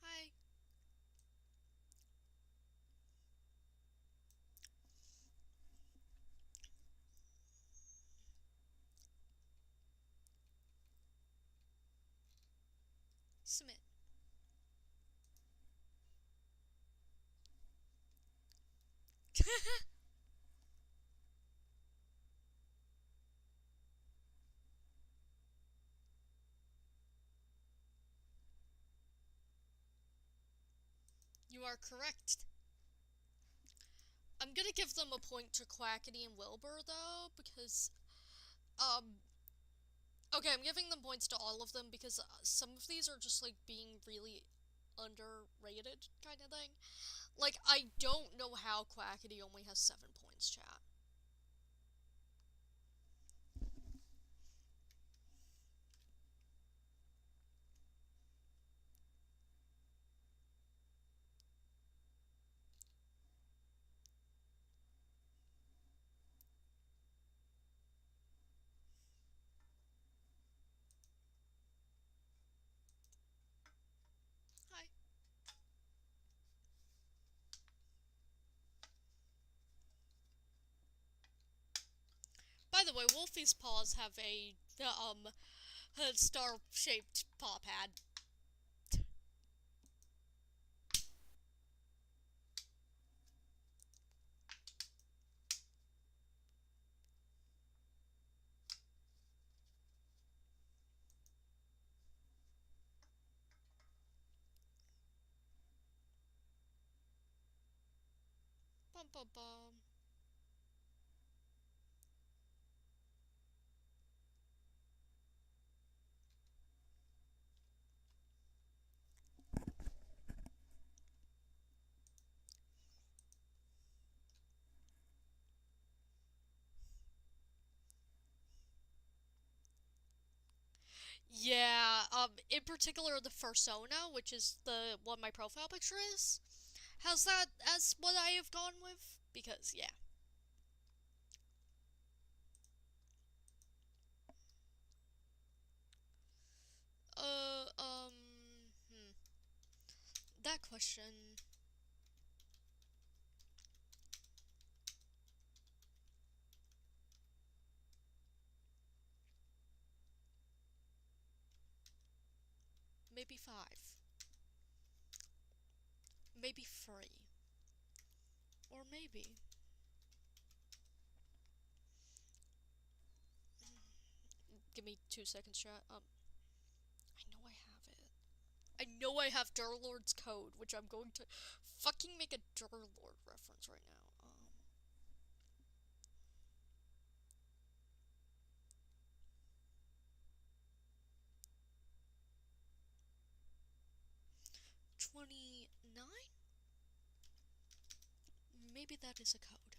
Hi. Submit. You are correct. I'm gonna give them a point to Quackity and Wilbur, though, because, okay, I'm giving them points to all of them because some of these are just, like, being really underrated kind of thing. Like, I don't know how Quackity only has 7 points, chat. Hi. By the way, Wolfie's paws have a star-shaped paw pad. Bum bum bum. Yeah, in particular the Fursona, which is the what my profile picture is, has that as what I have gone with, because, yeah. question. Maybe 5. Maybe 3. Or maybe... Give me 2 seconds, chat. I know I have it. I know I have Durlord's code, which I'm going to fucking make a Durlord reference right now. 29? Maybe that is a code.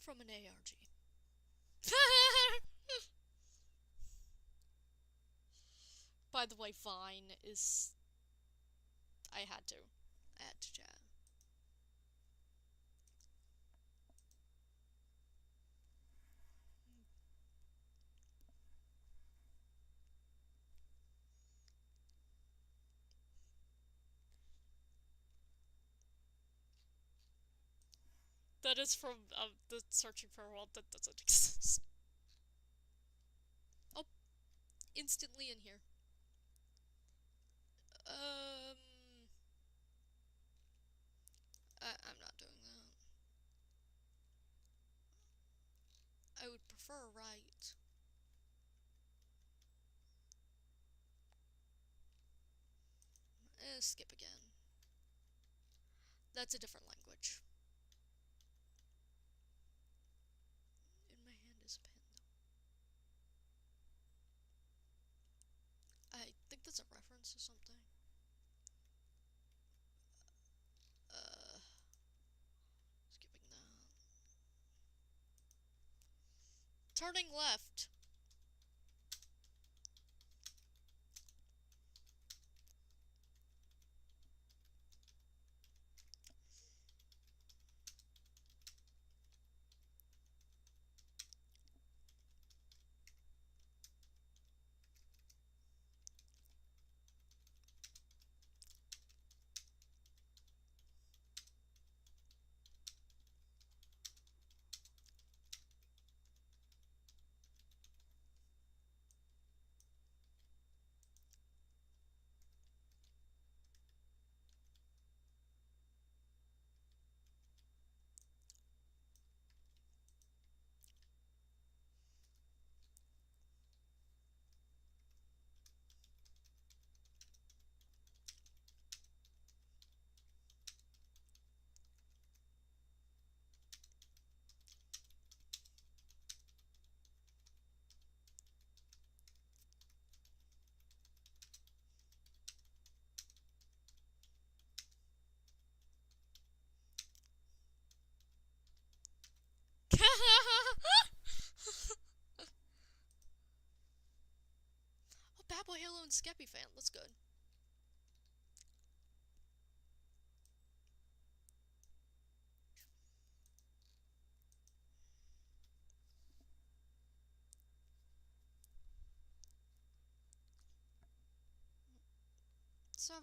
From an ARG. By the way, Vine is... I had to chat. That is from the searching for a world that doesn't exist. Oh, instantly in here. I'm not doing that. I would prefer right. Skip again. That's a different language. In my hand is a pen, though. I think that's a reference to something. Skipping that. Turning left. Oh, Bad Boy Halo and Skeppy fan. That's good. Seven.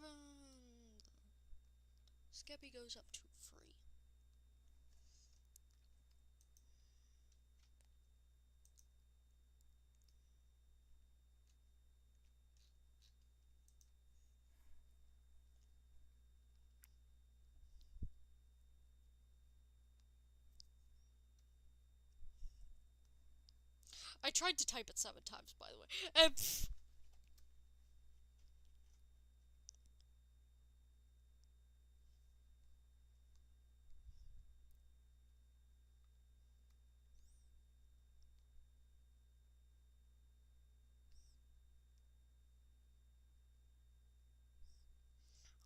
Skeppy goes up to 3. I tried to type it 7 times, by the way.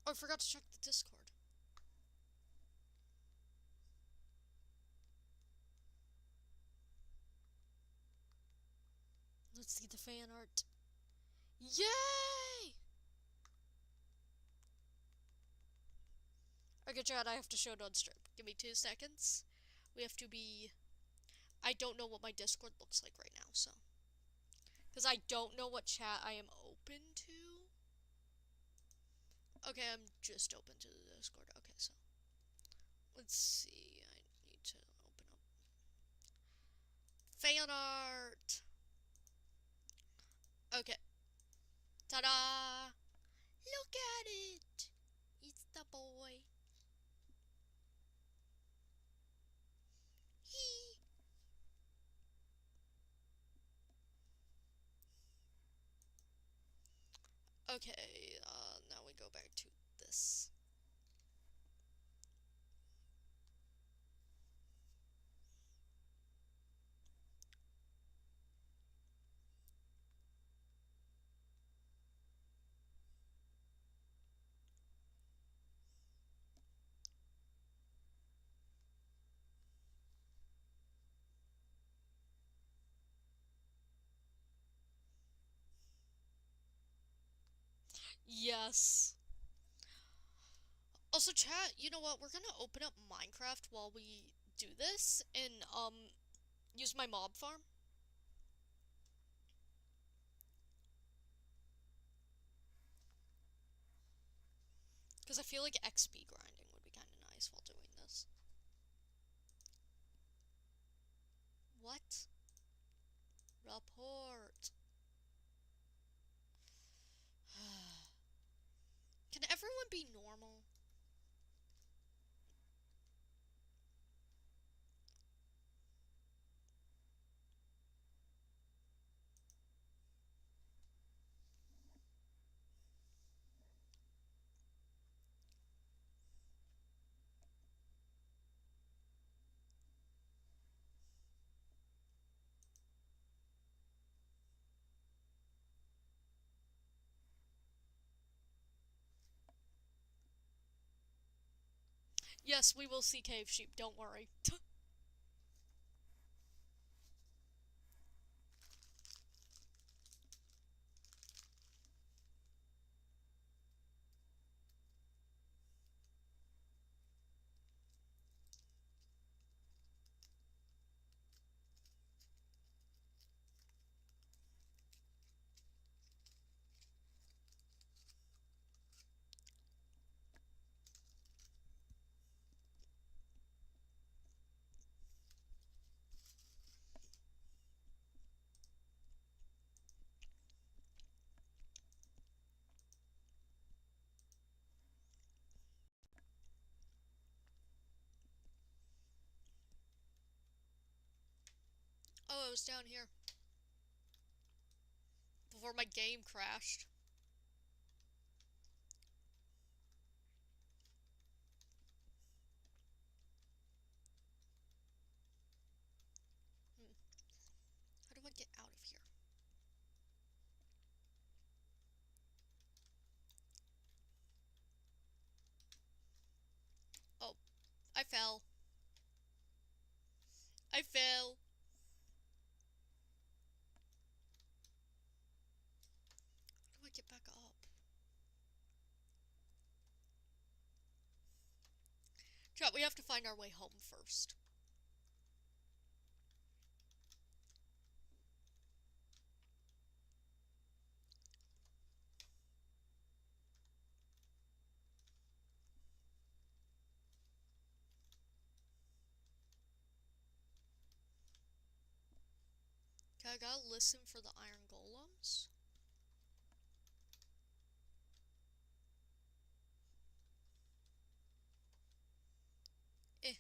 Oh, I forgot to check the Discord. Let's see the fan art. Yay! Okay, chat, I have to show it on strip. Give me 2 seconds. We have to be... I don't know what my Discord looks like right now, so... Because I don't know what chat I am open to. Okay, I'm just open to the Discord. Okay, so... Let's see. I need to open up... Fan art! Okay. Ta-da! Look at it! It's the boy. He. Okay, now we go back to this. Yes. Also, chat, you know what? We're gonna open up Minecraft while we do this and, use my mob farm. Because I feel like XP grinding would be kind of nice while doing this. What? Report. Can everyone be normal? Yes, we will see cave sheep, don't worry. Oh, I was down here. Before my game crashed. How do I get out of here? Oh, I fell. I fell. How do I get back up? Chat, we have to find our way home first. Okay, I gotta listen for the iron golems. Eh.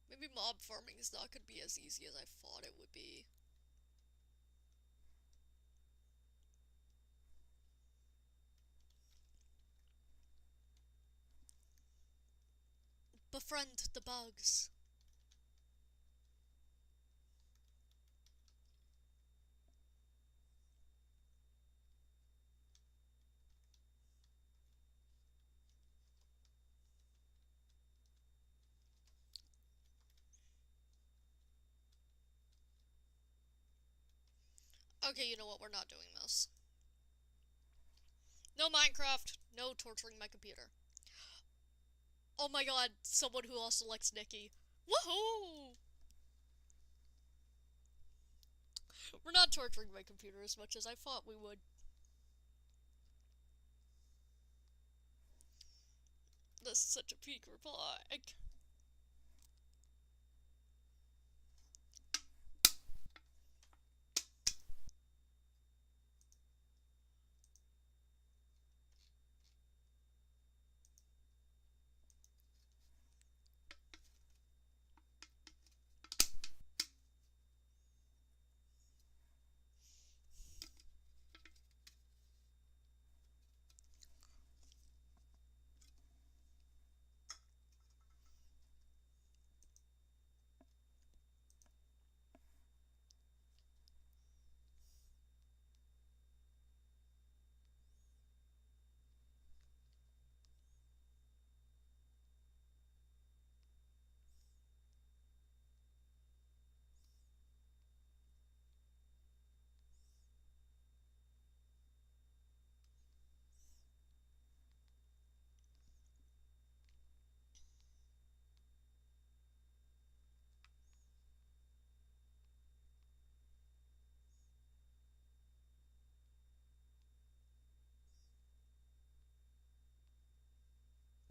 Maybe mob farming is not gonna be as easy as I thought it would be. Befriend the bugs. Okay, you know what? We're not doing this. No Minecraft. No torturing my computer. Oh my god, someone who also likes Nikki. Woohoo! We're not torturing my computer as much as I thought we would. This is such a peak reply.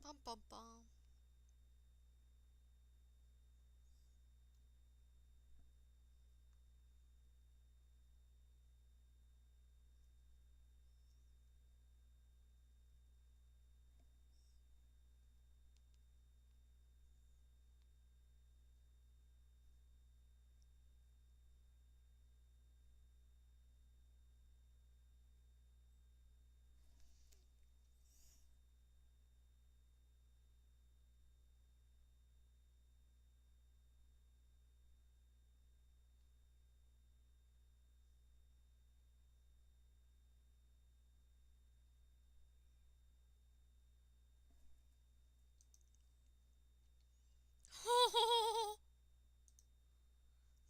Bum bum bum.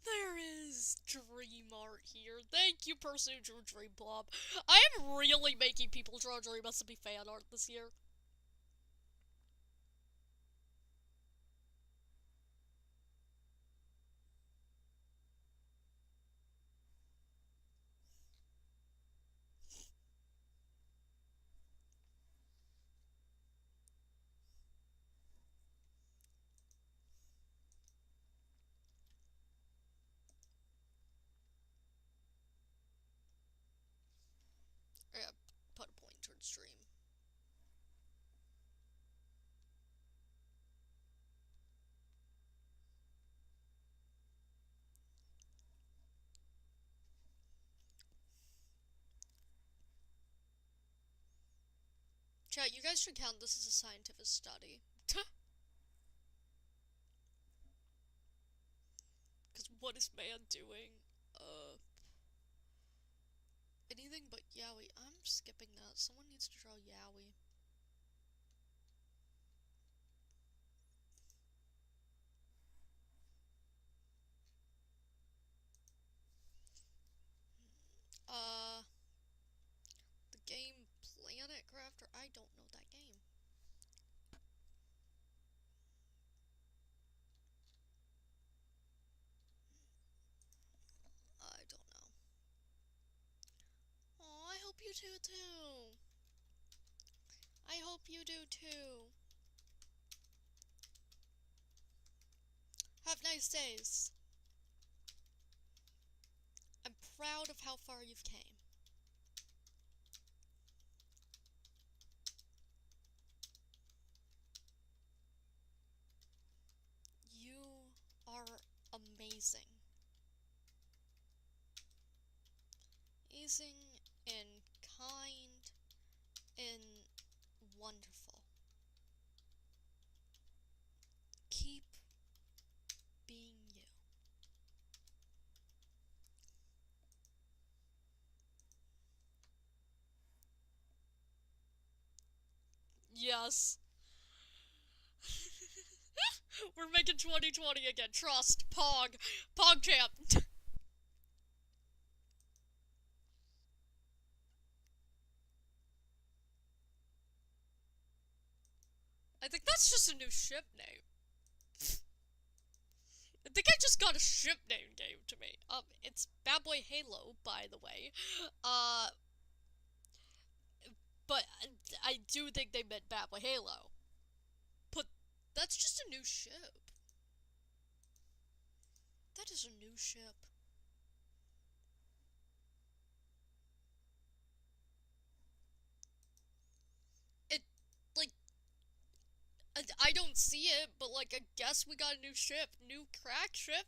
There is dream art here. Thank you, person who drew Dream Blob. I am really making people draw Dream SMP fan art this year. Yeah, put a point towards Dream. Chat, you guys should count this as a scientific study. Because what is man doing? Anything but Yowie. I'm skipping that. Someone needs to draw Yowie. The game Planet Crafter? I don't know that game. I don't know. Oh, I hope you do too. I hope you do too. Have nice days. I'm proud of how far you've came. You are amazing. Amazing and kind and wonderful. Keep being you. Yes. We're making 2020 again. Trust. Pog. Pog champ. I think that's just a new ship name. I think I just got a ship name game to me. It's Bad Boy Halo, by the way. But I do think they meant Bad Boy Halo. But that's just a new ship. That is a new ship. It, like, I don't see it, but, like, I guess we got a new ship. New crack ship?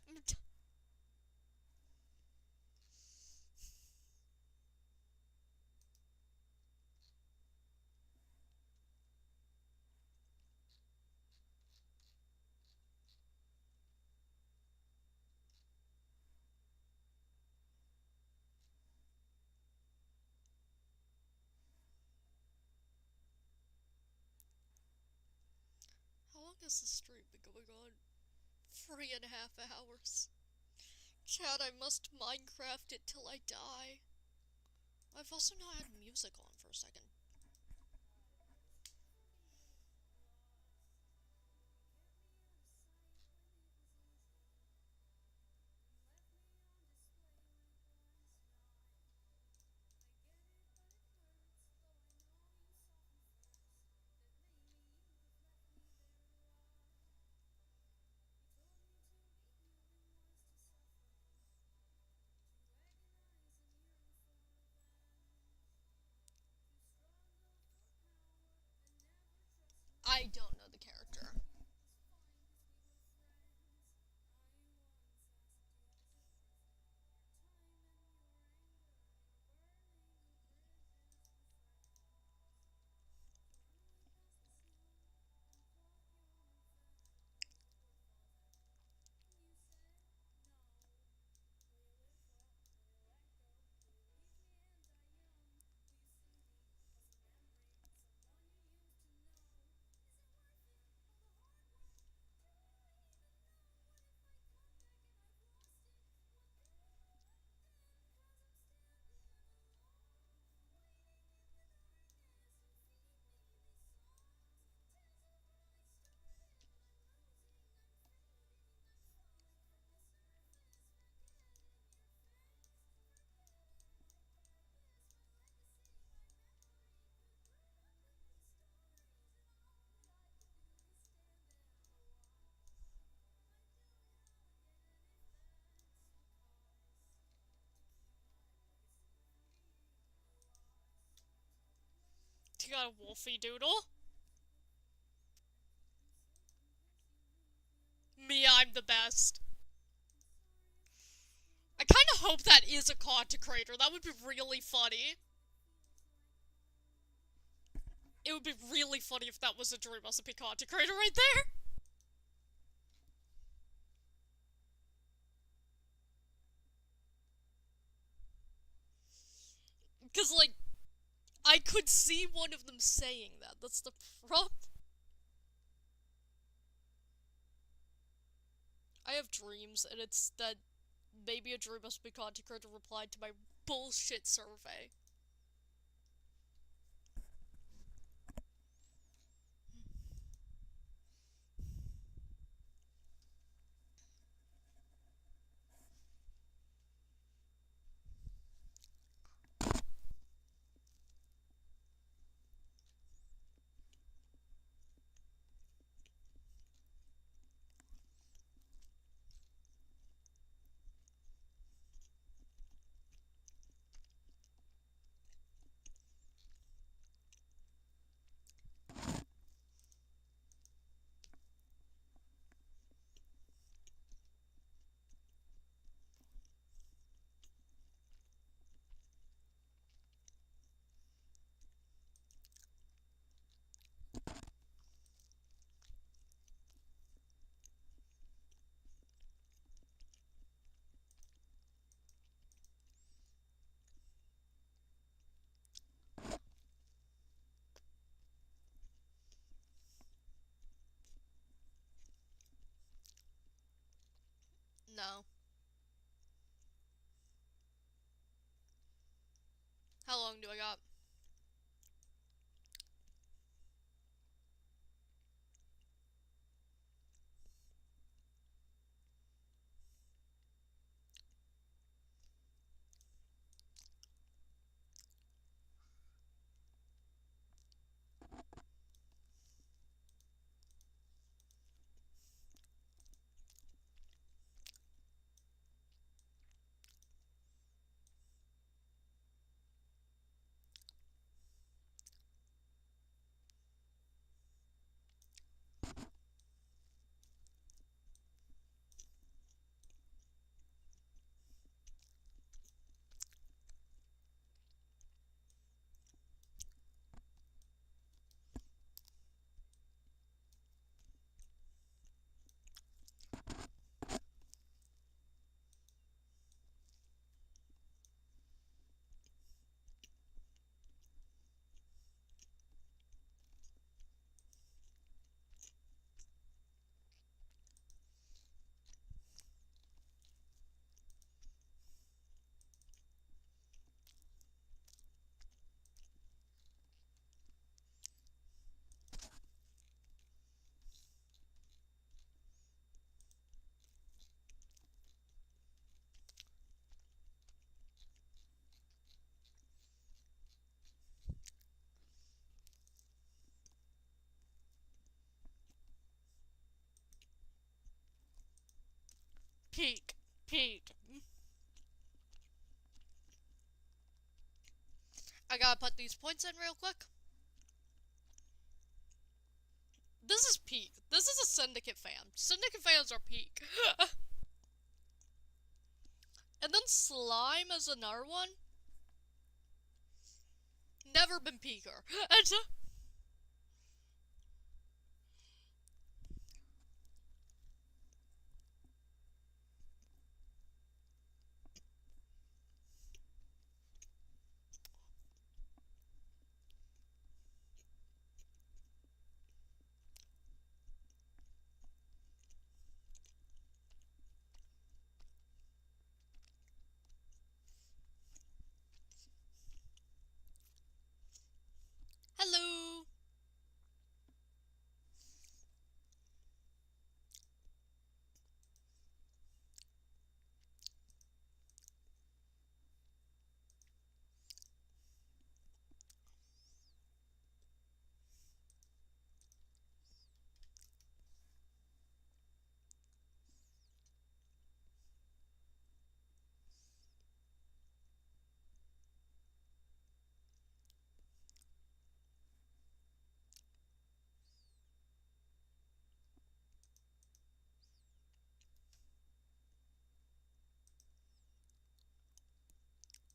How long has the stream been going on? 3.5 hours. Chad, I must Minecraft it till I die. I've also not had music on for a second. I don't know the character. You got a wolfie doodle? Me, I'm the best. I kinda hope that is a content creator. That would be really funny. It would be really funny if that was a Dream Recipe content creator right there. Because, like, I could see one of them saying that. That's the problem. I have dreams, and it's that maybe a Dream Recipe content creator replied to my bullshit survey. No. How long do I got? Peak. Peak. I gotta put these points in real quick. This is peak. This is a Syndicate fan. Syndicate fans are peak. And then Slime is another one. Never been peaker. Hello.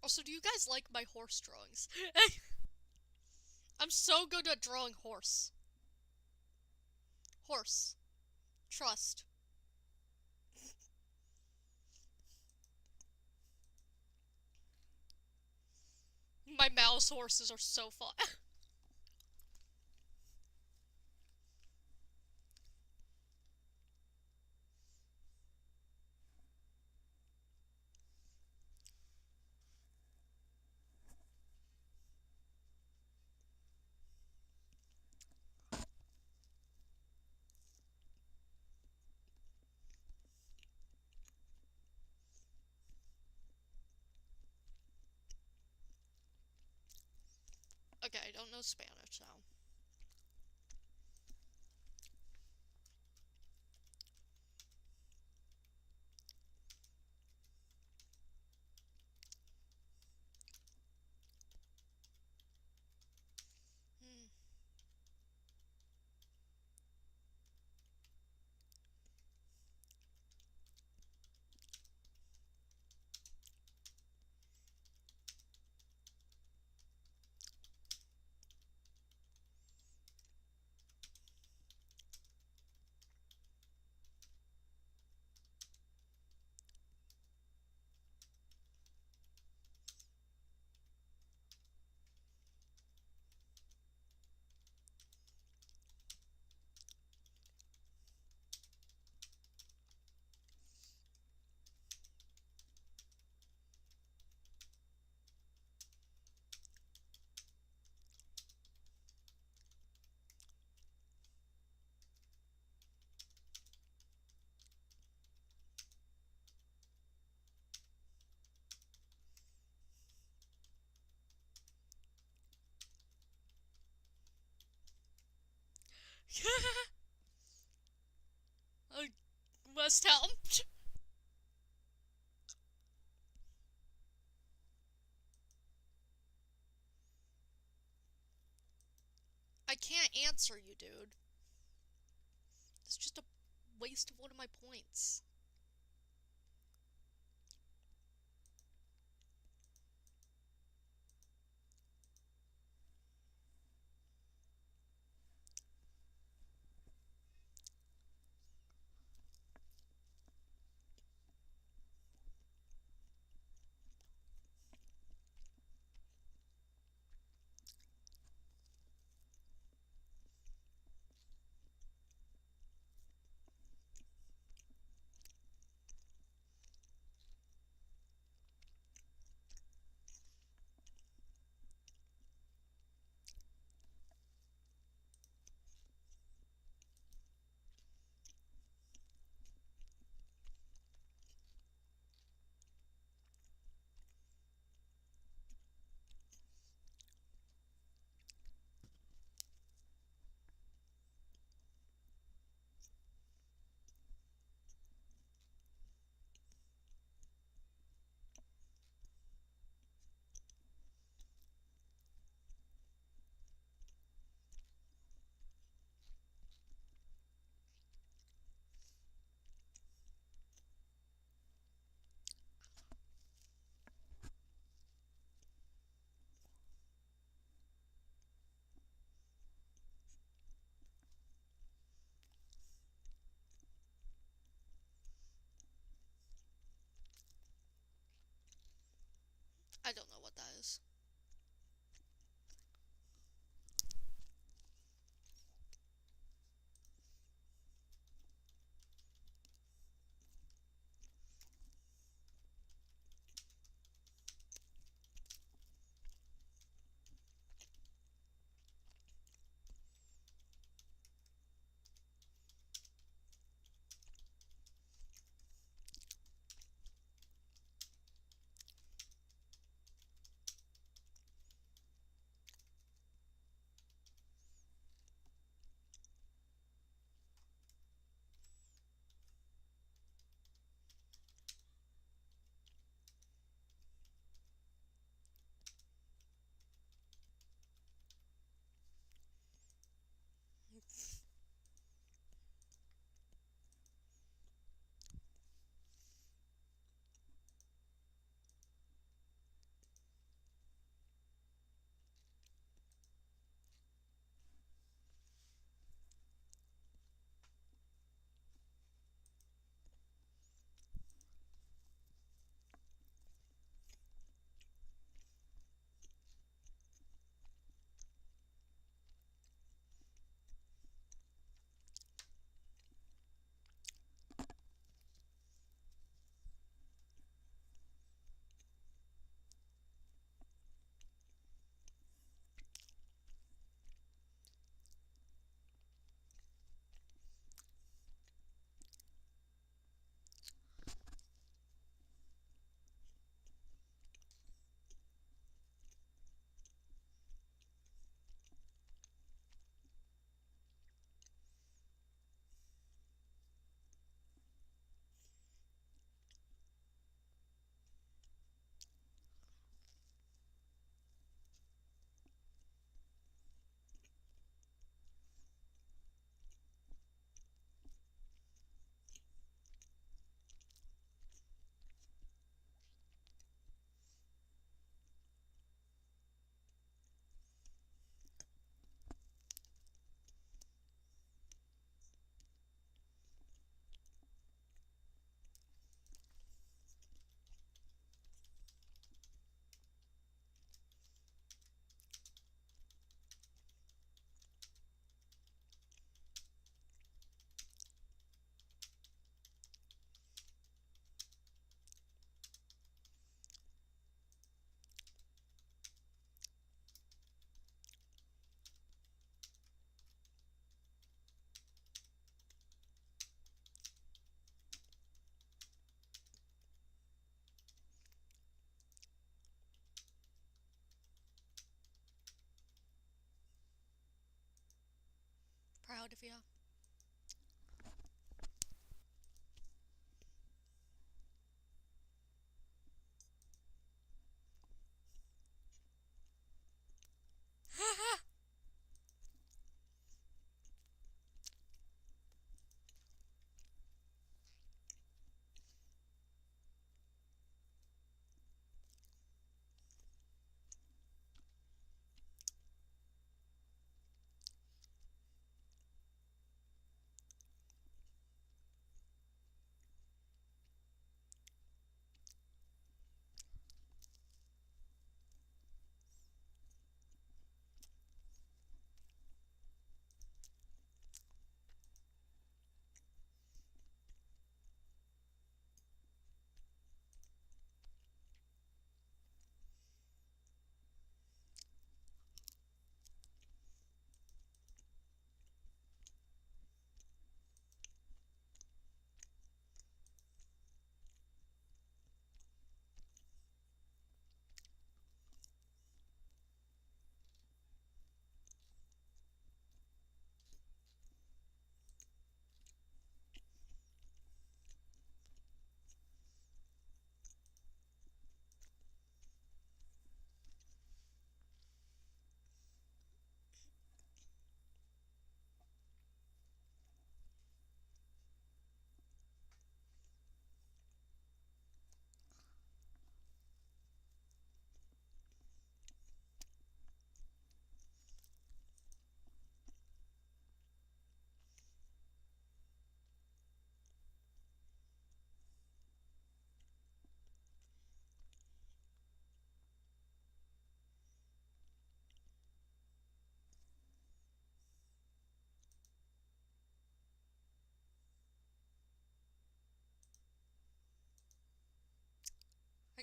Also, do you guys like my horse drawings? I'm so good at drawing horse. Horse. Trust. My mouse horses are so fun. Okay, I don't know Spanish now. I must help. I can't answer you, dude. It's just a waste of one of my points. I don't know what that is. Proud of you.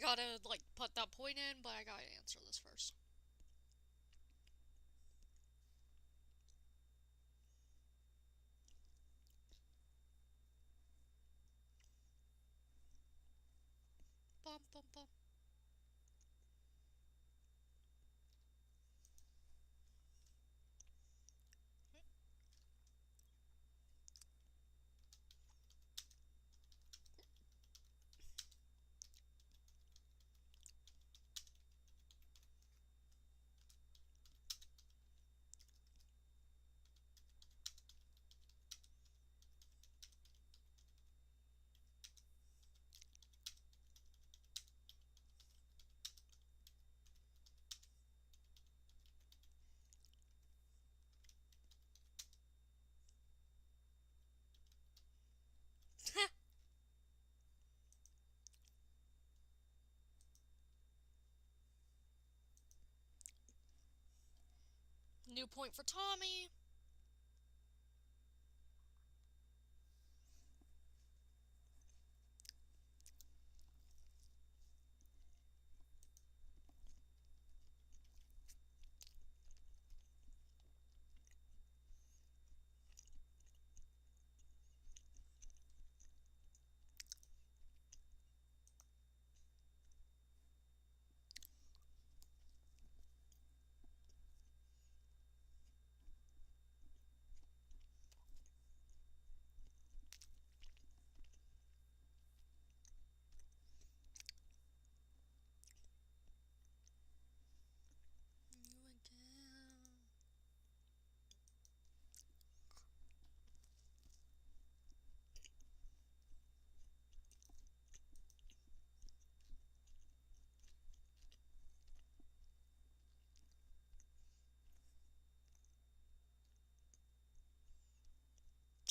gotta, like, put that point in, but I gotta answer this first. Bum, bum, bum. New point for Tommy.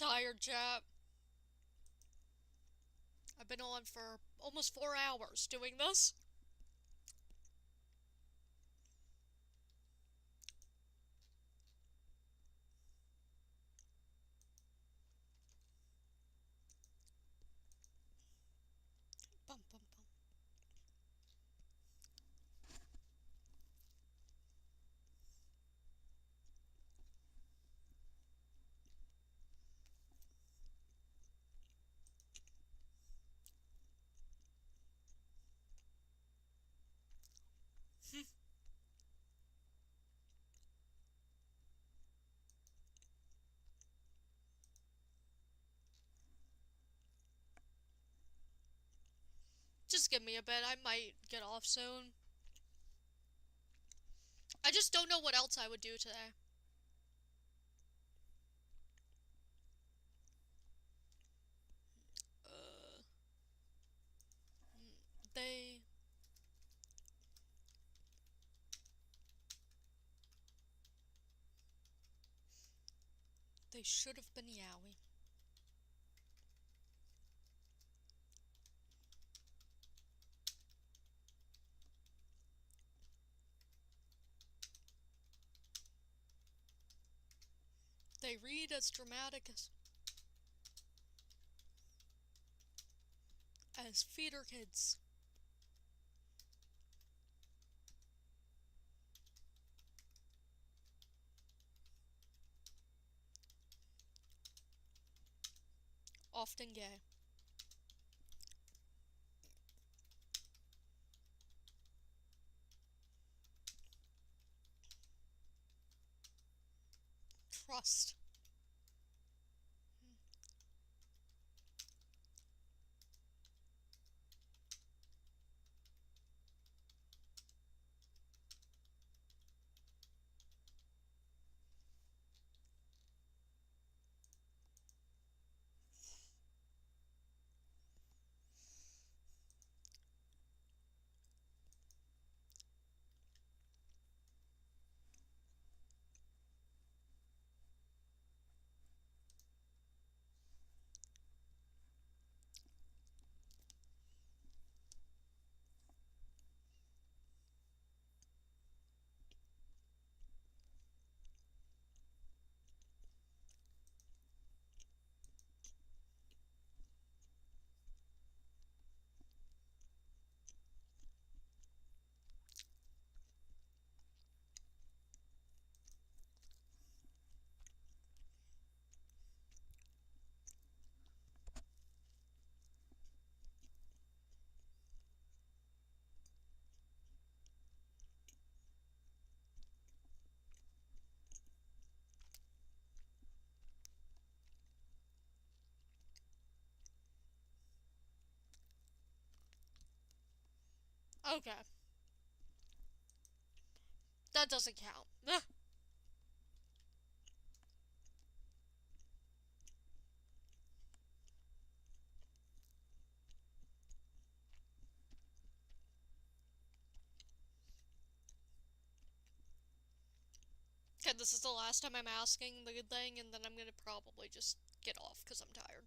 Tired, chap. I've been on for almost 4 hours doing this. Bum, bum, bum. Just give me a bit. I might get off soon. I just don't know what else I would do today. Uh, they... They should have been yaoi. They read as dramatic as feeder kids. Often gay. Trust. Okay. That doesn't count. Okay, this is the last time I'm asking the thing, and then I'm gonna probably just get off because I'm tired.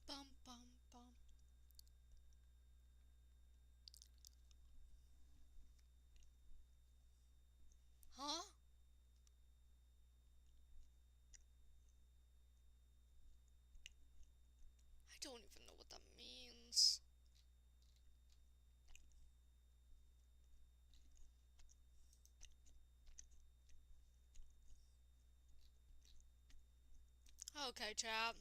Bum bum bum. Huh? I don't even know what that means. Okay, chat.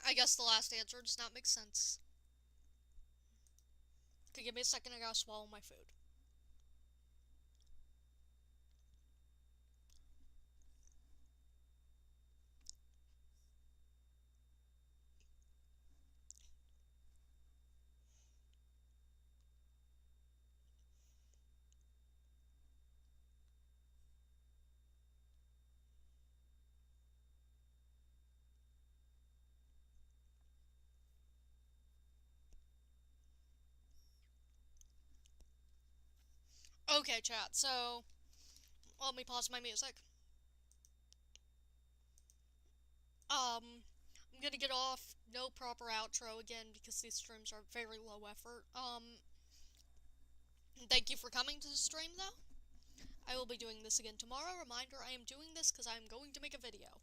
I guess the last answer does not make sense. Okay, give me a second, I gotta swallow my food. Okay, chat, so let me pause my music. I'm gonna get off. No proper outro again because these streams are very low effort. Thank you for coming to the stream though. I will be doing this again tomorrow. Reminder, I am doing this because I am going to make a video.